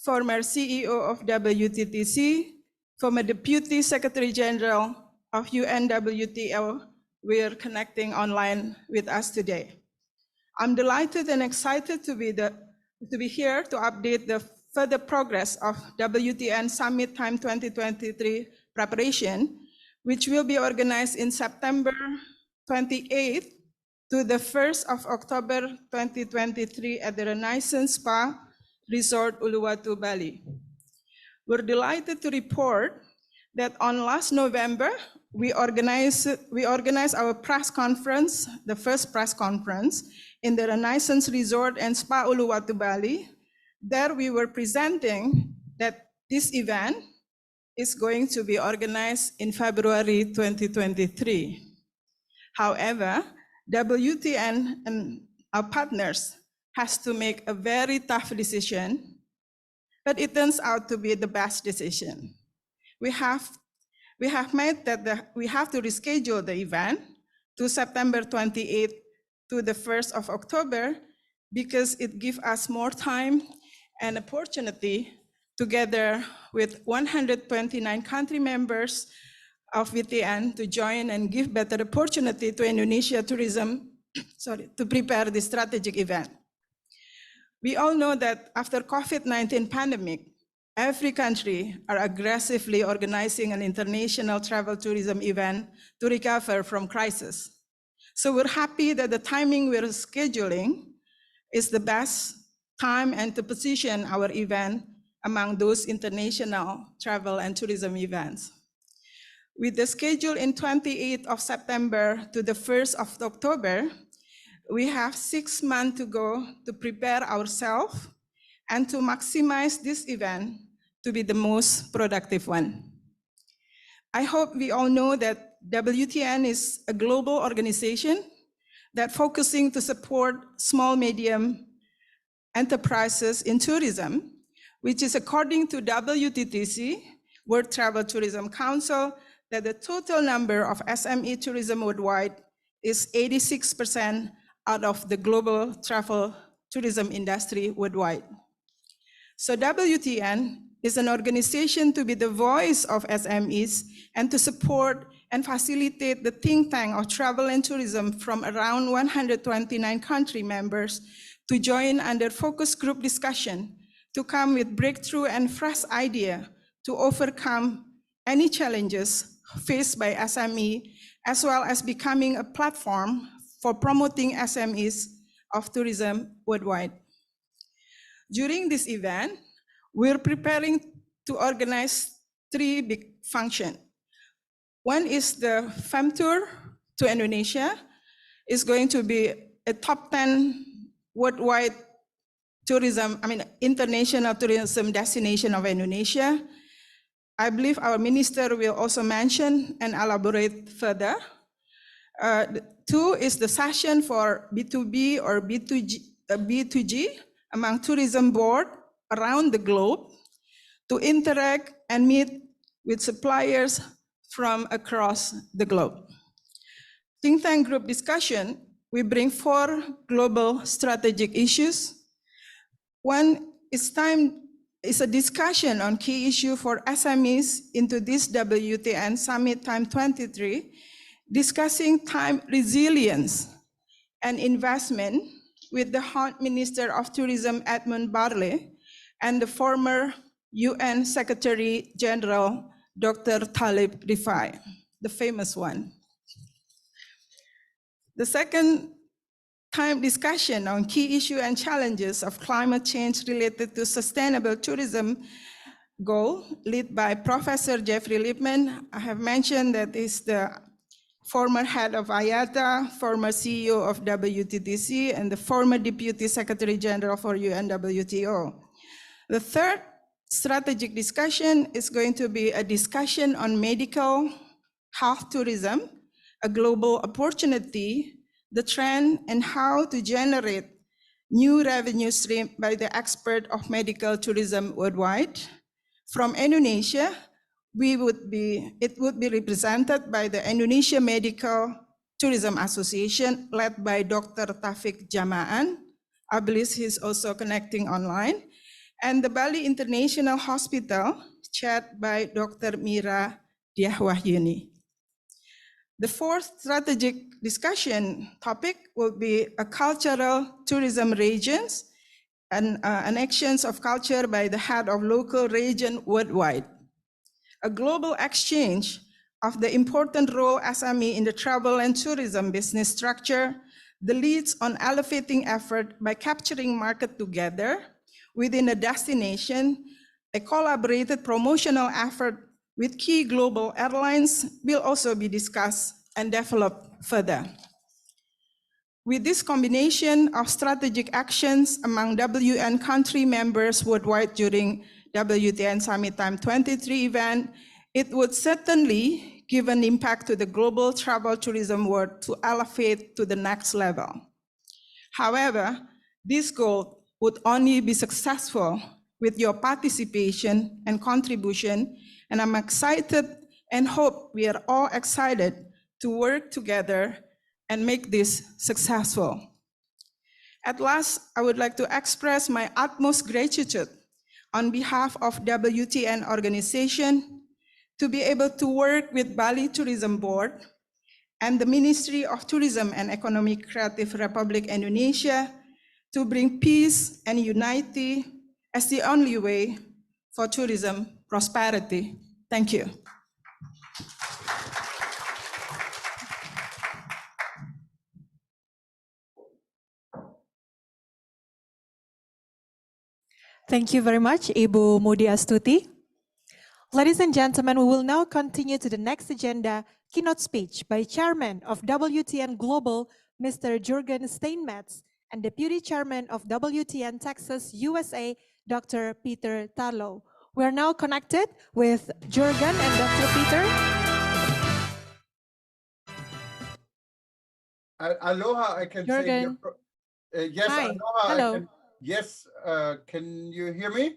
former CEO of WTTC, former Deputy Secretary General of UNWTO. We are connecting online with us today. I'm delighted and excited to be here to update the further progress of WTN Summit Time 2023 preparation, which will be organized in September 28th to the 1st of October 2023 at the Renaissance Spa Resort Uluwatu, Bali. We're delighted to report that on last November, we organized our press conference, the first press conference in the Renaissance Resort and Spa Uluwatu, Bali. There we were presenting that this event is going to be organized in February 2023. However, WTN and our partners has to make a very tough decision, but it turns out to be the best decision. We have made that we have to reschedule the event to September 28th to the 1st of October because it gives us more time and opportunity together with 129 country members of VTN to join and give better opportunity to Indonesia tourism, to prepare the strategic event. We all know that after COVID-19 pandemic, every country are aggressively organizing an international travel tourism event to recover from crisis. So we're happy that the timing we're scheduling is the best time and to position our event among those international travel and tourism events. With the schedule in 28th of September to the 1st of October, we have 6 months to go to prepare ourselves and to maximize this event to be the most productive one. I hope we all know that WTN is a global organization that focusing to support small, medium enterprises in tourism, which is according to WTTC, World Travel Tourism Council, that the total number of SME tourism worldwide is 86% out of the global travel tourism industry worldwide. So WTN is an organization to be the voice of SMEs and to support and facilitate the think tank of travel and tourism from around 129 country members to join under focus group discussion to come with breakthrough and fresh idea to overcome any challenges faced by SME, as well as becoming a platform for promoting SMEs of tourism worldwide. During this event, we're preparing to organize 3 big functions. One is the FAM Tour to Indonesia. It's going to be a top 10 worldwide tourism, international tourism destination of Indonesia. I believe our minister will also mention and elaborate further. 2 is the session for B2B or B2G among tourism board around the globe to interact and meet with suppliers from across the globe. Think tank group discussion, we bring 4 global strategic issues. One is a discussion on key issue for SMEs into this WTN Summit Time 23, discussing time resilience and investment with the Hot Minister of Tourism, Edmund Barley, and the former UN Secretary General, Dr. Talib Rifai, the famous one. The second time discussion on key issues and challenges of climate change related to sustainable tourism goal, led by Professor Jeffrey Lippman. I have mentioned that is the former head of IATA, former CEO of WTTC, and the former Deputy Secretary General for UNWTO. The third strategic discussion is going to be a discussion on medical health tourism, a global opportunity, the trend, and how to generate new revenue stream by the expert of medical tourism worldwide. From Indonesia, it would be represented by the Indonesia Medical Tourism Association, led by Dr. Taufik Jamaan. I believe he's also connecting online. And the Bali International Hospital, chaired by Dr. Mira Diahwahyuni. The fourth strategic discussion topic will be a cultural tourism regions and actions of culture by the head of local region worldwide. A global exchange of the important role SME in the travel and tourism business structure, the leads on elevating effort by capturing market together within a destination, a collaborated promotional effort with key global airlines will also be discussed and developed further. With this combination of strategic actions among WN country members worldwide during WTN Summit Time 23 event, it would certainly give an impact to the global travel tourism world to elevate to the next level. However, this goal would only be successful with your participation and contribution, and I'm excited and hope we are all excited to work together and make this successful. At last, I would like to express my utmost gratitude on behalf of WTN organization to be able to work with Bali Tourism Board and the Ministry of Tourism and Economic Creative Republic Indonesia to bring peace and unity as the only way for tourism prosperity. Thank you. Thank you very much, Ibu Mudi Astuti. Ladies and gentlemen, we will now continue to the next agenda, keynote speech by Chairman of WTN Global, Mr. Jürgen Steinmetz, and Deputy Chairman of WTN Texas, USA, Dr. Peter Tarlow. We are now connected with Jürgen and Dr. Peter. Aloha, I can say here. Jürgen. Yes, Hi. aloha. Hello. Yes, can you hear me?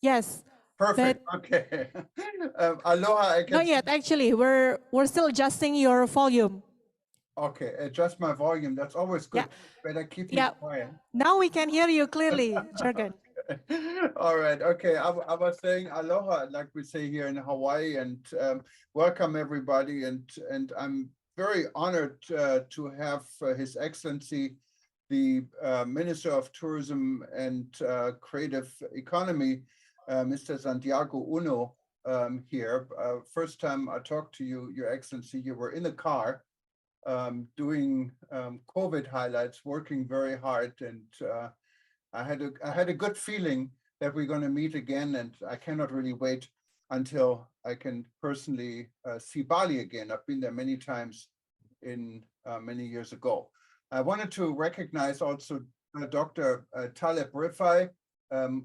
Yes. Perfect. Okay. Aloha, I can. Not yet, actually. We're still adjusting your volume. Okay, adjust my volume. That's always good. Yeah. Better keep me Yeah. quiet. Now we can hear you clearly, Jürgen. All right. Okay. I was saying aloha, like we say here in Hawaii, and welcome everybody. And I'm very honored to have His Excellency, the Minister of Tourism and Creative Economy, Mr. Santiago Uno, here. First time I talked to you, Your Excellency, you were in the car doing COVID highlights, working very hard, and I had a good feeling that we're going to meet again, and I cannot really wait until I can personally see Bali again. I've been there many times in many years ago. I wanted to recognize also Dr. Taleb Rifai,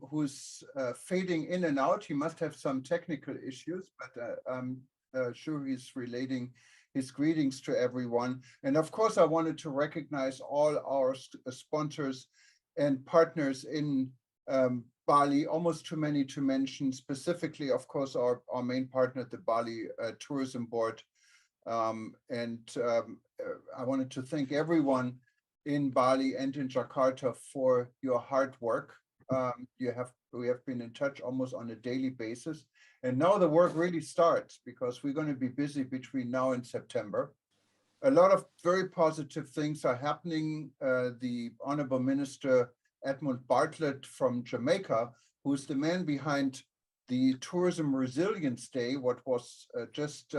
who's fading in and out. He must have some technical issues, but I'm sure he's relating his greetings to everyone. And of course, I wanted to recognize all our sponsors and partners in Bali, almost too many to mention, specifically, of course, our main partner, the Bali Tourism Board. I wanted to thank everyone in Bali and in Jakarta for your hard work. We have been in touch almost on a daily basis. And now the work really starts because we're going to be busy between now and September. A lot of very positive things are happening. The Honorable Minister Edmund Bartlett from Jamaica, who's the man behind the Tourism Resilience Day, what was just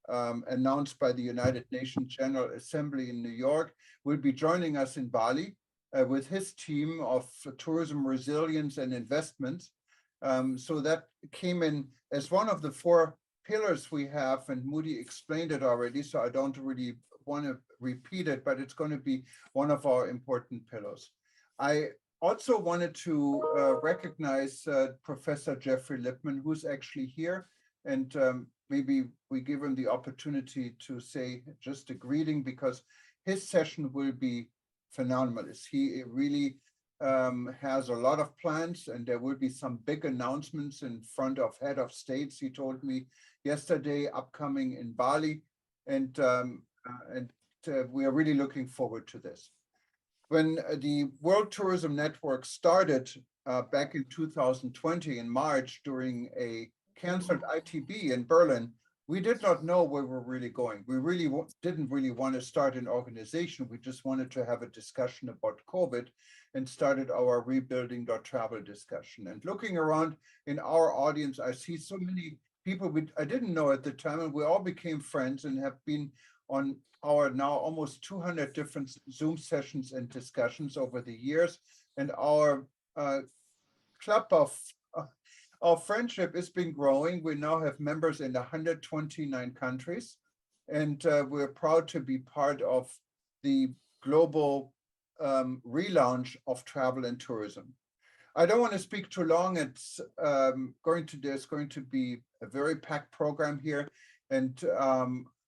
announced by the United Nations General Assembly in New York, will be joining us in Bali with his team of tourism resilience and investments. So that came in as one of the 4 pillars we have, and Moody explained it already, so I don't really want to repeat it, but it's going to be one of our important pillars. I also wanted to recognize Professor Jeffrey Lipman, who's actually here, and maybe we give him the opportunity to say just a greeting, because his session will be phenomenal. He really has a lot of plans, and there will be some big announcements in front of head of states, he told me yesterday, upcoming in Bali, and we are really looking forward to this. When the World Tourism Network started back in 2020 in March during a canceled ITB in Berlin, we did not know where we're really going. We really didn't really want to start an organization. We just wanted to have a discussion about COVID and started our rebuilding.travel discussion. And looking around in our audience, I see so many people I didn't know at the time, and we all became friends and have been on our now almost 200 different Zoom sessions and discussions over the years. And our club of friendship has been growing. We now have members in 129 countries, and we're proud to be part of the global relaunch of travel and tourism. I don't want to speak too long. It's there's going to be a very packed program here, and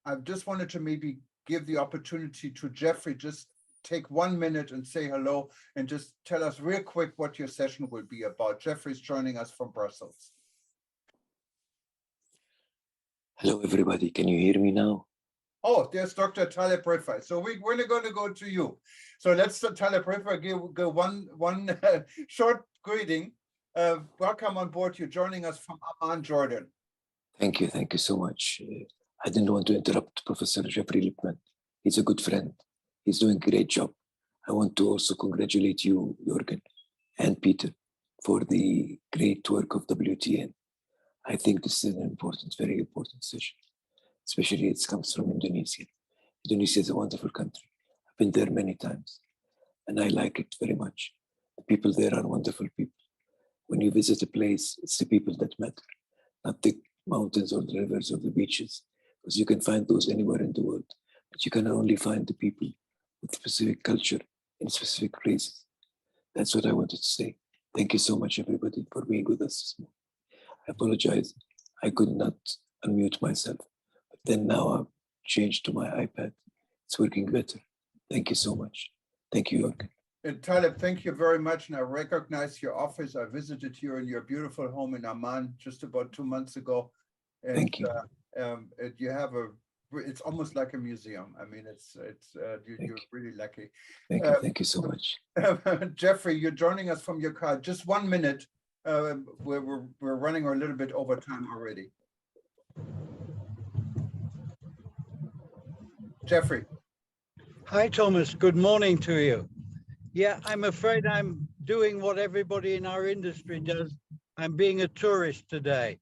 I just wanted to maybe give the opportunity to Jeffrey, just take 1 minute and say hello and just tell us real quick what your session will be about. Jeffrey's joining us from Brussels. Hello, everybody. Can you hear me now? Oh, there's Dr. Taleb Rifai. So we're going to go to you. So let's Taleb Rifai give one short greeting. Welcome on board. You're joining us from Amman, Jordan. Thank you so much. I didn't want to interrupt Professor Jeffrey Lippman. He's a good friend. He's doing a great job. I want to also congratulate you, Jürgen, and Peter for the great work of WTN. I think this is an important, very important session, especially it comes from Indonesia. Indonesia is a wonderful country. I've been there many times, and I like it very much. The people there are wonderful people. When you visit a place, it's the people that matter, not the mountains or the rivers or the beaches, because you can find those anywhere in the world, but you can only find the people with specific culture in specific places. That's what I wanted to say. Thank you so much, everybody, for being with us this morning. I apologize. I could not unmute myself, but then now I've changed to my iPad. It's working better. Thank you so much. Thank you, Jürgen. And Taleb, thank you very much. And I recognize your office. I visited you in your beautiful home in Amman just about 2 months ago. And thank you. You have it's almost like a museum. I mean, you're really lucky. Thank you so much. Jeffrey, you're joining us from your car. Just 1 minute. We're running a little bit over time already. Jeffrey. Hi, Thomas. Good morning to you. Yeah, I'm afraid I'm doing what everybody in our industry does. I'm being a tourist today.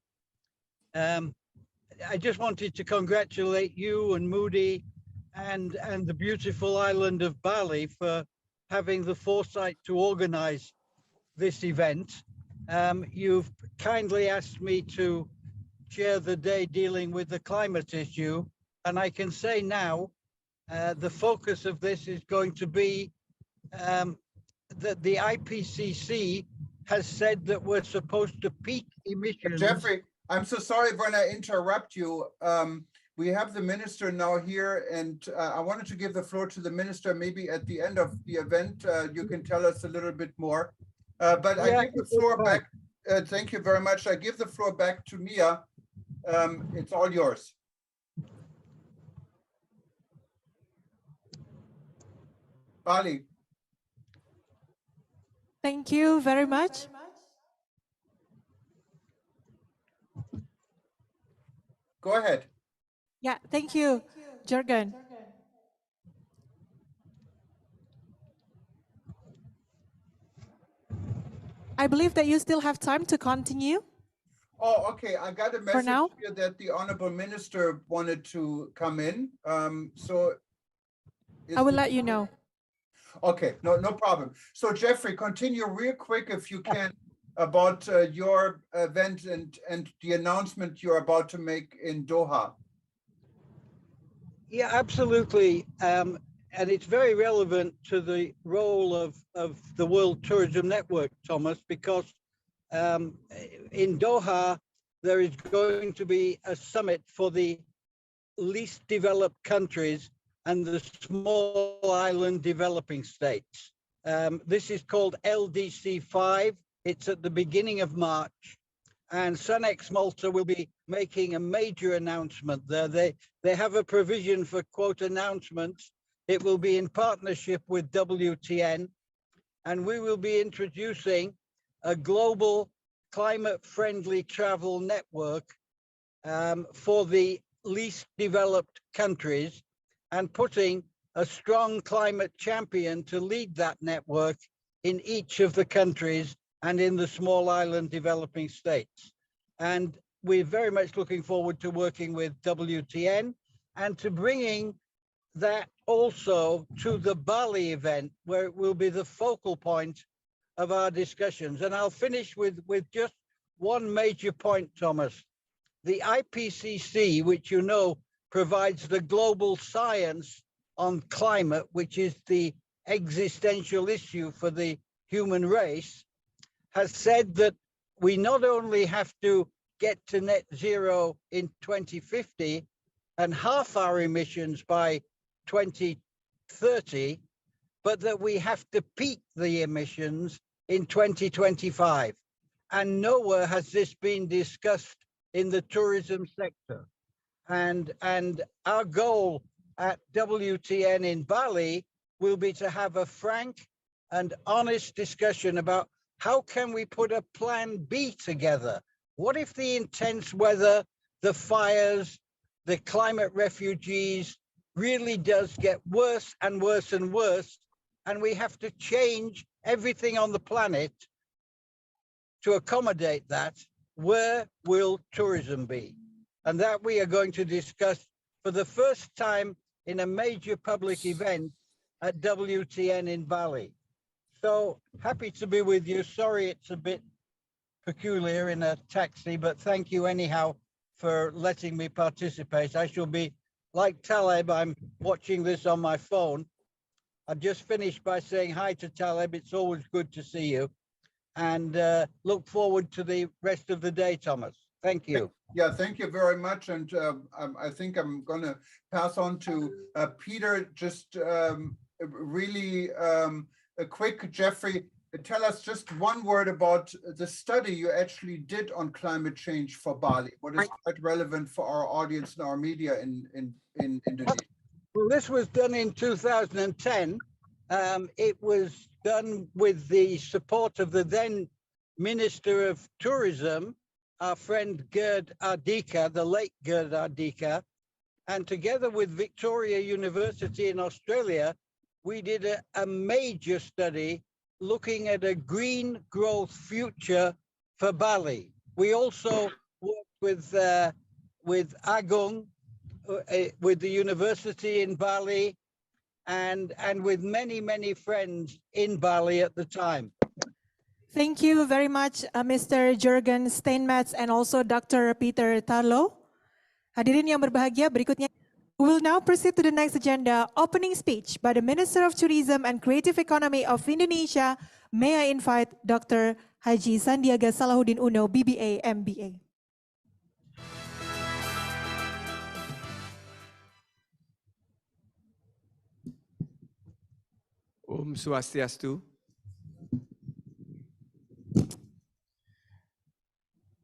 I just wanted to congratulate you and Moody and the beautiful island of Bali for having the foresight to organize this event. You've kindly asked me to chair the day dealing with the climate issue, and I can say now the focus of this is going to be that the IPCC has said that we're supposed to peak emissions. Jeffrey, I'm so sorry when I interrupt you. We have the minister now here, and I wanted to give the floor to the minister. Maybe at the end of the event, you can tell us a little bit more. But yeah, I give the floor back. Thank you very much. I give the floor back to Mia. It's all yours. Bali. Thank you very much. Go ahead. Yeah, thank you, Jürgen. I believe that you still have time to continue. Oh, okay. I got a message here that the Honorable Minister wanted to come in. So I will let you know. Okay, no problem. So Jeffrey, continue real quick if you can about your event and the announcement you're about to make in Doha. Yeah, absolutely. And it's very relevant to the role of the World Tourism Network, Thomas, because in Doha, there is going to be a summit for the least developed countries and the small island developing states. This is called LDC 5. It's at the beginning of March, and Sunex Malta will be making a major announcement there. They have a provision for quote announcements. It will be in partnership with WTN, and we will be introducing a global climate-friendly travel network for the least developed countries and putting a strong climate champion to lead that network in each of the countries and in the small island developing states. And we're very much looking forward to working with WTN and to bringing that also to the Bali event, where it will be the focal point of our discussions. And I'll finish with just one major point, Thomas. The IPCC, which you know provides the global science on climate, which is the existential issue for the human race, has said that we not only have to get to net zero in 2050 and half our emissions by 2030, but that we have to peak the emissions in 2025. And nowhere has this been discussed in the tourism sector. And our goal at WTN in Bali will be to have a frank and honest discussion about how can we put a plan B together? What if the intense weather, the fires, the climate refugees really does get worse and worse and worse, and we have to change everything on the planet to accommodate that? Where will tourism be? And that we are going to discuss for the first time in a major public event at WTN in Bali. So happy to be with you. Sorry it's a bit peculiar in a taxi, but thank you anyhow for letting me participate. I shall be like Taleb, I'm watching this on my phone. I've just finished by saying hi to Taleb. It's always good to see you. And look forward to the rest of the day, Thomas. Thank you. Yeah, thank you very much. And I think I'm going to pass on to Peter. Just really a quick, Jeffrey, tell us just one word about the study you actually did on climate change for Bali. What is quite relevant for our audience and our media in Indonesia? Well, this was done in 2010. It was done with the support of the then Minister of Tourism, our friend Gerd Ardika, the late Gerd Ardika, and together with Victoria University in Australia, we did a major study looking at a green growth future for Bali. We also worked with Agung, with the university in Bali, and with many, many friends in Bali at the time. Thank you very much, Mr. Jurgen Steinmetz and also Dr. Peter Tarlo. Hadirin yang berbahagia, berikutnya we will now proceed to the next agenda, opening speech by the Minister of Tourism and Creative Economy of Indonesia. May I invite Dr. Haji Sandiaga Salahuddin Uno, BBA, MBA. Om Swastiastu.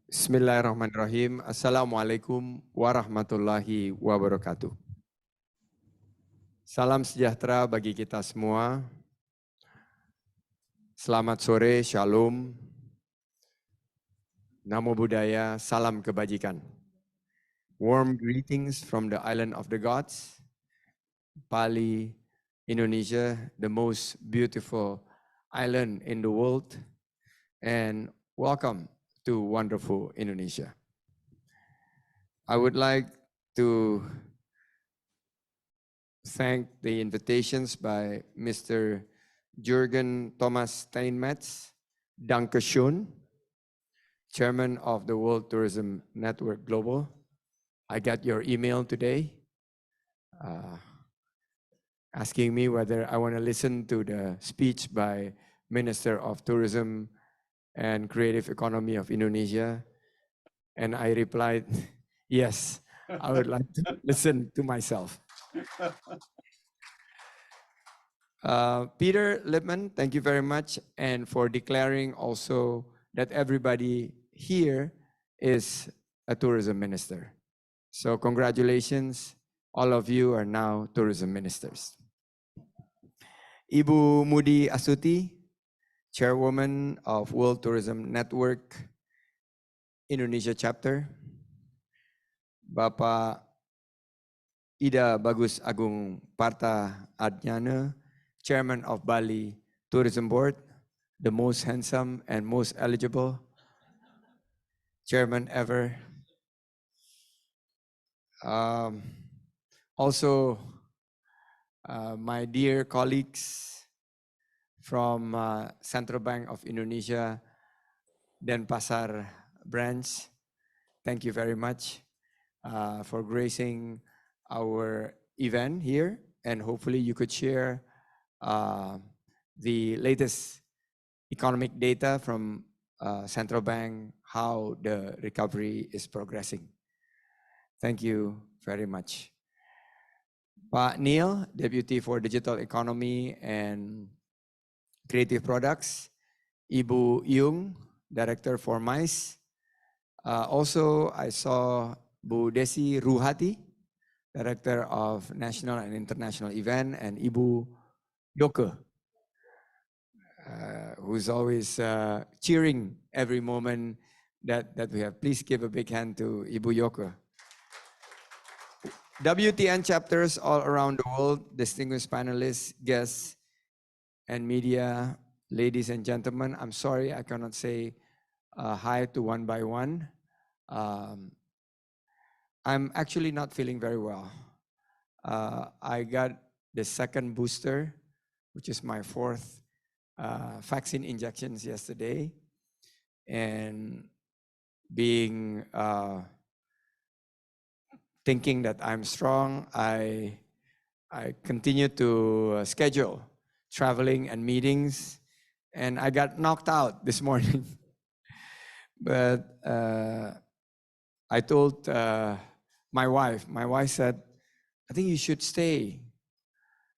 Bismillahirrahmanirrahim. Assalamualaikum warahmatullahi wabarakatuh. Salam sejahtera bagi kita semua. Selamat sore, shalom. Namo Buddhaya, salam kebajikan. Warm greetings from the island of the gods, Bali, Indonesia, the most beautiful island in the world, and welcome to wonderful Indonesia. I would like to thank the invitations by Mr. Jurgen Thomas Steinmetz, Danke schön, Chairman of the World Tourism Network Global. I got your email today asking me whether I want to listen to the speech by Minister of Tourism and Creative Economy of Indonesia. And I replied, yes, I would like to listen to myself. Peter Lipman, thank you very much. And for declaring also that everybody here is a tourism minister. So congratulations, all of you are now tourism ministers. Ibu Mudi Asuti, Chairwoman of World Tourism Network Indonesia Chapter. Bapak Ida Bagus Agung Parta Adnyana, Chairman of Bali Tourism Board, the most handsome and most eligible chairman ever. Also, my dear colleagues from Central Bank of Indonesia, Denpasar branch, thank you very much for gracing our event here, and hopefully you could share the latest economic data from Central Bank, how the recovery is progressing. Thank you very much. Pak Neil, Deputy for Digital Economy and Creative Products. Ibu Yung, Director for MICE. Also, I saw Bu Desi Ruhati, Director of National and International Event, and Ibu Yoke, who's always cheering every moment that we have. Please give a big hand to Ibu Yoke. WTN chapters all around the world, distinguished panelists, guests, and media, ladies and gentlemen, I'm sorry I cannot say hi to one by one. I'm actually not feeling very well. I got the second booster, which is my fourth vaccine injections yesterday. And being thinking that I'm strong, I continue to schedule traveling and meetings, and I got knocked out this morning. But I told my wife said, I think you should stay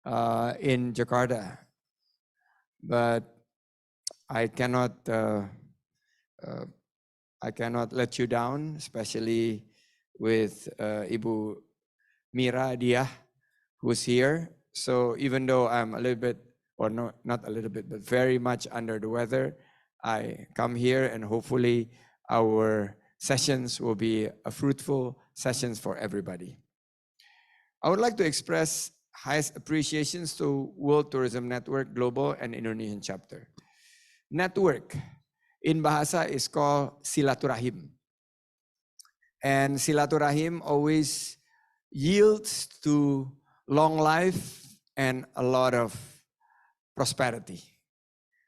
in Jakarta. But I cannot let you down, especially with Ibu Mira Dia, who's here. So even though I'm a little bit, or no, not a little bit, but very much under the weather, I come here and hopefully our sessions will be a fruitful sessions for everybody. I would like to express highest appreciations to World Tourism Network Global and Indonesian Chapter. Network in Bahasa is called silaturahim. And silaturahim always yields to long life and a lot of prosperity.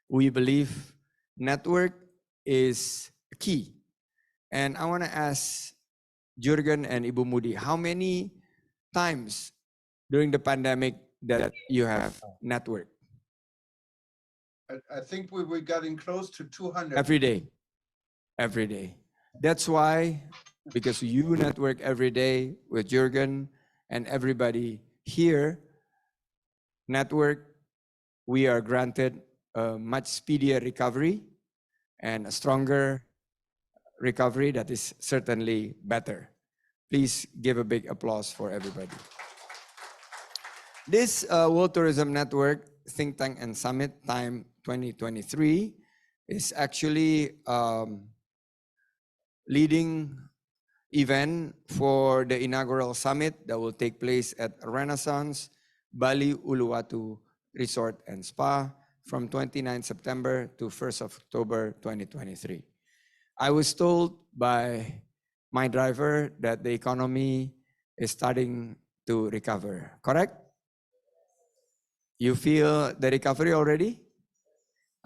We believe network is key. And I want to ask Jurgen and Ibu Mudi, how many times during the pandemic that you have network? I think we were getting close to 200. Every day. Every day. That's why, because you network every day with Jurgen and everybody here, network, we are granted a much speedier recovery and a stronger recovery that is certainly better. Please give a big applause for everybody. This World Tourism Network Think Tank and Summit Time 2023 is actually leading event for the inaugural summit that will take place at Renaissance Bali Uluwatu Resort and Spa from 29 September to 1st of October 2023. I was told by my driver that the economy is starting to recover, correct? You feel the recovery already?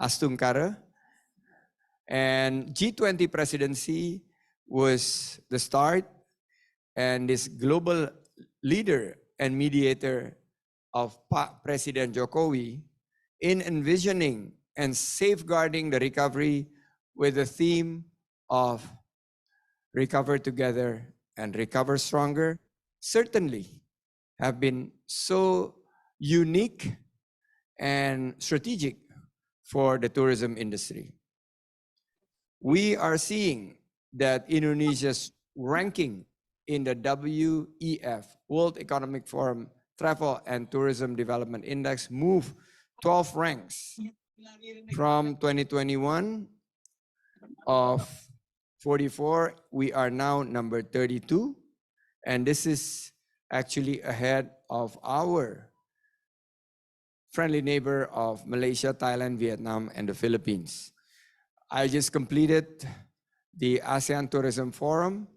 Astungkara. And G20 presidency was the start, and this global leader and mediator of President Jokowi in envisioning and safeguarding the recovery with the theme of recover together and recover stronger, certainly have been so unique and strategic for the tourism industry. We are seeing that Indonesia's ranking in the WEF, World Economic Forum Travel and Tourism Development Index, moved 12 ranks from 2021 of 44. We are now number 32. And this is actually ahead of our friendly neighbor of Malaysia, Thailand, Vietnam, and the Philippines. I just completed the ASEAN Tourism Forum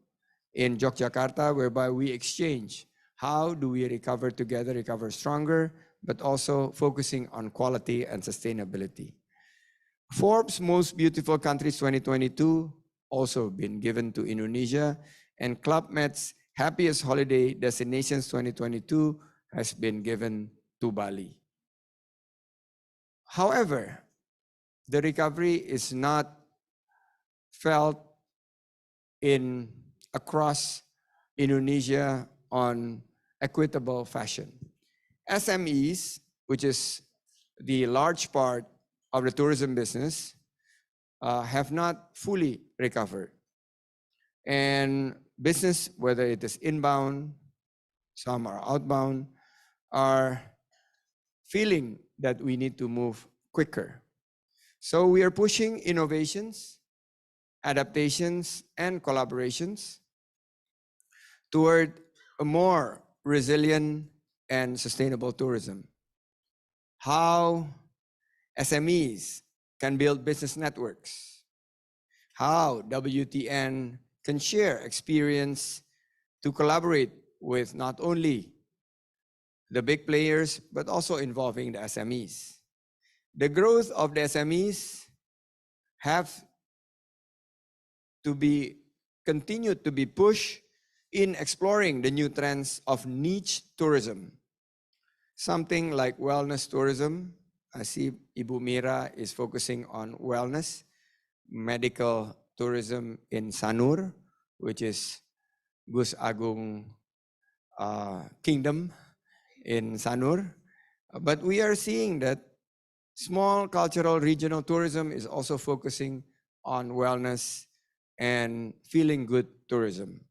in Yogyakarta, whereby we exchange how do we recover together, recover stronger, but also focusing on quality and sustainability. Forbes Most Beautiful Countries 2022 also been given to Indonesia, and Club Med's Happiest Holiday Destinations 2022 has been given to Bali. However, the recovery is not felt across Indonesia on equitable fashion. SMEs, which is the large part of the tourism business, have not fully recovered. And business, whether it is inbound, some are outbound, are feeling that we need to move quicker. So we are pushing innovations, adaptations, and collaborations toward a more resilient and sustainable tourism. How SMEs can build business networks. How WTN can share experience to collaborate with not only the big players, but also involving the SMEs. The growth of the SMEs have to be continued to be pushed in exploring the new trends of niche tourism. Something like wellness tourism. I see Ibu Mira is focusing on wellness, medical tourism in Sanur, which is Gus Agung Kingdom in Sanur. But we are seeing that small cultural regional tourism is also focusing on wellness and feeling good tourism.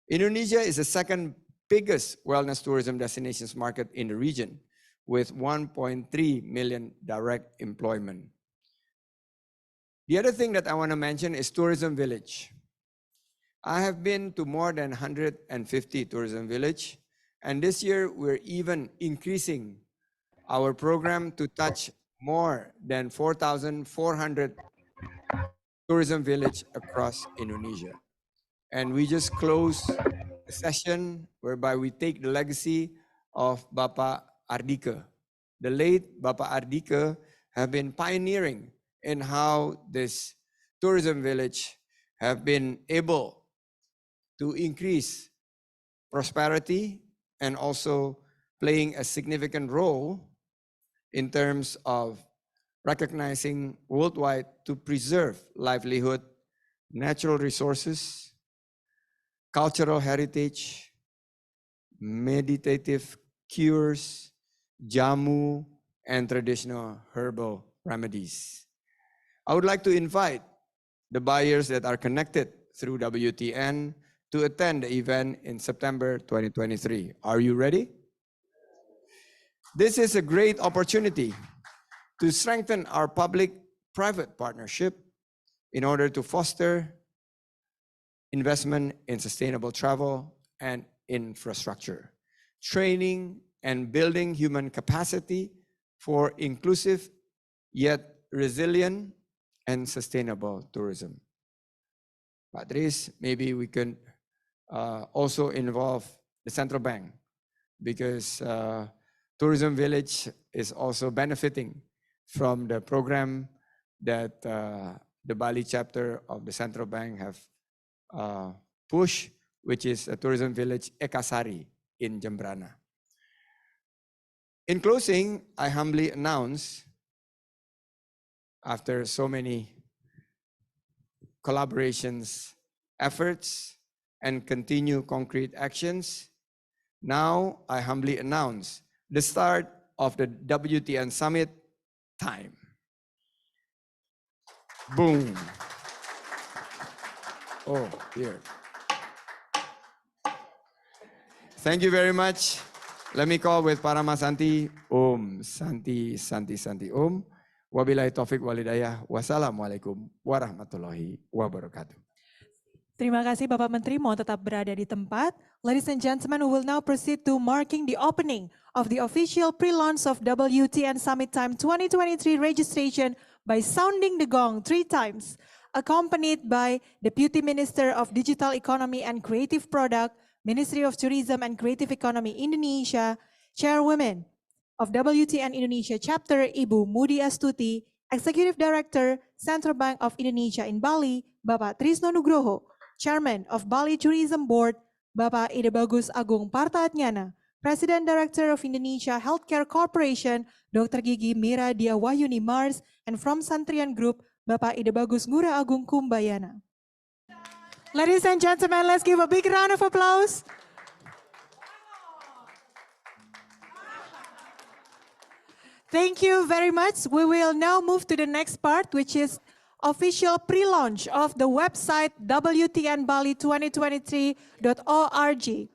Indonesia is the second biggest wellness tourism destinations market in the region, with 1.3 million direct employment. The other thing that I want to mention is tourism village. I have been to more than 150 tourism village, and this year we're even increasing our program to touch more than 4,400 tourism village across Indonesia. And we just closed a session whereby we take the legacy of Bapak Ardika. The late Bapak Ardika have been pioneering in how this tourism village have been able to increase prosperity and also playing a significant role in terms of recognizing worldwide to preserve livelihood, natural resources, cultural heritage, meditative cures, jamu, and traditional herbal remedies. I would like to invite the buyers that are connected through WTN to attend the event in September 2023. Are you ready? This is a great opportunity to strengthen our public-private partnership in order to foster investment in sustainable travel and infrastructure, training and building human capacity for inclusive yet resilient and sustainable tourism. Patrice, maybe we can also involve the central bank, because Tourism Village is also benefiting from the program that the Bali chapter of the central bank have pushed, which is a tourism village Ekasari in Jembrana. In closing, I humbly announce, after so many collaborations, efforts, and continue concrete actions, now I humbly announce the start of the WTN Summit time. Boom. Oh, here. Thank you very much. Let me call with Parama Santi. Om Santi Santi Santi Om. Wabillahi taufiq walidayah. Wassalamualaikum warahmatullahi wabarakatuh. Terima kasih Bapak Menteri, mohon tetap berada di tempat. Ladies and gentlemen, we will now proceed to marking the opening of the official pre-launch of WTN Summit Time 2023 registration by sounding the gong 3 times, accompanied by Deputy Minister of Digital Economy and Creative Product, Ministry of Tourism and Creative Economy Indonesia, Chairwoman of WTN Indonesia Chapter, Ibu Mudi Astuti, Executive Director, Central Bank of Indonesia in Bali, Bapak Trisno Nugroho, Chairman of Bali Tourism Board, Bapak Ide Bagus Agung Partaatnyana, President Director of Indonesia Healthcare Corporation, Dr. Gigi Mira Dia Wahyuni Mars, and from Santrian Group, Bapak Ide Bagus Ngurah Agung Kumbayana. Ladies and gentlemen, let's give a big round of applause. Thank you very much. We will now move to the next part, which is official pre-launch of the website WTNBali2023.org.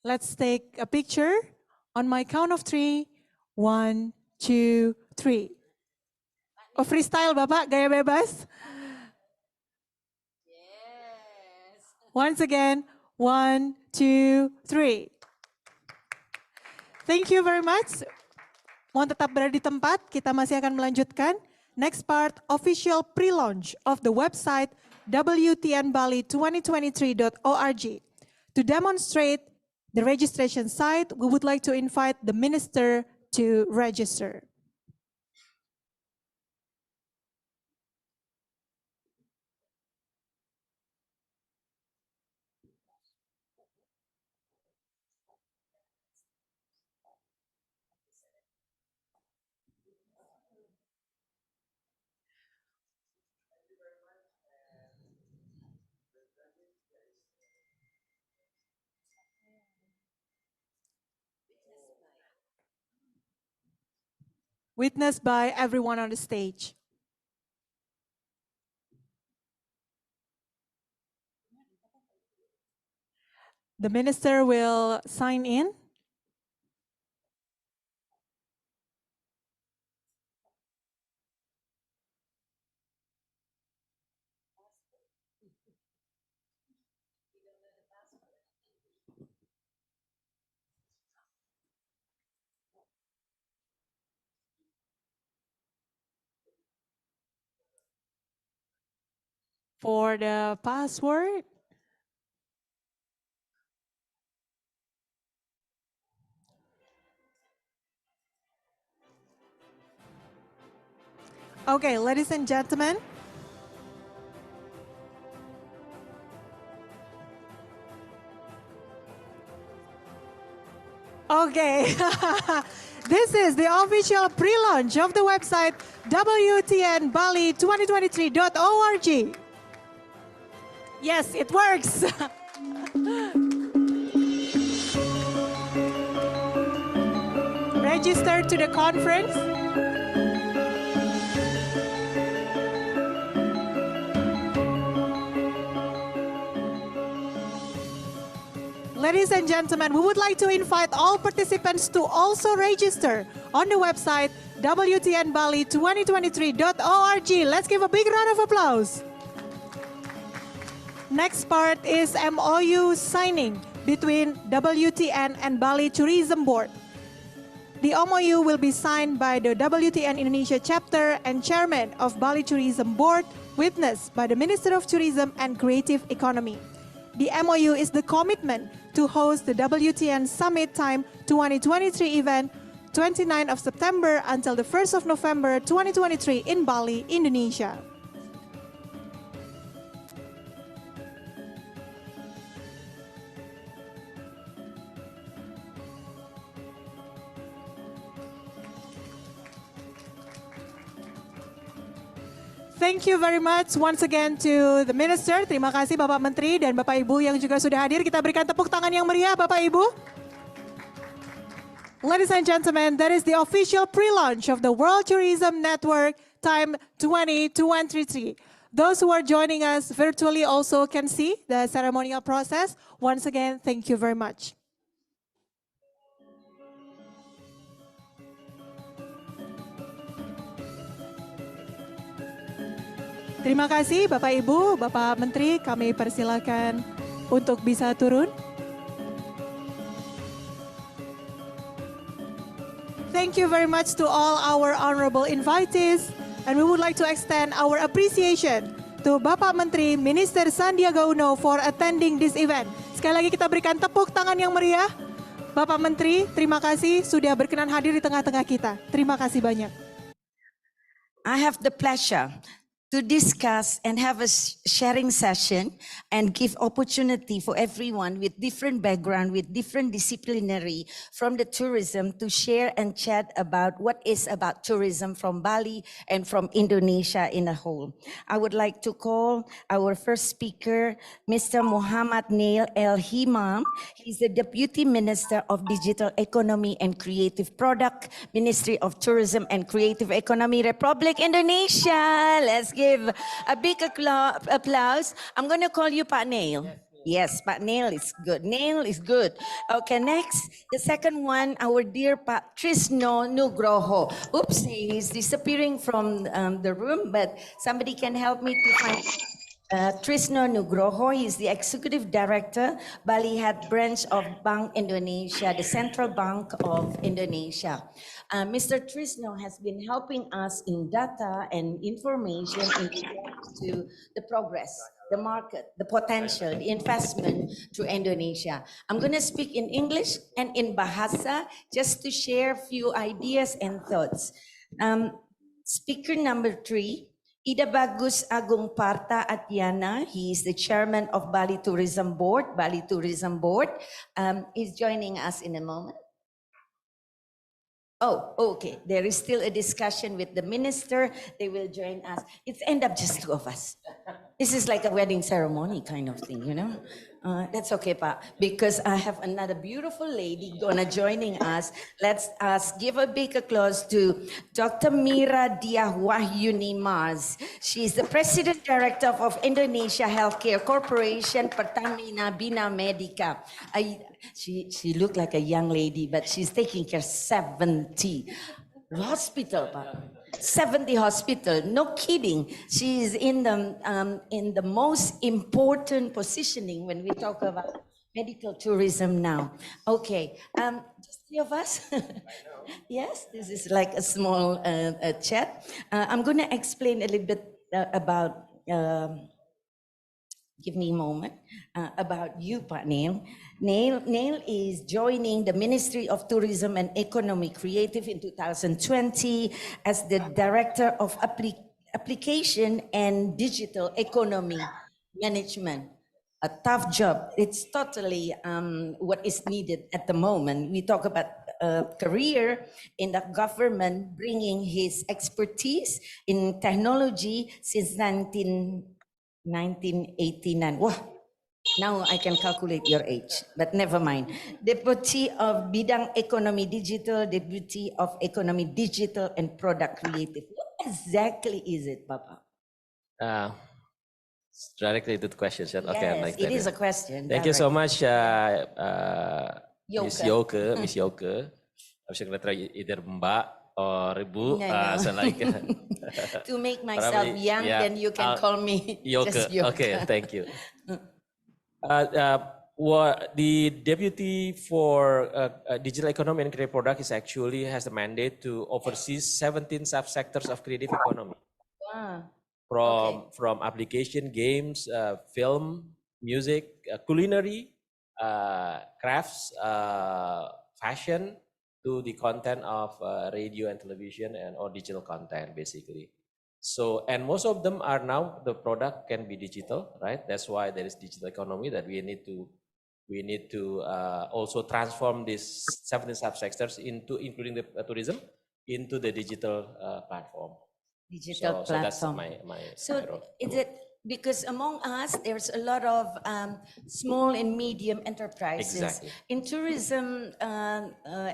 Let's take a picture on my count of 3. 1, 2, 3. Oh, freestyle Bapak, gaya bebas. Once again, 1, 2, 3. Thank you very much. Mohon tetap berada di tempat, kita masih akan melanjutkan. Next part, official pre-launch of the website WTNBali2023.org. To demonstrate the registration site, we would like to invite the minister to register. Witnessed by everyone on the stage. The minister will sign in. For the password, okay, ladies and gentlemen. Okay, this is the official pre-launch of the website WTNBali2023.org. Yes, it works. Register to the conference. Ladies and gentlemen, we would like to invite all participants to also register on the website WTNBali2023.org. Let's give a big round of applause. Next part is MOU signing between WTN and Bali Tourism Board. The MOU will be signed by the WTN Indonesia chapter and chairman of Bali Tourism Board, witnessed by the Minister of Tourism and Creative Economy. The MOU is the commitment to host the WTN Summit Time 2023 event 29th of September until the 1st of November 2023 in Bali, Indonesia. Thank you very much once again to the Minister. Terima kasih Bapak Menteri dan Bapak Ibu yang juga sudah hadir. Kita berikan tepuk tangan yang meriah Bapak Ibu. Ladies and gentlemen, that is the official pre-launch of the World Tourism Network Time 2023. Those who are joining us virtually also can see the ceremonial process. Once again, thank you very much. Terima kasih Bapak Ibu, Bapak Menteri, kami persilakan untuk bisa turun. Thank you very much to all our honorable invitees, and we would like to extend our appreciation to Bapak Menteri Minister Sandiaga Uno for attending this event. Sekali lagi kita berikan tepuk tangan yang meriah. Bapak Menteri, terima kasih sudah berkenan hadir di tengah-tengah kita. Terima kasih banyak. I have the pleasure to discuss and have a sharing session and give opportunity for everyone with different background, with different disciplinary from the tourism to share and chat about what is about tourism from Bali and from Indonesia in a whole. I would like to call our first speaker, Mr. Muhammad Nail El Himam. He's the Deputy Minister of Digital Economy and Creative Product, Ministry of Tourism and Creative Economy, Republic Indonesia. Let's give a big applause. I'm going to call you Pak Nail. Yes, Pak Nail is good. Nail is good. Okay, next, the second one, our dear Pak Trisno Nugroho. Oops, he's disappearing from the room, but somebody can help me to find Trisno Nugroho. He's the Executive Director, Bali Head Branch of Bank Indonesia, the Central Bank of Indonesia. Mr. Trisno has been helping us in data and information in regards to the progress, the market, the potential, the investment to Indonesia. I'm going to speak in English and in Bahasa just to share a few ideas and thoughts. Speaker number 3, Ida Bagus Agung Parta Atyana. He is the chairman of Bali Tourism Board. Bali Tourism Board is joining us in a moment. Oh, okay. There is still a discussion with the minister. They will join us. It's end up just 2 of us. This is like a wedding ceremony kind of thing, you know. That's okay, Pa, because I have another beautiful lady gonna joining us. Let's give a big applause to Dr. Mira Diah Wahyuni Mas. She's the President Director of Indonesia Healthcare Corporation, Pertamina Bina Medica. She looked like a young lady, but she's taking care of 70 hospital, Pa. 70 hospital, no kidding. She is in the most important positioning when we talk about medical tourism now. Okay, just 3 of us. Yes, this is like a small chat. I'm going to explain a little bit about. Give me a moment about you, Pak Nail. Nail is joining the Ministry of Tourism and Economy Creative in 2020 as the Director of Application and Digital Economy Management. A tough job. It's totally what is needed at the moment. We talk about a career in the government, bringing his expertise in technology since 1989. Wah, now I can calculate your age, but never mind. Deputy of Bidang Economy Digital, Deputy of Economy Digital and Product Creative. What exactly is it, Papa? Directly to the question. Yes, Okay, like it is a question. Thank you so much, Miss Yoke. Miss Yoke. I'm sure either Mbak or Ibu. No. So like, to make myself young, then you can call me Yoke. just Yoke. Okay, thank you. The Deputy for Digital Economy and Creative Product is actually has the mandate to oversee 17 subsectors of creative economy. Wow. From application, games, film, music, culinary, crafts, fashion, to the content of radio and television and or digital content, basically. So, and most of them are now, the product can be digital, right? That's why there is digital economy, that we need to also transform these 17 subsectors into, including the tourism, into the digital platform. Digital So that's platform. my So role. is it because among us there's a lot of small and medium enterprises Exactly. in tourism?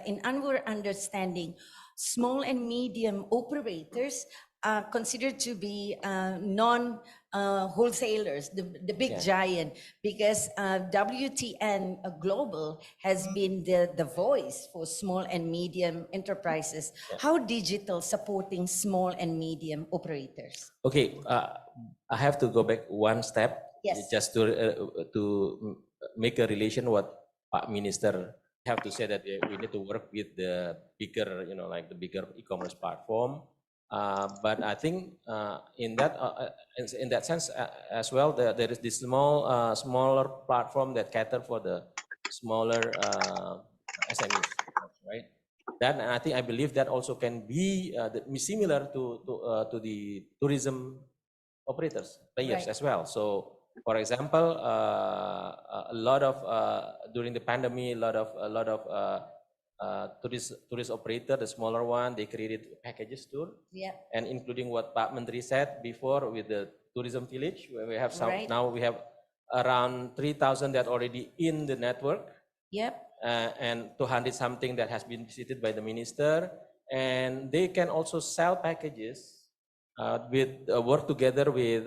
In our understanding, small and medium operators are considered to be non-wholesalers, the big giant, because WTN Global has been the voice for small and medium enterprises. How digital supporting small and medium operators? Okay, I have to go back one step. Yes. Just to make a relation what Pak Minister have to say, that we need to work with the bigger, like the bigger e-commerce platform. But I think in that sense as well, there is this smaller platform that cater for the smaller SMEs, right? That, and I believe that also can be similar to the tourism operators, players as well. So, for example, a lot of during the pandemic, a lot of tourist operator, the smaller one, they created packages tour, and including what Pak Menteri said before with the tourism village, where we have some now we have around 3,000 that already in the network. And 200 something that has been visited by the minister, and they can also sell packages work together with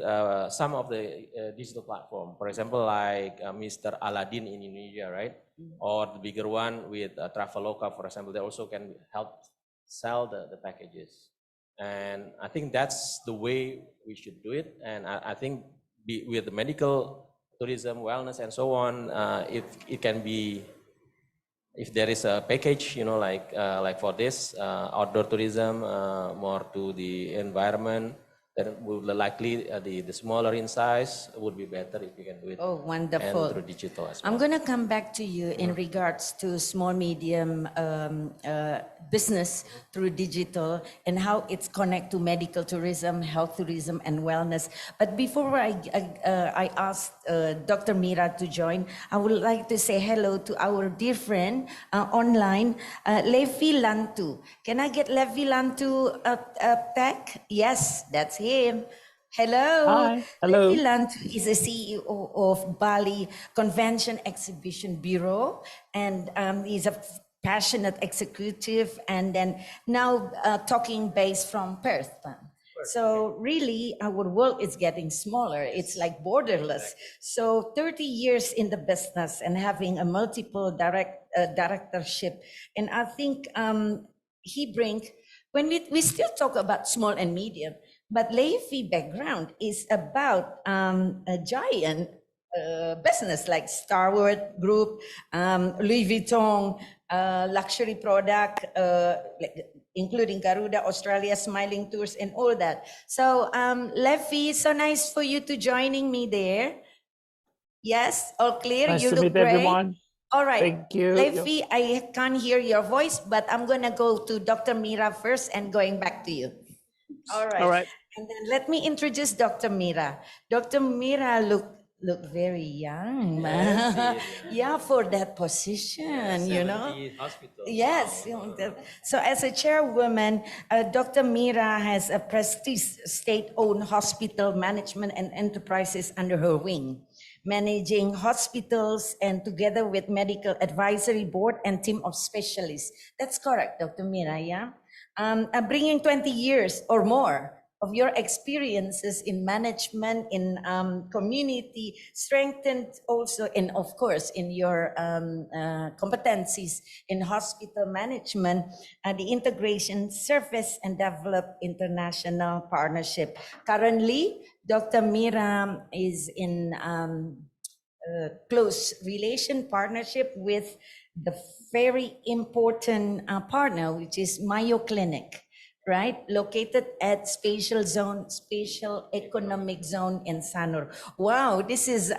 some of the digital platform. For example, like Mr. Aladdin in Indonesia, right? Or the bigger one with Traveloka, for example, they also can help sell the packages. And I think that's the way we should do it. And I think with the medical tourism, wellness, and so on, it can be, if there is a package, like for this outdoor tourism, more to the environment, then will likely the smaller in size would be better if you can do it. Oh, wonderful! And through digital as well. I'm going to come back to you in regards to small medium business through digital and how it's connect to medical tourism, health tourism, and wellness. But before I ask Dr. Mira to join, I would like to say hello to our dear friend online, Levi Lantu. Can I get Levi Lantu tag? Yes, that's him. Hello. Hi. Hello. Levi Lantu is the CEO of Bali Convention Exhibition Bureau, and he's a passionate executive, and then now talking based from Perth. So really, our world is getting smaller. It's like borderless. So 30 years in the business and having a multiple directorship, and I think he brings, when we still talk about small and medium, but Levi background is about a giant business like Starwood Group, Louis Vuitton, luxury product, including Garuda, Australia, Smiling Tours, and all that. So Levi, so nice for you to joining me there. Yes, all clear? Nice you to look meet great. everyone. All right. Thank you. Levi, I can't hear your voice, but I'm going to go to Dr. Mira first and going back to you. All right. All right. And then let me introduce Dr. Mira. Dr. Mira look very young, man. Yeah, for that position, you know. Yes. So as a chairwoman, Dr. Mira has a prestige state-owned hospital management and enterprises under her wing, managing hospitals and together with medical advisory board and team of specialists. That's correct, Dr. Mira, yeah? Bringing 20 years or more of your experiences in management, in community, strengthened also in, of course, in your competencies in hospital management, the integration, service, and develop international partnership. Currently, Dr. Mira is in close relation partnership with the very important partner, which is Mayo Clinic, right? Located at Spatial Economic Zone in Sanur. Wow, this is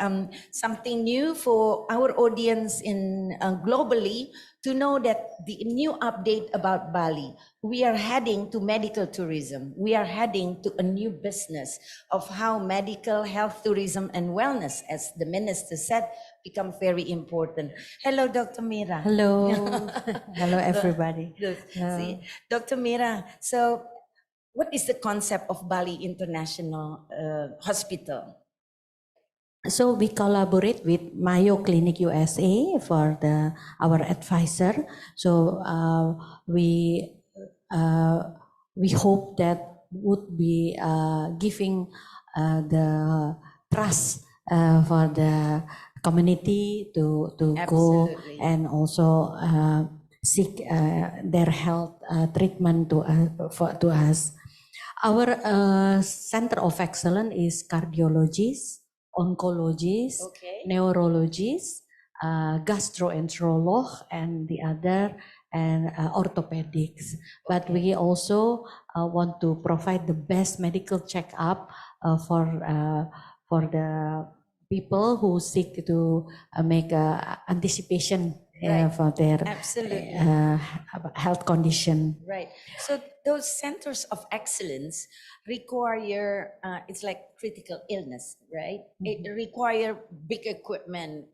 something new for our audience in globally to know that the new update about Bali. We are heading to medical tourism. We are heading to a new business of how medical, health tourism, and wellness, as the minister said, become very important. Hello, Dr. Mira. Hello. Hello, everybody. See, Dr. Mira, so what is the concept of Bali International Hospital? So we collaborate with Mayo Clinic USA for our advisor. So we hope that would be giving the trust for the community to go Absolutely. and also seek their health treatment to us. Our center of excellence is cardiologists, oncologists, Okay. neurologists, gastroenterolog, and the other, and orthopedics. But we also want to provide the best medical checkup for the people who seek to make anticipation Right. for their Absolutely. health condition. Right. So those centers of excellence require, it's like critical illness, right? It require big equipment,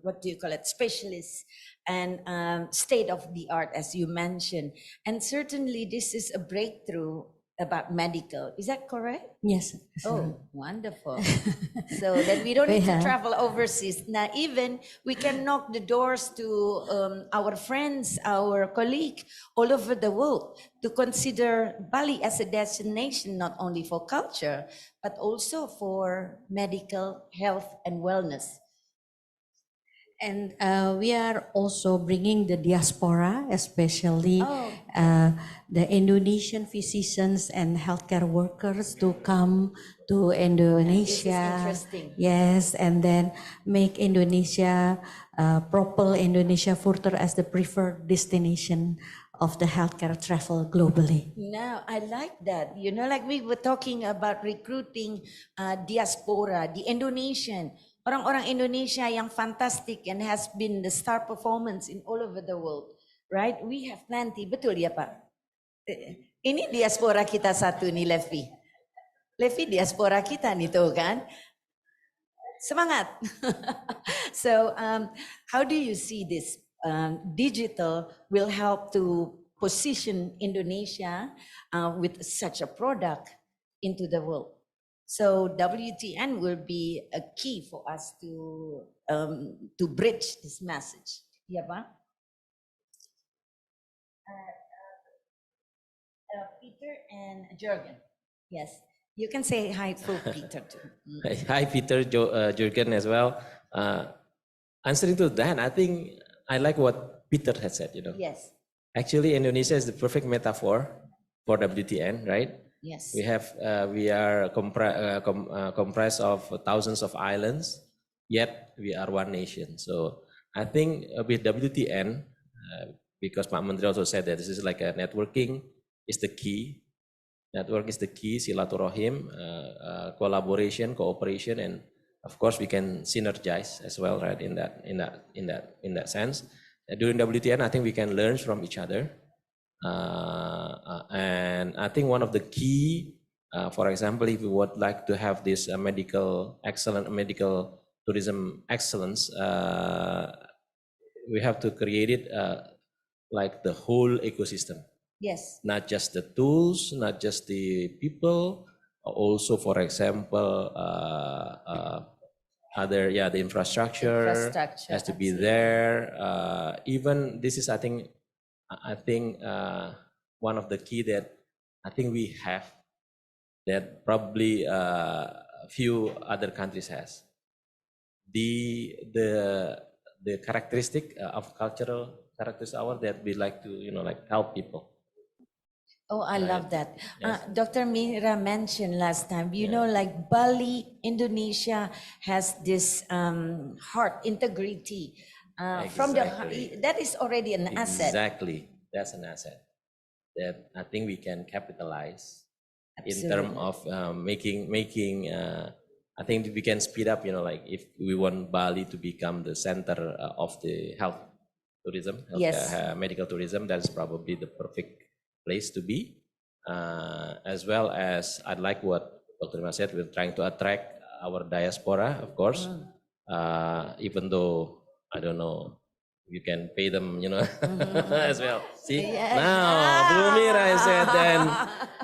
what do you call it, specialists, and state of the art, as you mentioned. And certainly this is a breakthrough about medical. Is that correct? Yes. Oh, wonderful. So that we don't need to Yeah. travel overseas. Now, even we can knock the doors to our friends, our colleague all over the world to consider Bali as a destination, not only for culture, but also for medical health and wellness. And we are also bringing the diaspora, especially Oh, the Indonesian physicians and healthcare workers to come to Indonesia. interesting. Yes, and then make Indonesia, propel Indonesia further as the preferred destination of the healthcare travel globally. Now, I like that. You know, like we were talking about recruiting diaspora, the Indonesian, orang-orang Indonesia yang fantastic and has been the star performance in all over the world, right? We have plenty, betul ya Pak? Ini diaspora kita satu nih, Levi. Levi diaspora kita nih tuh kan? Semangat. So, how do you see this? Digital will help to position Indonesia with such a product into the world. So WTN will be a key for us to bridge this message. Ya Pak? Peter and Jürgen. Yes, you can say hi for Peter too. Hi, Peter, Jürgen as well. Answering to that, I think I like what Peter has said, Yes. Actually, Indonesia is the perfect metaphor for WTN, right? Yes. We are comprised of thousands of islands, yet we are one nation. So I think with WTN, because Pak Menteri also said that this is like a networking is the key. Network is the key, silaturahim, collaboration, cooperation, and of course we can synergize as well, right? In that sense, during WTN, I think we can learn from each other. And I think one of the key, for example, if we would like to have this medical tourism excellence, we have to create it like the whole ecosystem. Yes. Not just the tools, not just the people, also, for example, the infrastructure has to be there. Even this is, I think one of the key that I think we have that probably few other countries has. The characteristic of cultural characteristics that we like to help people. Oh, I Right. love that. Yes. Dr. Mira mentioned last time, like Bali, Indonesia has this heart integrity from Exactly. that is already an asset. Exactly, that's an asset that I think we can capitalize in Absolutely. terms of making. I think we can speed up. Like if we want Bali to become the center of the health tourism, Yes. medical tourism, that is probably the perfect place to be. As well as I like what Dr. Mas said, we're trying to attract our diaspora, of course. Even though I don't know, you can pay them, as well. See, Yes. now Bu Mira said,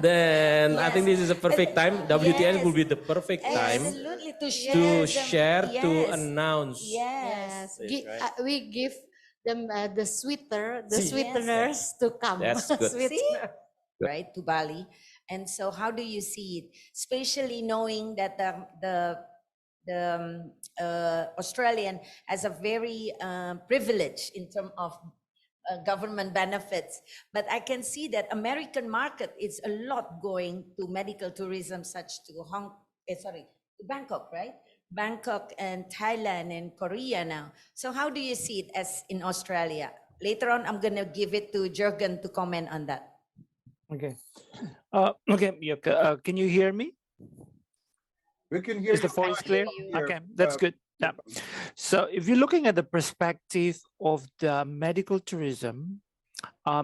then I think this is a perfect time. WTN will be the perfect time Absolutely, to share, to yes. announce. Yes. Yes, right. We give them the See. sweeteners to come. That's good. See? Right, to Bali. And so how do you see it, especially knowing that the Australian has a very privilege in terms of government benefits, but I can see that American market is a lot going to medical tourism, such to to Bangkok, right? Bangkok and Thailand and Korea now. So how do you see it as in Australia? Later on, I'm going to give it to Jürgen to comment on that. Okay. Okay. Yeah, can you hear me? We can hear Is the you. voice clear? Here, Okay, that's good. Yeah. So if you're looking at the perspective of the medical tourism,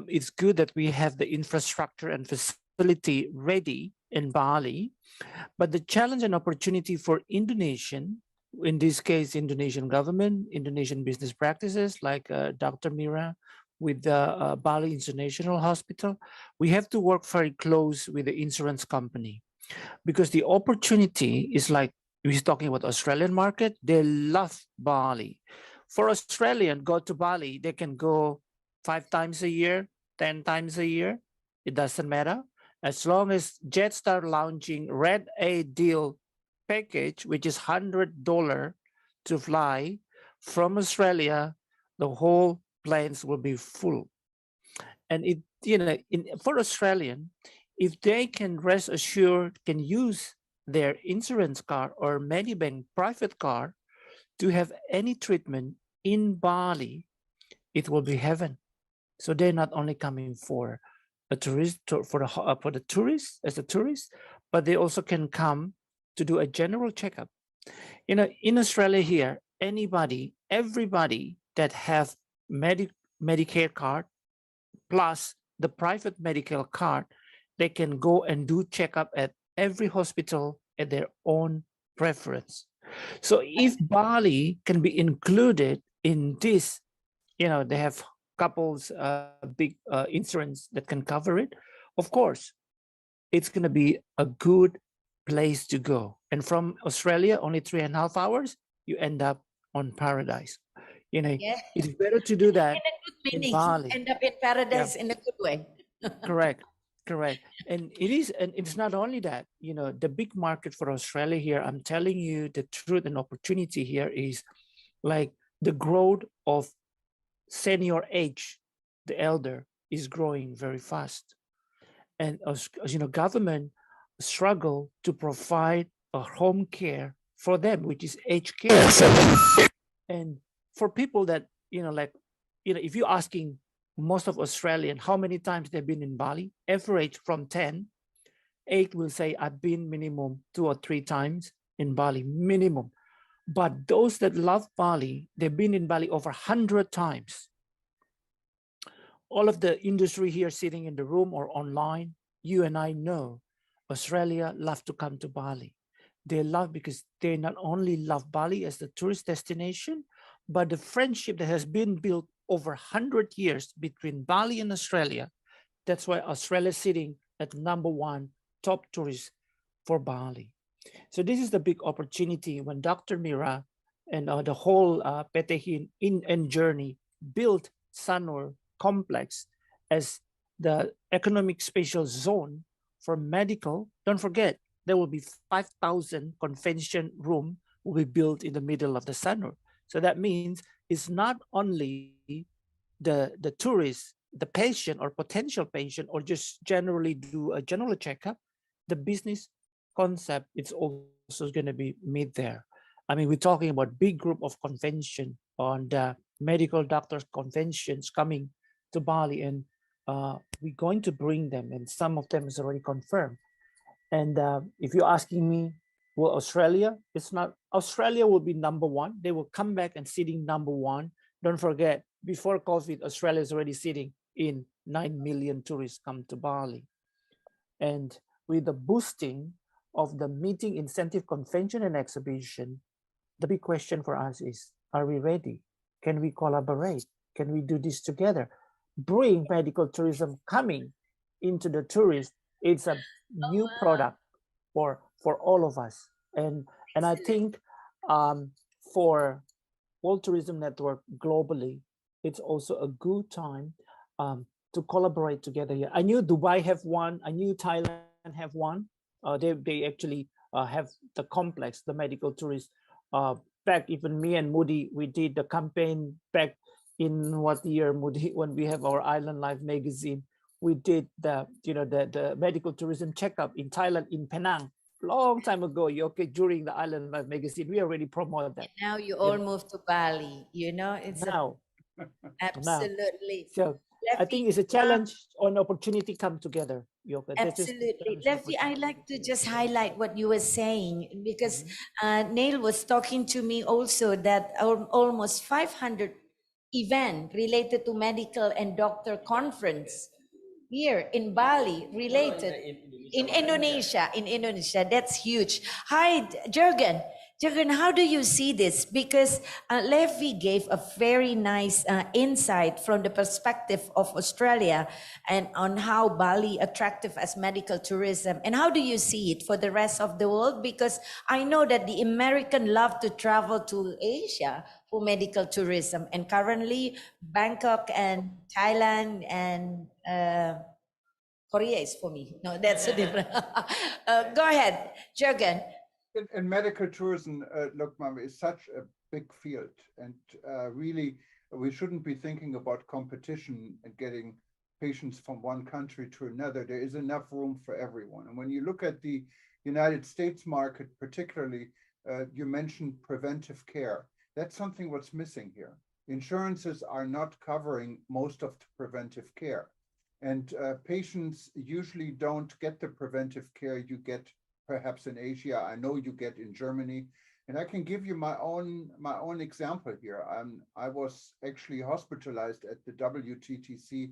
it's good that we have the infrastructure and facility ready in Bali. But the challenge and opportunity for Indonesian, in this case, Indonesian government, Indonesian business practices like Dr. Mira with the Bali International Hospital, we have to work very close with the insurance company, because the opportunity is like, we're talking about Australian market, they love Bali. For Australian, go to Bali, they can go 5 times a year, 10 times a year, it doesn't matter. As long as Jetstar launching Red A deal package, which is $100 to fly from Australia, the whole planes will be full. And it, you know, for Australian, if they can rest assured, can use their insurance card or Medibank private card to have any treatment in Bali, it will be heaven. So they're not only coming for a tourist, for the tourists as a tourist, but they also can come to do a general checkup. You know, in Australia here, everybody that have Medicare card plus the private medical card, they can go and do checkup at every hospital at their own preference. So if Bali can be included in this, you know, they have couples big insurance that can cover it, of course it's going to be a good place to go. And from Australia, only 3.5 hours, you end up on paradise. You know, Yeah. it's better to do that In a good in meaning, Bali. end up in paradise in a good way. Correct, correct. And it is, and it's not only that, you know, the big market for Australia here, I'm telling you the truth and opportunity here is like the growth of senior age, the elder is growing very fast. And as you know, government struggle to provide a home care for them, which is aged care. And for people that, you know, like, you know, if you're asking most of Australian how many times they've been in Bali, average from 10, 8 will say I've been minimum 2 or 3 times in Bali, minimum. But those that love Bali, they've been in Bali over 100 times. All of the industry here sitting in the room or online, you and I know Australia love to come to Bali. They love because they not only love Bali as the tourist destination, but the friendship that has been built over 100 years between Bali and Australia. That's why Australia is sitting at #1 top tourist for Bali. So this is the big opportunity when Dr. Mira and the whole Petehin in journey built Sanur complex as the economic special zone for medical. Don't forget, there will be 5,000 convention room will be built in the middle of the Sanur. So that means it's not only the tourist, the patient or potential patient, or just generally do a general checkup, the business concept it's also going to be made there. I mean, we're talking about big group of convention on the medical doctors conventions coming to Bali, and we're going to bring them, and some of them is already confirmed. And if you're asking me, well, Australia, it's not, Australia will be #1. They will come back and sitting #1. Don't forget, before COVID, Australia is already sitting in 9 million tourists come to Bali. And with the boosting of the meeting incentive convention and exhibition, the big question for us is, are we ready? Can we collaborate? Can we do this together? Bring medical tourism coming into the tourist. It's a new product for all of us. And I think for World Tourism Network globally, it's also a good time to collaborate together here. I knew Dubai have one, I knew Thailand have one. They actually have the complex, the medical tourist. Back even me and Moody, we did the campaign back in what year, Moody, when we have our Island Life magazine. We did the medical tourism checkup in Thailand, in Penang, long time ago. Okay, during the Island Life magazine, we already promoted that. And now you all moved to Bali. It's now. Absolutely. So I think it's a challenge or an opportunity come together. Absolutely. Lefty, I like to just highlight what you were saying because Neil was talking to me also that almost 500 event related to medical and doctor conference here in Bali related in Indonesia. That's huge. Hi, Jurgen. Jurgen, how do you see this? Because Levi gave a very nice insight from the perspective of Australia and on how Bali attractive as medical tourism. And how do you see it for the rest of the world? Because I know that the American love to travel to Asia for medical tourism. And currently Bangkok and Thailand and Korea is for me. No, that's a different. Go ahead, Jurgen. And medical tourism, look, Mama, is such a big field, and really, we shouldn't be thinking about competition and getting patients from one country to another. There is enough room for everyone. And when you look at the United States market, particularly, you mentioned preventive care. That's something what's missing here. Insurances are not covering most of the preventive care. And patients usually don't get the preventive care you get perhaps in Asia. I know you get in Germany. And I can give you my own example here. I was actually hospitalized at the WTTC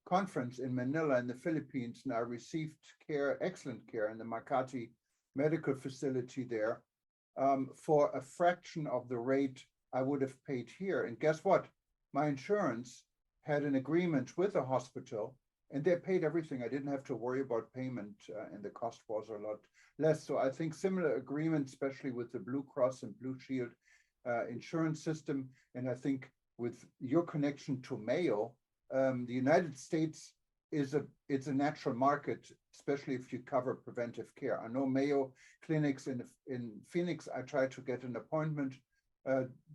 conference in Manila in the Philippines, and I received care, excellent care in the Makati medical facility there for a fraction of the rate I would have paid here. And guess what? My insurance had an agreement with the hospital, and they paid everything. I didn't have to worry about payment, and the cost was a lot less. So I think similar agreements, especially with the Blue Cross and Blue Shield insurance system, and I think with your connection to Mayo, the United States it's a natural market, especially if you cover preventive care. I know Mayo clinics in Phoenix. I tried to get an appointment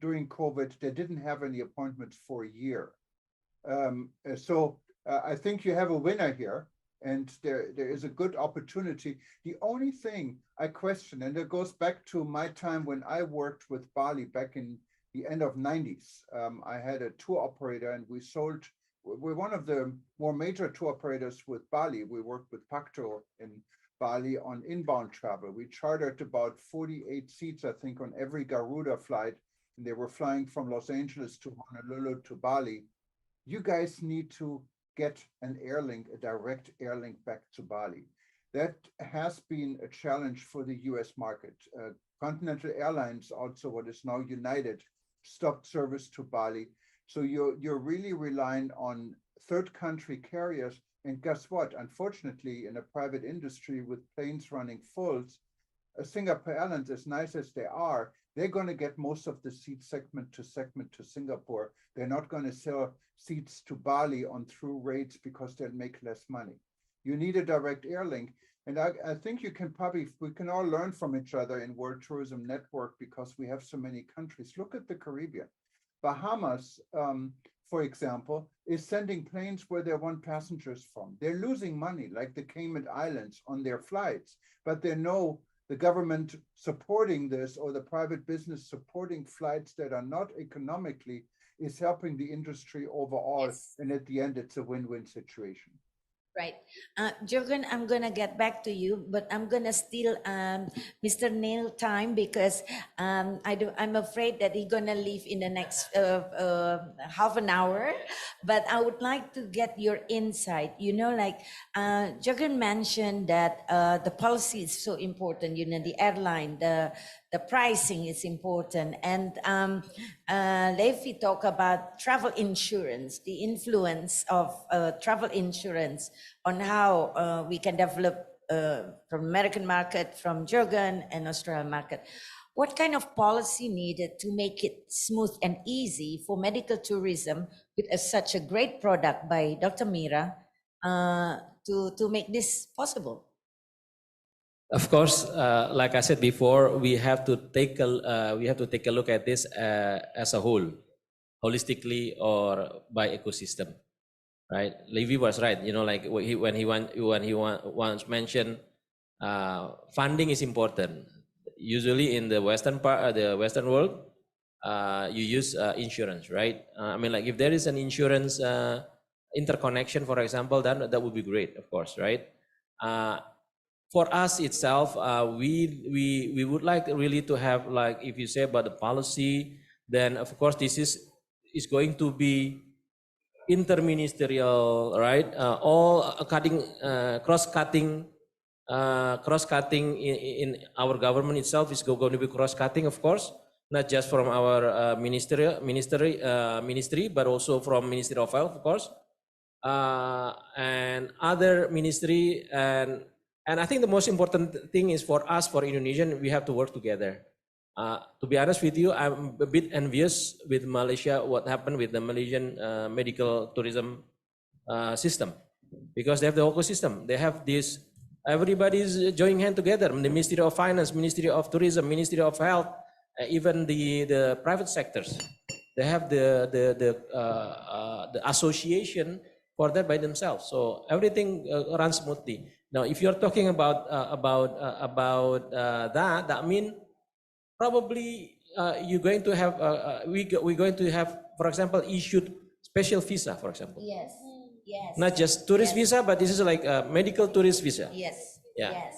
during COVID. They didn't have any appointments for a year. So I think you have a winner here, and there is a good opportunity. The only thing I question, and it goes back to my time when I worked with Bali back in the end of 90s. I had a tour operator, and we're one of the more major tour operators with Bali. We worked with Pakto in Bali on inbound travel. We chartered about 48 seats, I think, on every Garuda flight, and they were flying from Los Angeles to Honolulu to Bali. You guys need to get an airlink, a direct airlink back to Bali. That has been a challenge for the US market. Continental Airlines, also what is now United, stopped service to Bali. So you're really relying on third country carriers. And guess what? Unfortunately, in a private industry with planes running fulls, Singapore Airlines, as nice as they are, they're going to get most of the seats segment to Singapore. They're not going to sell seats to Bali on through rates because they'll make less money. You need a direct airlink. And I think we can all learn from each other in World Tourism Network because we have so many countries. Look at the Caribbean. Bahamas, for example, is sending planes where they want passengers from. They're losing money, like the Cayman Islands, on their flights, but they know the government supporting this or the private business supporting flights that are not economically is helping the industry overall. Yes. And at the end, it's a win-win situation. Right. Jürgen, I'm going to get back to you, but I'm going to steal Mr. Neil time because I'm afraid that he's going to leave in the next half an hour. But I would like to get your insight. Jürgen mentioned that the policy is so important, the airline, the pricing is important. And Levi talked about travel insurance, the influence of travel insurance on how we can develop from American market, from Jurgen and Australian market. What kind of policy needed to make it smooth and easy for medical tourism with such a great product by Dr. Mira to make this possible? Of course, like I said before, we have to take a look at this as a whole, holistically or by ecosystem, right? Levy was right. You know, like when he once mentioned, funding is important. Usually in the Western part, the Western world, you use insurance, right? I mean, like if there is an insurance interconnection, for example, then that would be great, of course, right? For us itself, we would like really to have, like, if you say about the policy, then of course this is going to be interministerial, right? All cross-cutting in our government itself is going to be cross-cutting, of course, not just from our ministry, but also from Ministry of Health, of course, and other ministry, and I think the most important thing is for us, for Indonesian, we have to work together. To be honest with you, I'm a bit envious with Malaysia, what happened with the Malaysian medical tourism system, because they have the whole system. They have this, everybody's joining hand together. The Ministry of Finance, Ministry of Tourism, Ministry of Health, even the private sectors. They have the association for that by themselves. So everything runs smoothly. Now, if you're talking about that means probably you're going to have we're going to have, for example, issued special visa, for example. Yes. Yes. Not just tourist visa, but this is like a medical tourist visa. Yes. Yeah. Yes.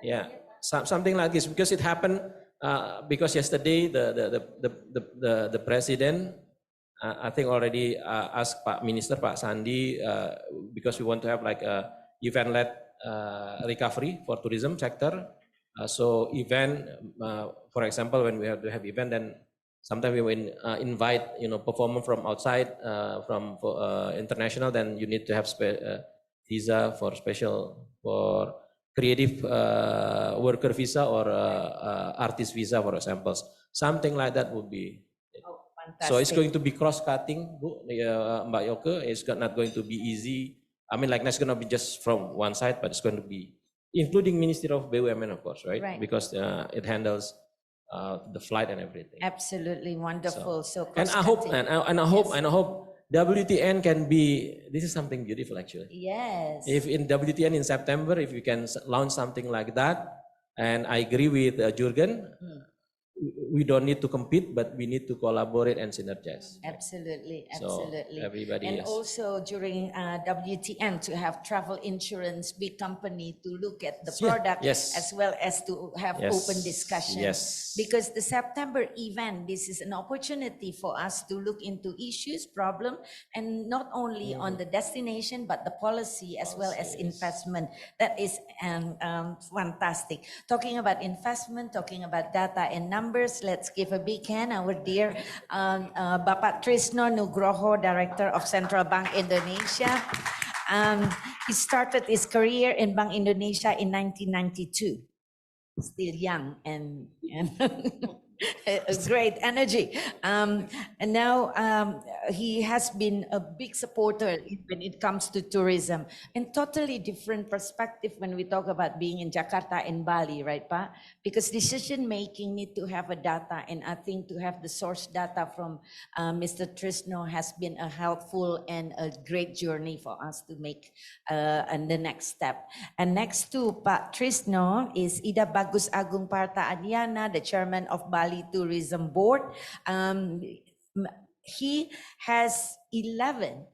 Yeah. Something like this, because it happened because yesterday the president, I think already asked Pak Minister, Pak Sandi, because we want to have like a event-led recovery for tourism sector. So event, for example, when we have to have event, then sometimes we will invite, performer from outside, from international. Then you need to have visa for special, for creative worker visa or artist visa, for examples. Something like that would be. So it's going to be cross-cutting, Bu, Mbak Yoke. It's not going to be easy. I mean, like, it's going to be just from one side, but it's going to be including Ministry of BUMN, of course, right? Right. Because it handles the flight and everything. Absolutely wonderful. So And I hope, cross-cutting. and I hope WTN can be. This is something beautiful, actually. Yes. If in WTN in September, if you can launch something like that, and I agree with Jurgen. We don't need to compete, but we need to collaborate and synergize. Absolutely, So absolutely. everybody, and yes. also during WTN to have travel insurance big company to look at the Yeah, product yes. as well as to have Yes, open discussion. yes. Because the September event, this is an opportunity for us to look into issues, problem, and not only on the destination, but the policy as well as investment. That is fantastic. Talking about investment, talking about data and numbers, let's give a big hand our dear Bapak Trisno Nugroho, Director of Central Bank Indonesia. He started his career in Bank Indonesia in 1992. Still young and a great energy. And now he has been a big supporter when it comes to tourism, and totally different perspective when we talk about being in Jakarta and Bali, right, Pa? Because decision making need to have a data, and I think to have the source data from Mr. Trisno has been a helpful and a great journey for us to make and the next step. And next to Pak Trisno is Ida Bagus Agung Parta Adiana, the chairman of Bali Tourism Board. He has 11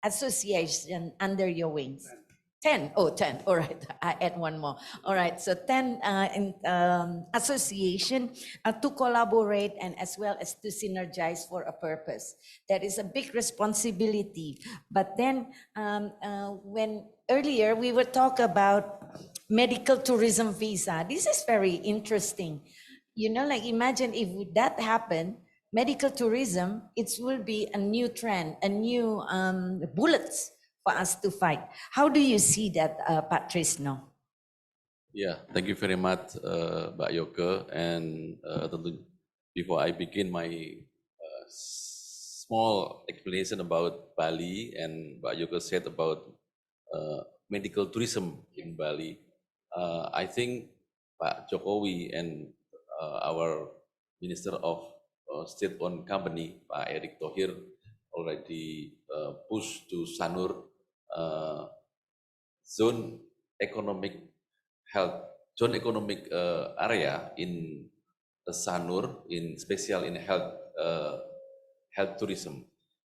associations under your wings. 10. Oh, 10. All right. I add one more. All right. So 10 association to collaborate and as well as to synergize for a purpose. That is a big responsibility. But then when earlier we were talking about medical tourism visa. This is very interesting. You know, like imagine if that happened, medical tourism, it will be a new trend, a new bullets for us to fight. How do you see that, Pak Trisno? Yeah, thank you very much, Mbak Yoke. And before I begin my small explanation about Bali, and Mbak Yoke said about medical tourism in Bali, I think Pak Jokowi and our Minister of State-owned Company, Pak Erick Thohir, already pushed to Sanur zone economic zone economic area in Sanur, in special in health tourism.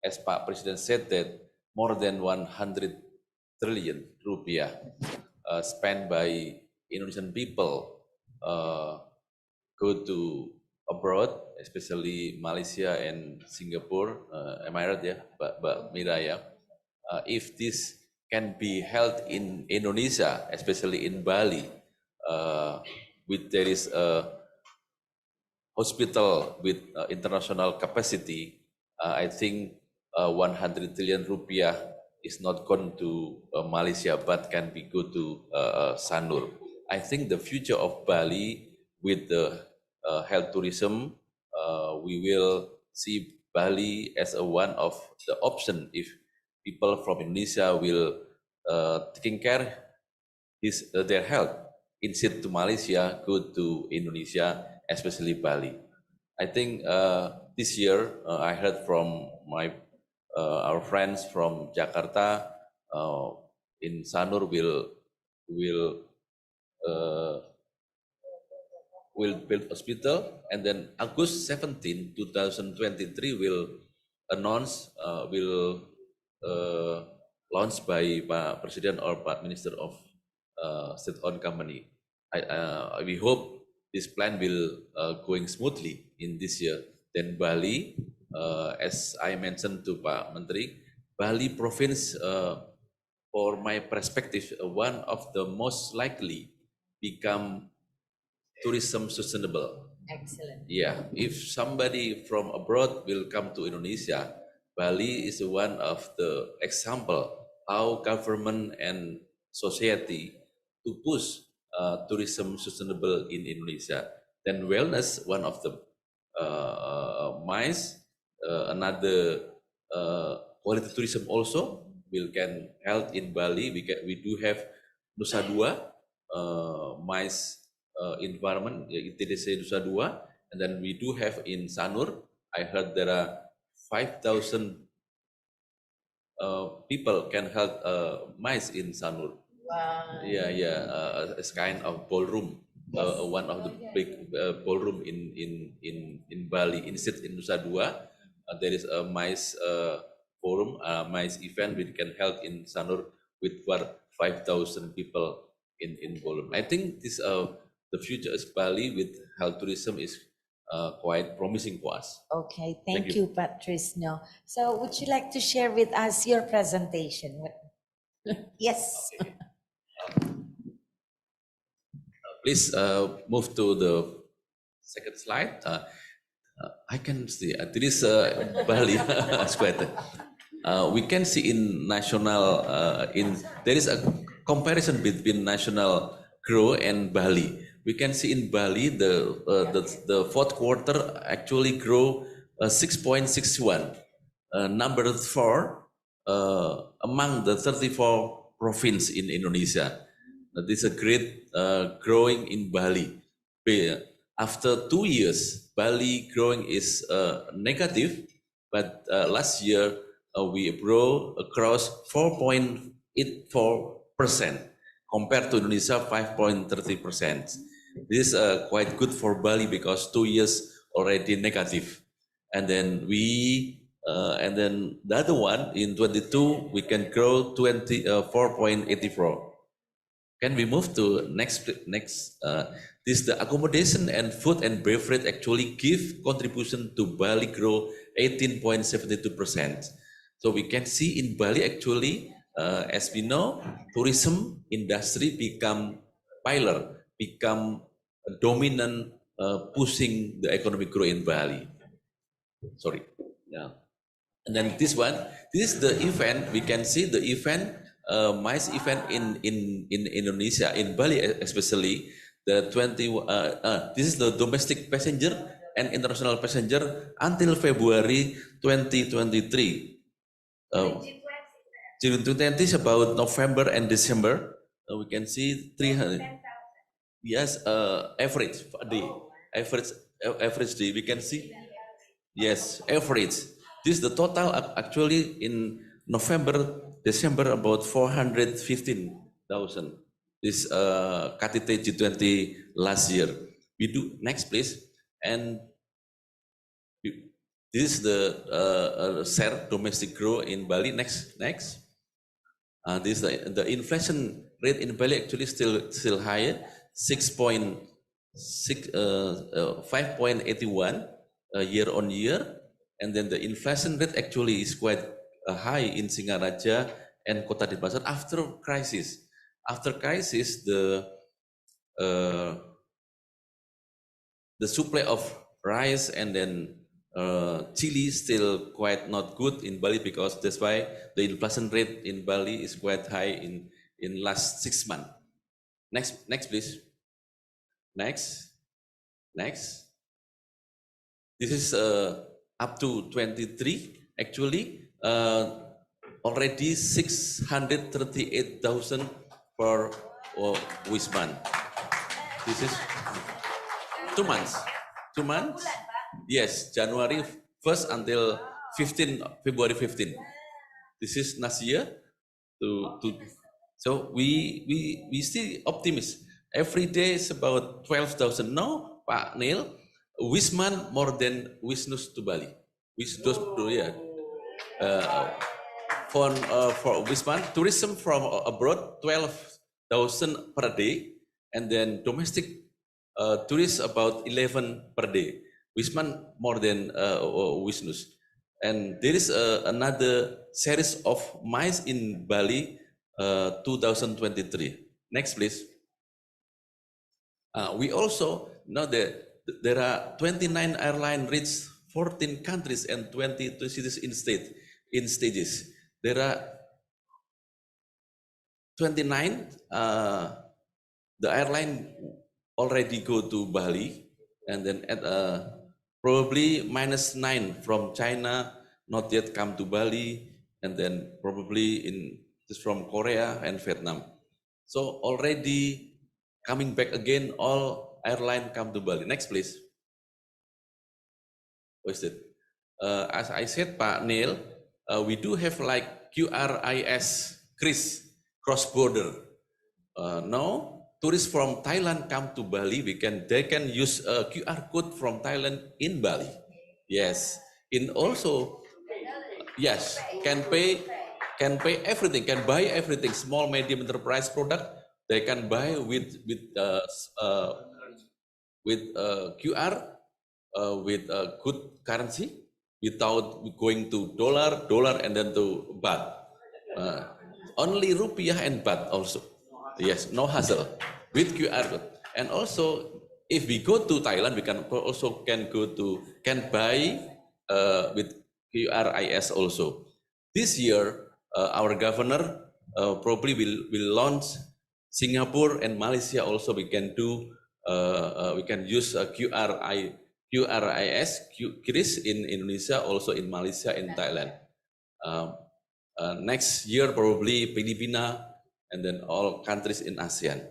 As Pak President said that more than 100 trillion rupiah spent by Indonesian people go to abroad, especially Malaysia and Singapore. Am I right? Yeah, but Miraya, if this can be held in Indonesia, especially in Bali, with there is a hospital with international capacity, I think 100 trillion rupiah is not gone to Malaysia, but can be go to Sanur. I think the future of Bali with the health tourism, we will see Bali as one of the option if people from Indonesia will taking care their health instead to Malaysia, go to Indonesia, especially Bali. I think this year I heard from our friends from Jakarta in Sanur will build hospital, and then August 17, 2023 will announce will launched by Pak Presiden or Pak Minister of State-owned Company. We hope this plan will going smoothly in this year. Then Bali, as I mentioned to Pak Menteri, Bali province, for my perspective, one of the most likely become tourism sustainable. Excellent. Yeah, if somebody from abroad will come to Indonesia, Bali is one of the example how government and society to push tourism sustainable in Indonesia. Then wellness, one of the mice, another quality tourism also will can held in Bali. We do have Nusa Dua mice environment, ITDC Nusa Dua, and then we do have in Sanur. I heard there are 5,000 people can help mice in Sanur. Wow. Yeah, it's kind of ballroom, one of the big ballroom in Bali. Instead in Nusa Dua, there is a mice forum, mice event we can help in Sanur with 5,000 people in ballroom. I think this the future is Bali with health tourism is quite promising for us. Okay, thank you, Patricio. So would you like to share with us your presentation? Yes. Please move to the second slide. I can see there is Bali square. We can see in national there is a comparison between national growth and Bali. We can see in Bali the fourth quarter actually grow 6.61, number 4 among the 34 province in Indonesia. This is a great growing in Bali. After 2 years, Bali growing is negative, but last year we grow across 4.84% compared to Indonesia 5.30%. This is quite good for Bali because 2 years already negative, and then and then the other one in 22 we can grow 4.84. Can we move to next? This the accommodation and food and beverage actually give contribution to Bali grow 18.72%. So we can see in Bali actually, as we know, tourism industry become pillar, become a dominant pushing the economic growth in Bali. Sorry, yeah. And then this one, this is the event. We can see the event, MICE event in Indonesia, in Bali especially. The this is the domestic passenger and international passenger until February 2023. June 2020 is about November and December. We can see 300. Yes, average per day. Average day. We can see. Yes, average. This is the total actually in November, December about 415,000. This KTT G20 last year. We do next please, and this is the share domestic growth in Bali. Next. This the inflation rate in Bali actually still higher, 5.81 year on year, and then the inflation rate actually is quite high in Singaraja and Kota Denpasar after crisis. After crisis, the supply of rice and then chili still quite not good in Bali, because that's why the inflation rate in Bali is quite high in last 6 months. Next please. Next. This is up to 23 actually, already 638,000 per Wisman. This is 2 months. 2 months? Yes, January 1st until February 15. This is last year. So we still optimistic. Every day is about 12,000. No, Pak Neil, Wisman more than Wisnus to Bali. Wisnus to for Wisman, tourism from abroad 12,000 per day, and then domestic tourists about 11 per day. Wisman more than Wisnus. And there is another series of MICE in Bali 2023. Next, please. We also know that there are 29 airline reach 14 countries and 22 cities in stages. There are 29. The airline already go to Bali, and then at probably -9 from China not yet come to Bali, and then probably just from Korea and Vietnam. So already coming back again, all airline come to Bali. Next, please. What is it? As I said, Pak Neil, we do have like QRIS, cross border. Now tourists from Thailand come to Bali, they can use a QR code from Thailand in Bali. Yes, also yes, can pay everything, can buy everything. Small medium enterprise product they can buy with QR with good currency without going to dollar and then to baht. Only rupiah and baht also. Yes, no hassle with QR code. And also, if we go to Thailand, we can buy with QRIS also. This year, our governor probably will launch Singapore and Malaysia also. We can do. We can use QRIS in Indonesia, also in Malaysia and Thailand. Next year probably Filipina, and then all countries in ASEAN.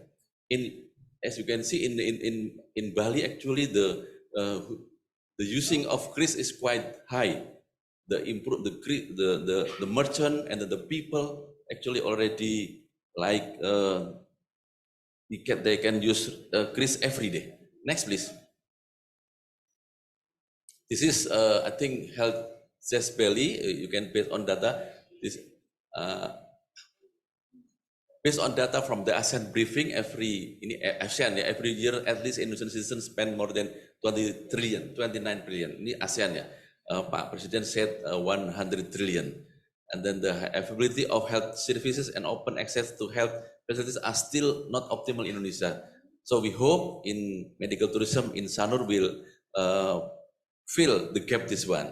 As you can see in Bali, actually the using of Kris is quite high. The merchant and the people actually already like they can use Kris every day. Next, please. This is I think health just Bali. You can based on data. This based on data from the ASEAN briefing, every year at least Indonesian citizens spend more than 29 trillion. Ini ASEAN ya. Pak Presiden said 100 trillion. And then the availability of health services and open access to health facilities are still not optimal in Indonesia. So we hope in medical tourism in Sanur will fill the gap this one.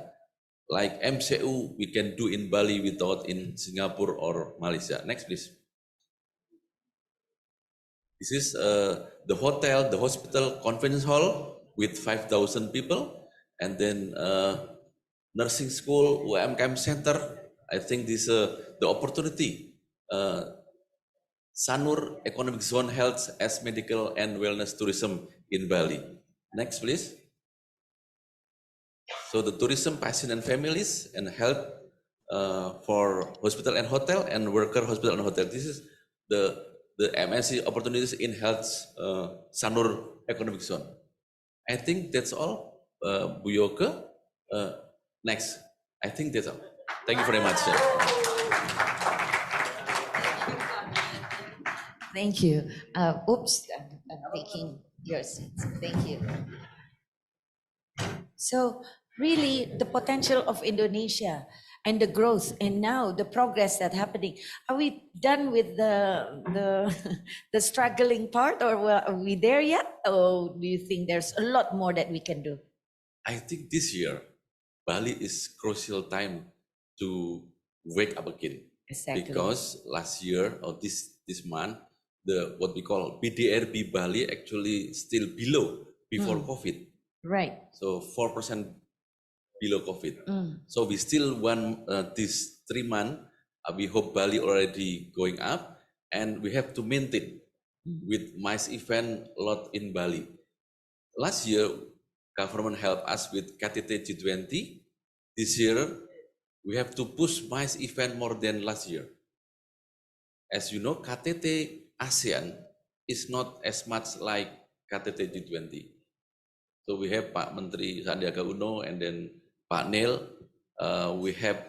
Like MCU we can do in Bali without in Singapore or Malaysia. Next, please. This is the hotel, the hospital conference hall with 5,000 people, and then nursing school, UMKM center. I think this the opportunity Sanur Economic Zone Health as Medical and Wellness Tourism in Bali. Next, please. So the tourism, patient and families, and health for hospital and hotel, and worker hospital and hotel. This is the MSc opportunities in health Sanur Economic Zone. I think that's all, Bu Yoke. Next, I think that's all. Thank you very much. Thank you. Oops, I'm taking your seats. Thank you. So really the potential of Indonesia and the growth and now the progress that's happening. Are we done with the the struggling part, or are we there yet? Or do you think there's a lot more that we can do? I think this year, Bali is crucial time to wake up again. Exactly. Because last year or this month, the what we call BDRB Bali actually still below before COVID. Right. So 4% below COVID. So we still want this 3 months. We hope Bali already going up, and we have to maintain with MICE event a lot in Bali. Last year, government helped us with KTT G20. This year, we have to push MICE event more than last year. As you know, KTT ASEAN is not as much like KTT G20. So we have Pak Menteri Sandiaga Uno and then Pak Neil. We have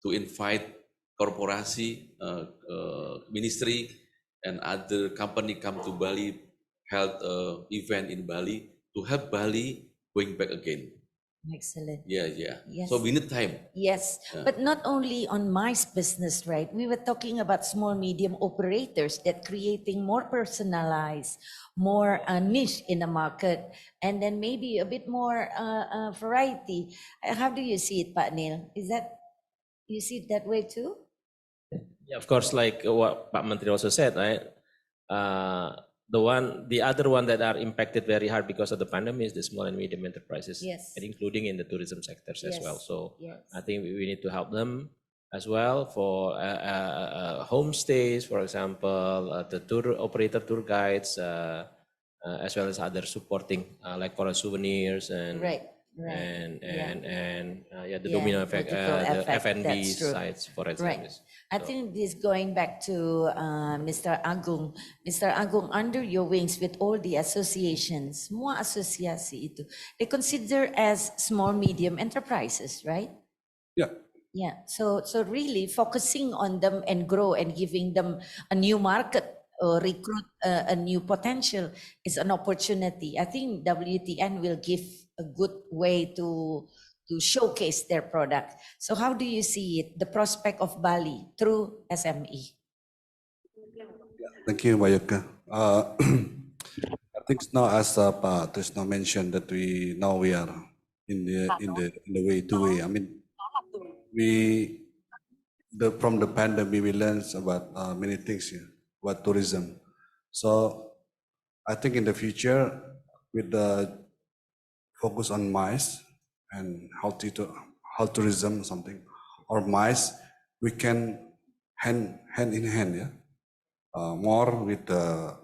to invite korporasi, ministry, and other company come to Bali, held event in Bali to help Bali going back again. Excellent. Yeah. Yes. So we need time. Yes, but not only on MICE business, right? We were talking about small, medium operators that creating more personalized, more niche in the market, and then maybe a bit more variety. How do you see it, Pak Neil? Is that, you see it that way too? Yeah, of course, like what Pak Menteri also said, right? The other one that are impacted very hard because of the pandemic is the small and medium enterprises, Yes. and including in the tourism sectors as well. So Yes. I think we need to help them as well for homestays, for example, the tour operator, tour guides, as well as other supporting like for souvenirs and the domino effect, the F&B sites, for example. Right. I think this going back to Mr. Agung. Mr. Agung, under your wings with all the associations, semua asosiasi itu, they consider as small, medium enterprises, right? Yeah. Yeah. So really focusing on them and grow and giving them a new market or recruit a new potential is an opportunity. I think WTN will give a good way to showcase their product. So how do you see it, the prospect of Bali through SME? Thank you, Mayuka. I think now, as Pak Trisno mentioned, that we are in the way to way. I mean, from the pandemic we learned about many things here about tourism. So I think in the future, with the focus on MICE and health tourism or something, or MICE, we can hand in hand, more with the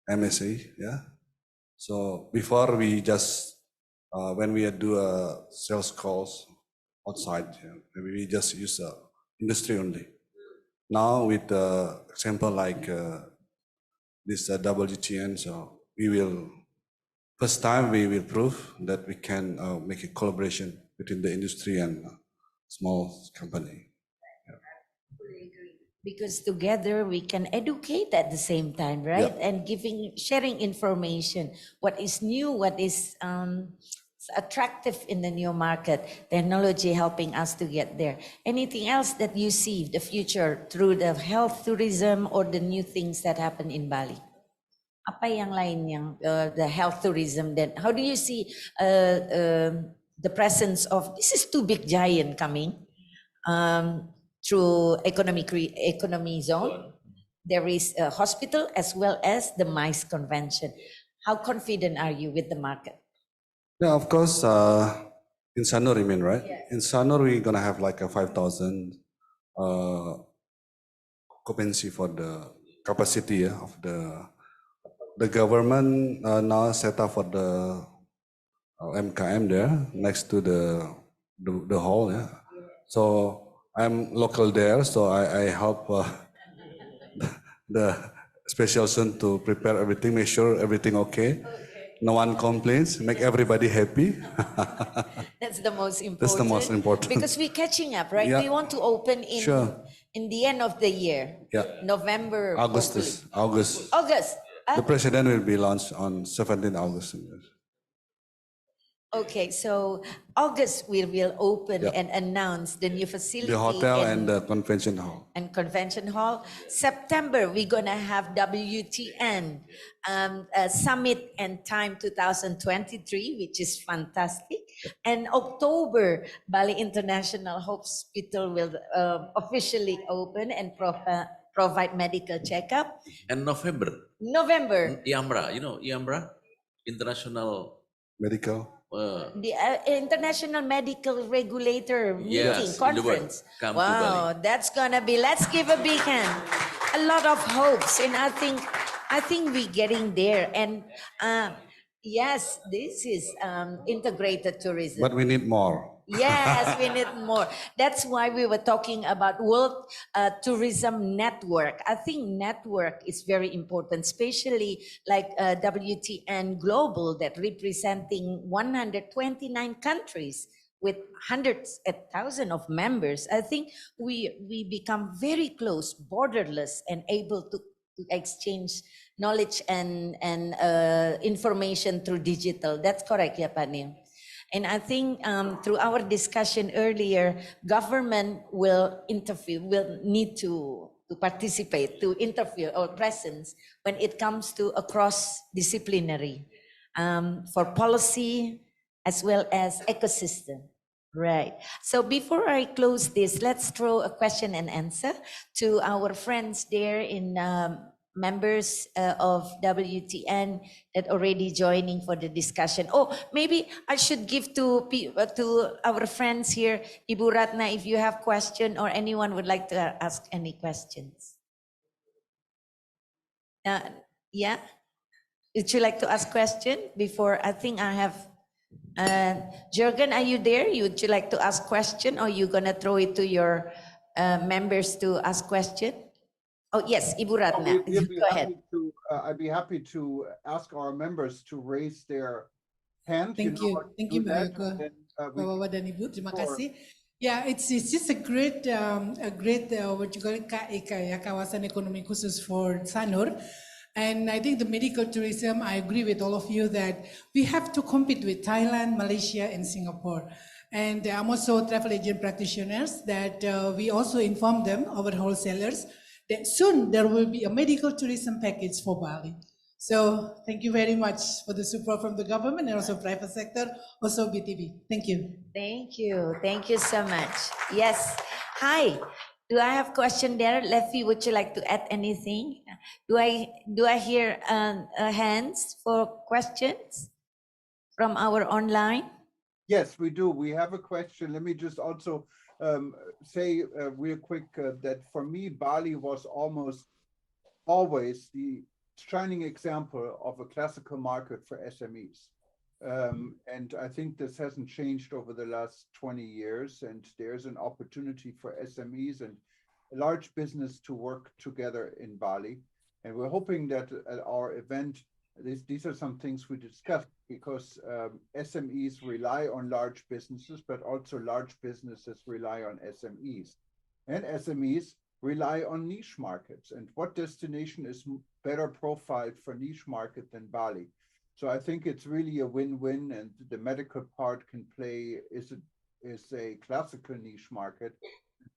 MSA, So before we just when we do sales calls outside, we just use industry only. Now with the example like this WTN, so we will first time we will prove that we can make a collaboration between the industry and small company. Because together we can educate at the same time, right? Yeah. And sharing information, what is new, what is attractive in the new market, technology helping us to get there. Anything else that you see the future through the health tourism or the new things that happen in Bali? Apa yang lain yang the health tourism, then how do you see the presence of, this is two big giant coming through economy zone. There is a hospital as well as the MICE convention. How confident are you with the market? Yeah, of course, in Sanur, you mean, right? Yeah. In Sanur, we're gonna have like a 5,000 occupancy for the capacity of the government now set up for the MKM there next to the hall. Yeah. So I'm local there, so I help the special son to prepare everything, make sure everything okay. No one complains, make everybody happy. That's the most important. That's the most important. Because we're catching up, right? Yeah. We want to open in the end of the year. Yeah. November. August. August. The president will be launched on 17 August. Okay, so August we will open and announce the new facility. The hotel and the convention hall. And convention hall. September, we're gonna have WTN Summit and Time 2023, which is fantastic. And October, Bali International Hospital will officially open and provide medical checkup. And November. IAMRA, you know IAMRA, International Medical. The International Medical Regulator meeting conference. Wow, that's gonna be. Let's give a big hand. A lot of hopes, and I think we're getting there. And yes, this is integrated tourism. But we need more. Yes, we need more. That's why we were talking about World Tourism Network. I think network is very important, especially like WTN Global that representing 129 countries with hundreds and thousands of members. I think we become very close, borderless, and able to exchange knowledge and information through digital. That's correct, yeah, Pak Neil? And I think through our discussion earlier, government will need to participate, to interfere or presence when it comes to a cross-disciplinary for policy as well as ecosystem. Right. So before I close this, let's throw a question and answer to our friends there in members of WTN that already joining for the discussion. Oh, maybe I should give to our friends here, Ibu Ratna, if you have question or anyone would like to ask any questions. Yeah, would you like to ask question before? I think I have. Jürgen, are you there? Would you like to ask question, or you gonna throw it to your members to ask question? Oh yes, Ibu Ratna. Go ahead. I'd be happy to ask our members to raise their hand. Thank you, Mbak Yoko, Bapak dan Ibu. Terima kasih. Yeah, it's just a great what you call it, KEK ya, kawasan ekonomi khusus for Sanur. And I think the medical tourism, I agree with all of you that we have to compete with Thailand, Malaysia, and Singapore. And I'm also travel agent practitioners that we also inform them, our wholesalers, that soon there will be a medical tourism package for Bali. So thank you very much for the support from the government and also private sector, also BTB. Thank you. Thank you. Thank you so much. Yes. Hi. Do I have question there? Leffy, would you like to add anything? Do I hear hands for questions from our online? Yes, we do. We have a question. Let me just also say real quick that for me, Bali was almost always the shining example of a classical market for SMEs. And I think this hasn't changed over the last 20 years, and there's an opportunity for SMEs and large business to work together in Bali. And we're hoping that at our event, these are some things we discussed, because SMEs rely on large businesses, but also large businesses rely on SMEs. And SMEs rely on niche markets. And what destination is better profiled for niche market than Bali? So I think it's really a win-win, and the medical part can play, is a classical niche market,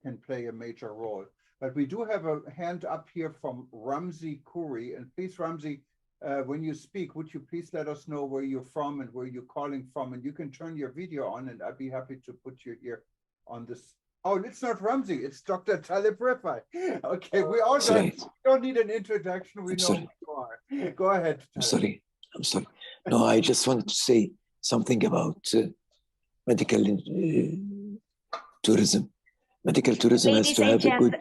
can play a major role. But we do have a hand up here from Ramzi Kuri. And please, Ramzi, when you speak, would you please let us know where you're from and where you're calling from? And you can turn your video on, and I'd be happy to put you here on this. Oh, it's not Ramzi, it's Dr. Talib Rifai. Okay, we all don't need an introduction. We know who you are. Go ahead, Talib. I'm sorry. No, I just wanted to say something about medical tourism. Medical tourism has to have a good.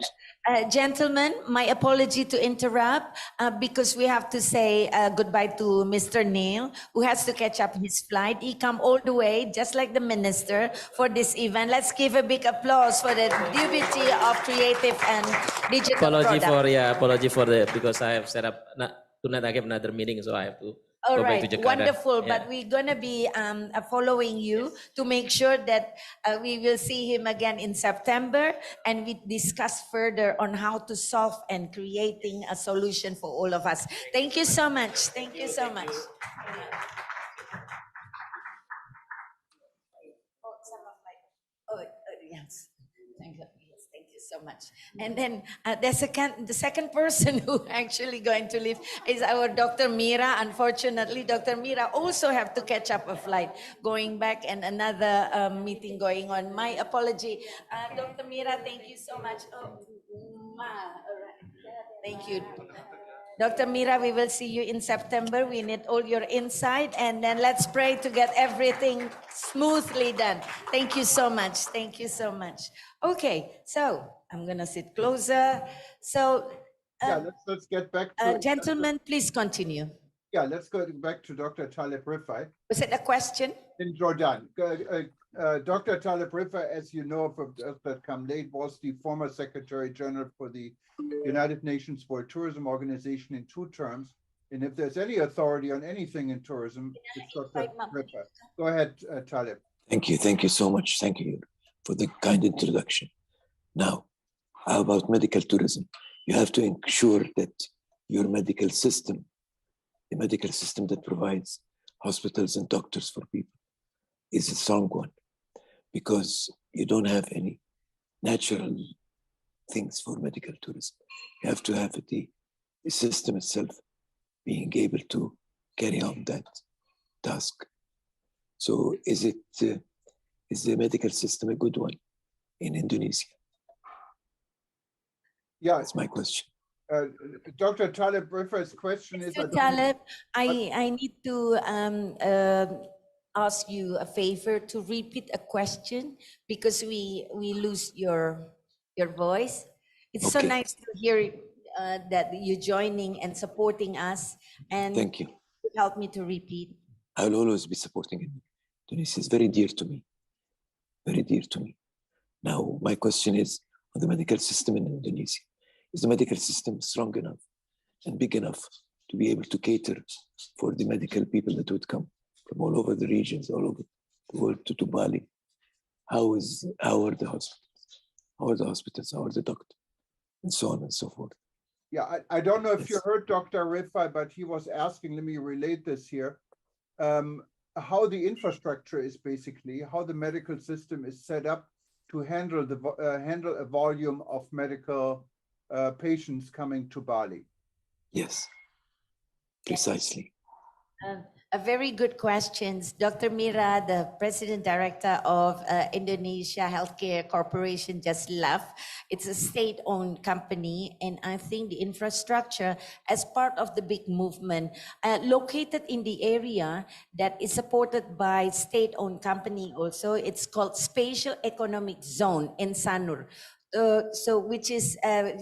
Gentlemen, my apology to interrupt because we have to say goodbye to Mr. Neil, who has to catch up his flight. He come all the way, just like the minister, for this event. Let's give a big applause for the Deputy of Creative and Digital Apology Product. for the because I have set up tonight I have another meeting, so I have to All go back right, to Jakarta. wonderful. Yeah. But we're gonna be following you to make sure that we will see him again in September, and we discuss further on how to solve and creating a solution for all of us. Thank you so much. Thank you so much. Yes. Thank you. Yes, thank you so much. And then the second person who actually going to leave is our Dr. Mira. Unfortunately, Dr. Mira also have to catch up a flight going back and another meeting going on. My apology. Dr. Mira, thank you so much. Oh, all right. Thank you. Dr. Mira, we will see you in September. We need all your insight, and then let's pray to get everything smoothly done. Thank you so much. Thank you so much. Okay, so I'm gonna sit closer. So, Yeah, let's get back to gentlemen, please continue. Yeah, let's go back to Dr. Taleb Rifai. Was it a question? In Jordan. Dr. Taleb Rifai, as you know, from that come late, was the former Secretary General for the United Nations World Tourism Organization in 2 terms. And if there's any authority on anything in tourism, it's Dr. Rifai. Go ahead, Taleb. Thank you. Thank you so much. Thank you for the kind introduction. Now, how about medical tourism? You have to ensure that your medical system, the medical system that provides hospitals and doctors for people, is a strong one, because you don't have any natural things for medical tourism. You have to have the system itself being able to carry on that task. So is the medical system a good one in Indonesia? Yeah, that's my question. Dr. Taleb Rifai's question is... Mr. Taleb, I need to ask you a favor to repeat a question, because we lose your voice. It's so nice to hear that you're joining and supporting us. And thank you. Help me to repeat. I'll always be supporting it. Indonesia is very dear to me. Very dear to me. Now, my question is on the medical system in Indonesia. Is the medical system strong enough and big enough to be able to cater for the medical people that would come from all over the regions, all over the world to Bali? How are the hospitals? How are the hospitals? How are the doctors? And so on and so forth. Yeah, I don't know if you heard Dr. Rifai, but he was asking, let me relate this here, how the infrastructure is basically, how the medical system is set up to handle a volume of medical patients coming to Bali. Yes, precisely. A very good questions. Dr. Mira, the President Director of Indonesia Healthcare Corporation, just left. It's a state-owned company, and I think the infrastructure, as part of the big movement, located in the area that is supported by state-owned company also. It's called Spatial Economic Zone in Sanur. So which is our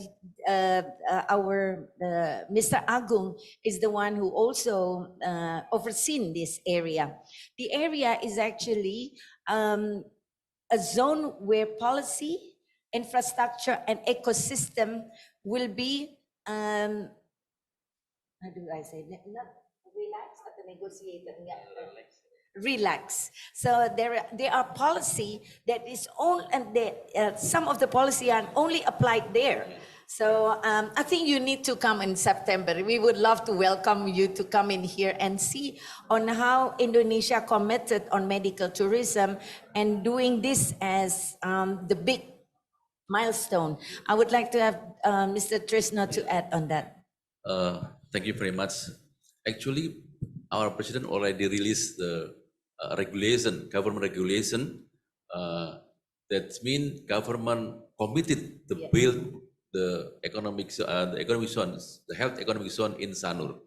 Mr. Agung is the one who also overseen this area. The area is actually a zone where policy, infrastructure, and ecosystem will be how do I say, not relaxed, but negotiated. Relax. So there are policy that is only, and some of the policy are only applied there. So I think you need to come in September. We would love to welcome you to come in here and see on how Indonesia committed on medical tourism and doing this as the big milestone. I would like to have Mr. Trisno to add on that. Thank you very much. Actually, our president already released the government regulation. That means government committed to build the economic zones, the health economic zone in Sanur.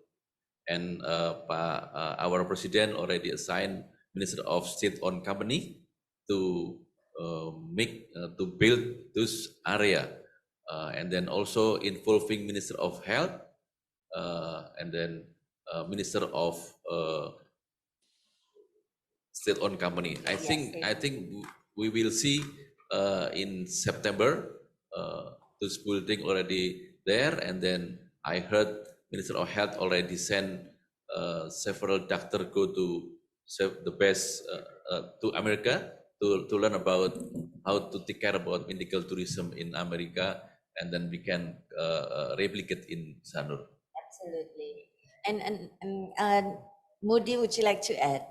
And our president already assigned Minister of State-owned company to build this area and then also involving Minister of Health, and then Minister of state-owned company. I think we will see in September this building already there, and then I heard Minister of Health already sent several doctors go to serve the best to America to learn about how to take care about medical tourism in America, and then we can replicate in Sanur. Absolutely. And Moody, would you like to add?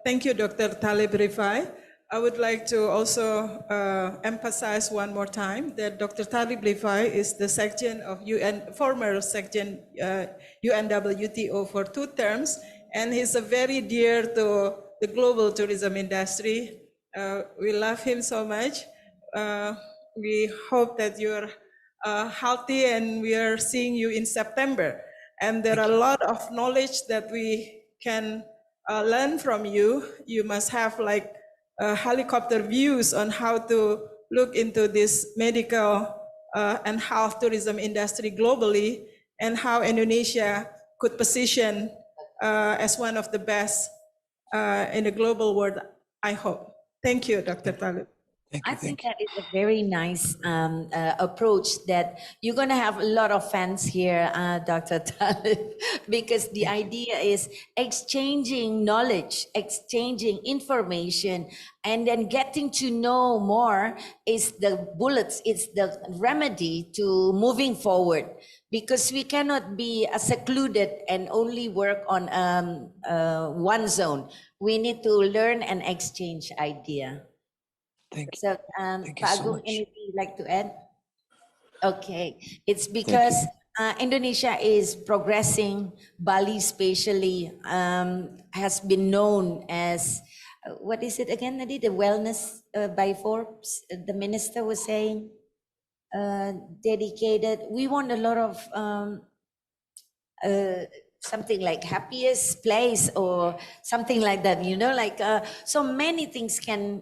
Thank you, Dr. Talib Rifai. I would like to also emphasize one more time that Dr. Talib Rifai is the section of UN, former section UNWTO for 2 terms, and he's a very dear to the global tourism industry. We love him so much. We hope that you're healthy, and we are seeing you in September. And there are a lot of knowledge that we can learn from you. You must have like helicopter views on how to look into this medical and health tourism industry globally, and how Indonesia could position as one of the best in the global world, I hope. Thank you, Dr. Talib. I think that is a very nice approach, that you're going to have a lot of fans here, Dr. Talib, because the idea is exchanging knowledge, exchanging information, and then getting to know more is the bullets, it's the remedy to moving forward, because we cannot be secluded and only work on one zone. We need to learn and exchange idea. Thank you. So, Thank you Pak so Agung, much. anything you'd like to add? Okay, it's because Indonesia is progressing. Bali, especially, has been known as what is it again, Nadi? The wellness by Forbes. The minister was saying dedicated. We want a lot of something like happiest place or something like that. You know, like so many things can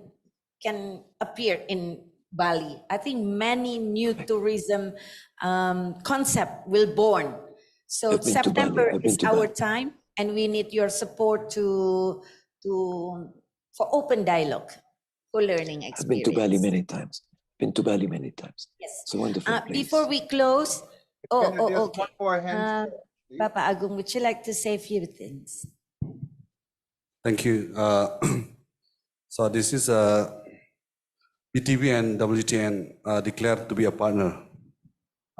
appear in Bali. I think many new tourism concept will born. So I've been to Bali. September I've been is to our Bali. time, and we need your support for open dialogue, for learning I've been to Bali experience. many times. Been to Bali many times. Yes. It's a wonderful place. Before we close, There's okay. one more hand. Papa Agung, would you like to say a few things? Thank you. So this is PTB and WTN declared to be a partner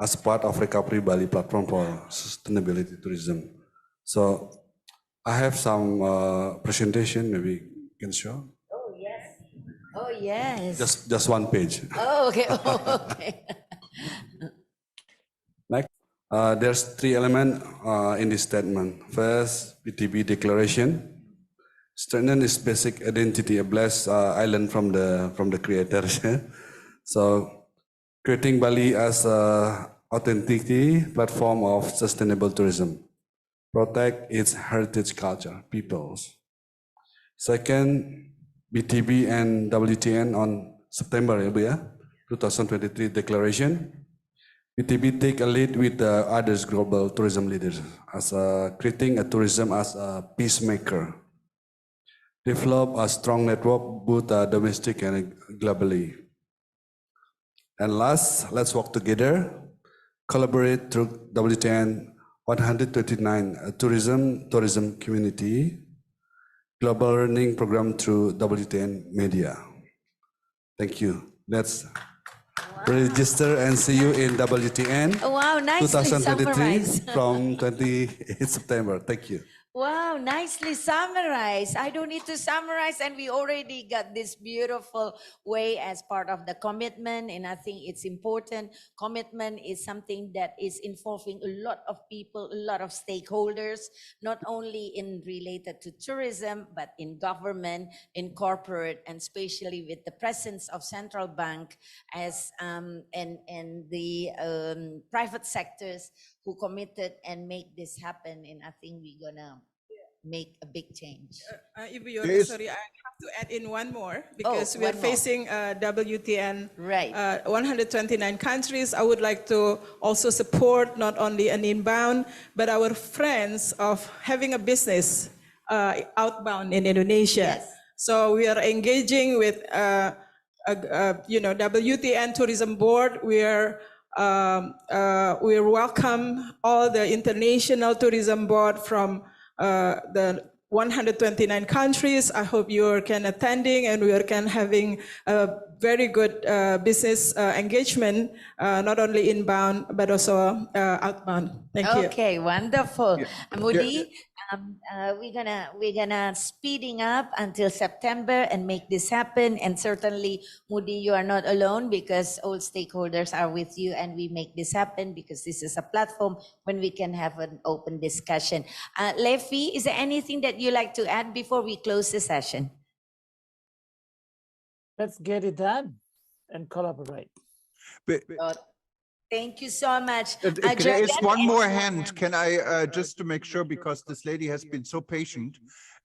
as part of Recovery Bali Platform for Sustainability Tourism. So I have some presentation, maybe you can show. Oh yes. Oh yes. Just one page. Oh okay. Oh, okay. Next, there's 3 elements in this statement. First, PTB declaration. Strengthen its basic identity, a blessed island from the creators. So, creating Bali as a authenticity platform of sustainable tourism. Protect its heritage culture, peoples. Second, BTB and WTN on September 2023 declaration. BTB take a lead with the others global tourism leaders as creating a tourism as a peacemaker. Develop a strong network both domestic and globally. And last, let's work together, collaborate through WTN 129 tourism community, global learning program through WTN media. Thank you. Let's register and see you in WTN Wow, nicely 2023 summarized. from 28 September. Thank you. Wow, nicely summarized. I don't need to summarize, and we already got this beautiful way as part of the commitment. And I think it's important. Commitment is something that is involving a lot of people, a lot of stakeholders, not only in related to tourism, but in government, in corporate, and especially with the presence of central bank as and the private sectors who committed and make this happen. And I think we're gonna make a big change. Ibu Yorga, sorry, I have to add in one more because we are one more. facing WTN, Right. 129 countries. I would like to also support not only an inbound, but our friends of having a business outbound in Indonesia. Yes. So we are engaging with, WTN Tourism Board. We welcome all the international tourism board from the 129 countries. I hope you can attending and we can having a very good business engagement, not only inbound, but also outbound. Thank you. Okay, wonderful. Moody, Yeah. we're gonna speeding up until September and make this happen. And certainly, Moody, you are not alone because all stakeholders are with you, and we make this happen because this is a platform when we can have an open discussion. Levi, is there anything that you like to add before we close the session? Let's get it done and collaborate. Thank you so much. There is Jordan, one more hand. Can I, just to make sure, because this lady has been so patient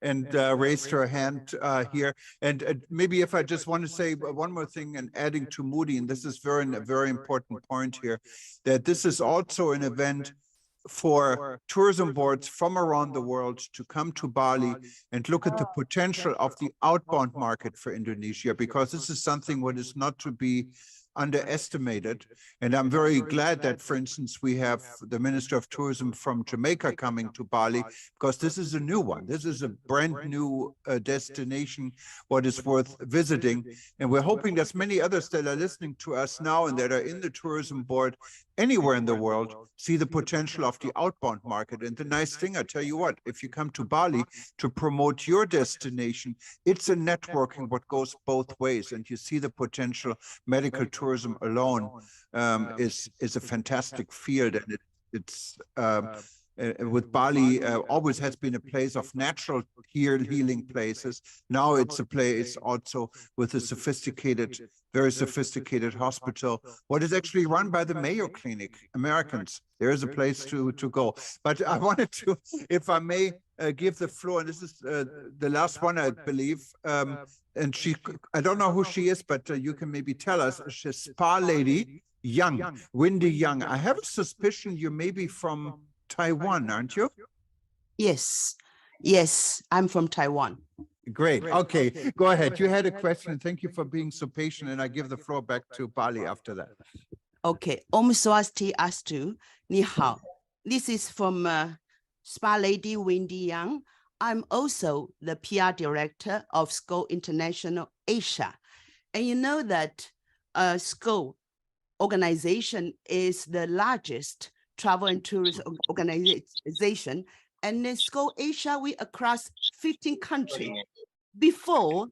and raised her hand here. And maybe if I just want to say one more thing and adding to Moody, and this is a very important point here, that this is also an event for tourism boards from around the world to come to Bali and look at the potential of the outbound market for Indonesia, because this is something what is not to be underestimated. And I'm very glad that, for instance, we have the Minister of Tourism from Jamaica coming to Bali, because this is a new one. This is a brand new destination, what is worth visiting. And we're hoping there's many others that are listening to us now and that are in the tourism board anywhere in the world see the potential of the outbound market. And the nice thing, I tell you what, if you come to Bali to promote your destination, it's a networking what goes both ways. And you see the potential. Medical tourism alone is a fantastic field, and it's with Bali always has been a place of natural healing places. Now it's a place also with a very sophisticated hospital, what is actually run by the Mayo Clinic, Americans. There is a place to go. But I wanted to, if I may, give the floor, and this is the last one, I believe. And I don't know who she is, but you can maybe tell us. She's Spa Lady Young, Wendy Young. I have a suspicion you may be from Taiwan, aren't you? Yes, I'm from Taiwan. Great. Okay, go ahead. You had a question. Thank you for being so patient, and I give the floor back to Bali after that. Okay, Om Swastiastu, Ni hao. This is from Spa Lady Wendy Yang. I'm also the PR director of SCO International Asia. And you know that SCO organization is the largest travel and tourism organization, and in SCO Asia, we across 15 countries. Before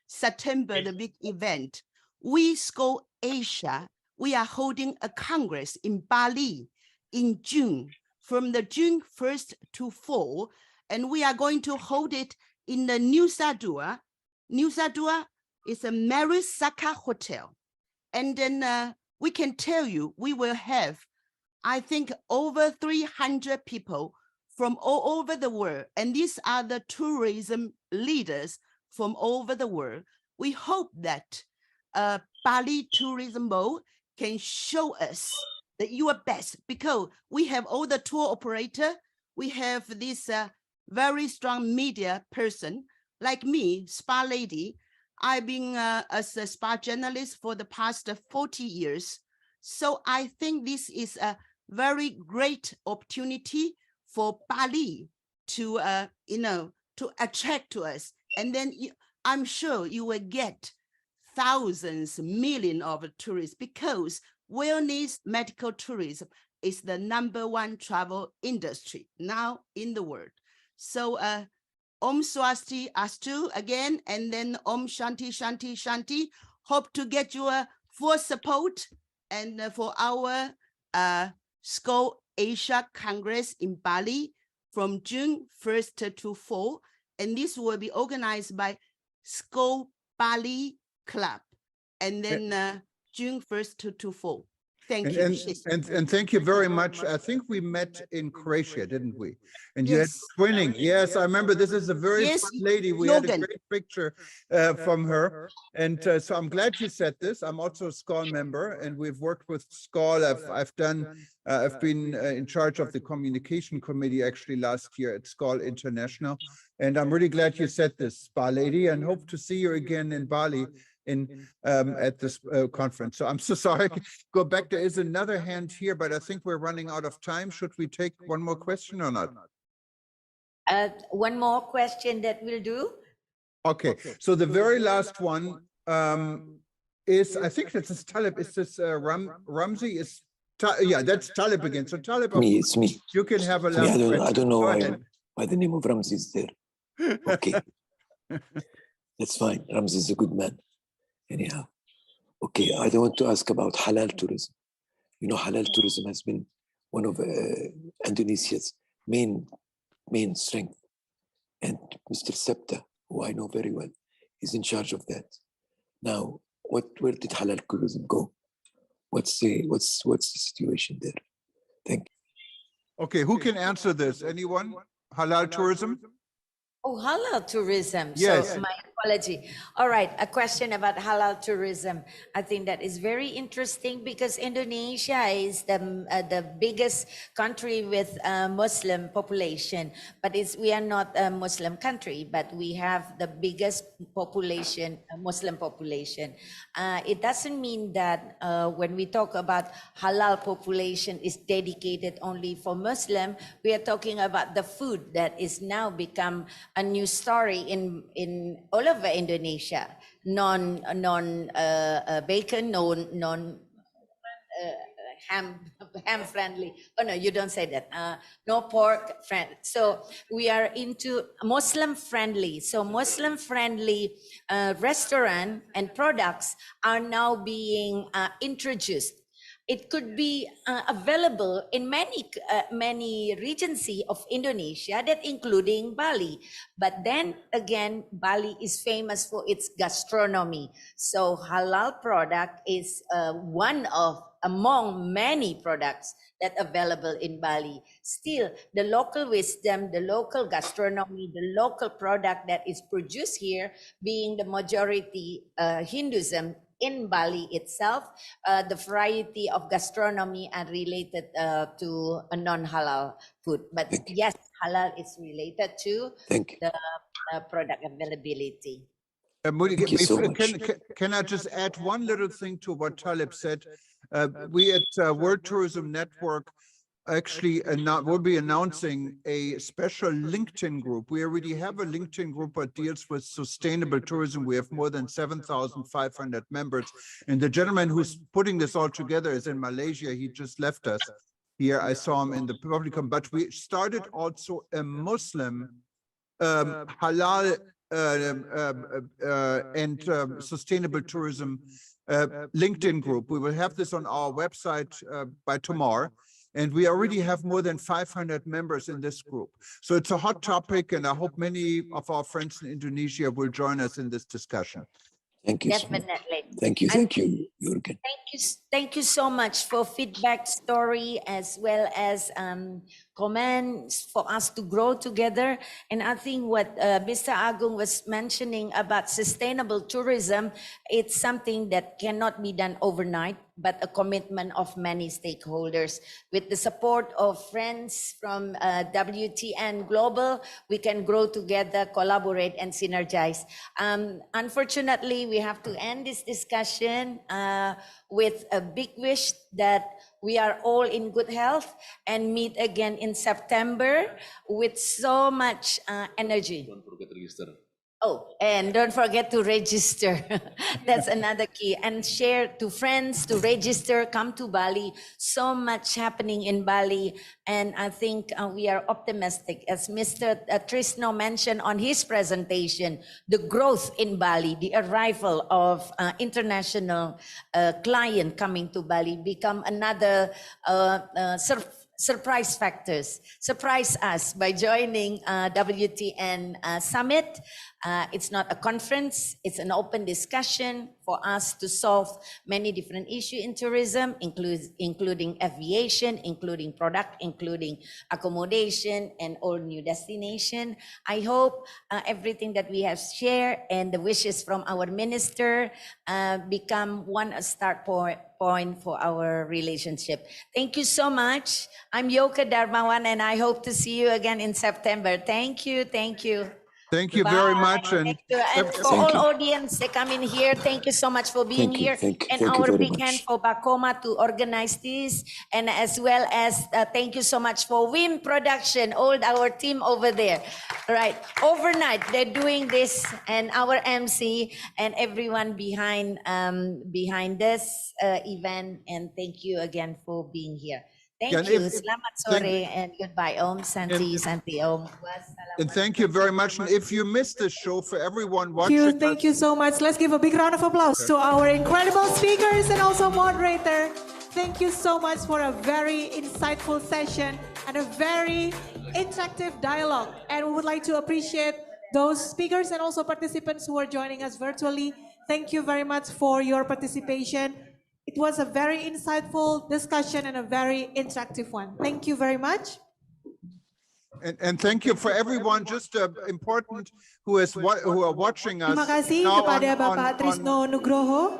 September, the big event, we SCO Asia, we are holding a congress in Bali in June, from the June 1st to 4th, and we are going to hold it in the Nusa Dua. Nusa Dua is a Marisaka hotel. And then we can tell you, we will have, I think, over 300 people from all over the world. And these are the tourism leaders from all over the world. We hope that Bali Tourism Board can show us that you are best, because we have all the tour operator. We have this very strong media person like me, Spa Lady. I've been as a spa journalist for the past 40 years. So I think this is a very great opportunity for Bali to, to attract to us. And then I'm sure you will get thousands, millions of tourists, because wellness medical tourism is the #1 travel industry now in the world. So Om Swasti Astu again, and then Om Shanti Shanti Shanti. Hope to get your full support and for our SCO Asia Congress in Bali from June 1st to 4th. And this will be organized by SCO Bali Club. And then June 1st to 4th. Thank And, you. and thank you very much. I think we met in Croatia, didn't we? And you had Yes. twinning. Yes, I remember. This is a very Yes, fun lady. We had a Jorgen. great picture from her. And so I'm glad you said this. I'm also a SCOL member, and we've worked with SCOL. I've been in charge of the communication committee actually last year at SCOL International. And I'm really glad you said this, Spa Lady, and hope to see you again in Bali at this conference. So I'm so sorry. Go back. There is another hand here, but I think we're running out of time. Should we take one more question or not? One more question that we'll do. Okay. So the very last one is, I think this is Talib. Is this Ramzi? Yeah, that's Talib again. So Talib, Me, it's me. you can have a It's me. last I question. don't know Go why, ahead. why the name of Ramzi is there. Okay. That's fine. Ramzi is a good man. Anyhow. Okay, I want to ask about halal tourism. You know, halal tourism has been one of Indonesia's main strength. And Mr. Septa, who I know very well, is in charge of that. Now, where did halal tourism go? What's the situation there? Thank you. Okay, who can answer this? Anyone? Halal tourism? Oh, halal tourism. Yes. So my apology. All right, a question about halal tourism. I think that is very interesting because Indonesia is the biggest country with a Muslim population, but we are not a Muslim country, but we have the biggest population, Muslim population. It doesn't mean that when we talk about halal population is dedicated only for Muslim, we are talking about the food that is now become a new story in all over Indonesia. Non bacon, non ham friendly. Oh no, you don't say that. No pork friend. So we are into Muslim friendly. So Muslim friendly restaurant and products are now being introduced. It could be available in many regency of Indonesia, that including Bali. But then again, Bali is famous for its gastronomy. So halal product is one of among many products that available in Bali. Still, the local wisdom, the local gastronomy, the local product that is produced here, being the majority Hinduism in Bali itself, the variety of gastronomy are related to a non-halal food. But yes, halal is related to the product availability. Mudi, you so can I just add one little thing to what Talib said? We at World Tourism Network actually will be announcing a special LinkedIn group. We already have a LinkedIn group that deals with sustainable tourism. We have more than 7,500 members. And the gentleman who's putting this all together is in Malaysia. He just left us here. I saw him in the public, but we started also a Muslim halal and sustainable tourism LinkedIn group. We will have this on our website by tomorrow. And we already have more than 500 members in this group. So it's a hot topic, and I hope many of our friends in Indonesia will join us in this discussion. Thank you. Definitely. Thank you, Jürgen. Thank you so much for feedback, story, as well as comments for us to grow together. And I think what Mr. Agung was mentioning about sustainable tourism, it's something that cannot be done overnight, but a commitment of many stakeholders. With the support of friends from WTN Global, we can grow together, collaborate, and synergize. Unfortunately, we have to end this discussion with a big wish that we are all in good health and meet again in September with so much energy. Don't forget to register. Oh, and don't forget to register. That's another key. And share to friends, to register, come to Bali. So much happening in Bali. And I think we are optimistic. As Mr. Trisno mentioned on his presentation, the growth in Bali, the arrival of international client coming to Bali become another surprise factors. Surprise us by joining WTN Summit. It's not a conference, it's an open discussion for us to solve many different issues in tourism, including aviation, including product, including accommodation, and all new destination. I hope everything that we have shared and the wishes from our minister become one start point for our relationship. Thank you so much. I'm Yoka Darmawan, and I hope to see you again in September. Thank you. Thank you. Thank you very much. And Thank you. And for all audience that come in here, thank you so much for being here. And our big hand for Bacoma to organize this. And as well as thank you so much for WIM Production, all our team over there. Right. Overnight, they're doing this, and our MC and everyone behind this event. And thank you again for being here. Thank you. Selamat sore and goodbye. Om Santi Santi Om. And thank you very much. And if you missed this show, for everyone watching, thank you so much. Let's give a big round of applause to our incredible speakers and also moderator. Thank you so much for a very insightful session and a very interactive dialogue. And we would like to appreciate those speakers and also participants who are joining us virtually. Thank you very much for your participation. It was a very insightful discussion and a very interactive one. Thank you very much. And thank you for everyone, just important who are watching us. Terima kasih kepada Bapak Trisno Nugroho.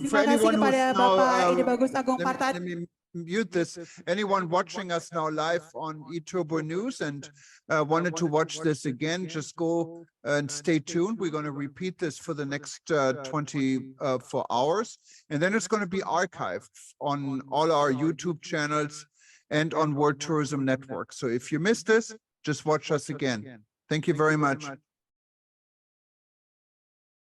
For anyone who's now, let me mute this. Anyone watching us now live on eTurbo News and wanted to watch this again, just go and stay tuned. We're going to repeat this for the next 24 hours. And then it's going to be archived on all our YouTube channels and on World Tourism Network. So if you missed this, just watch us again. Thank you very much.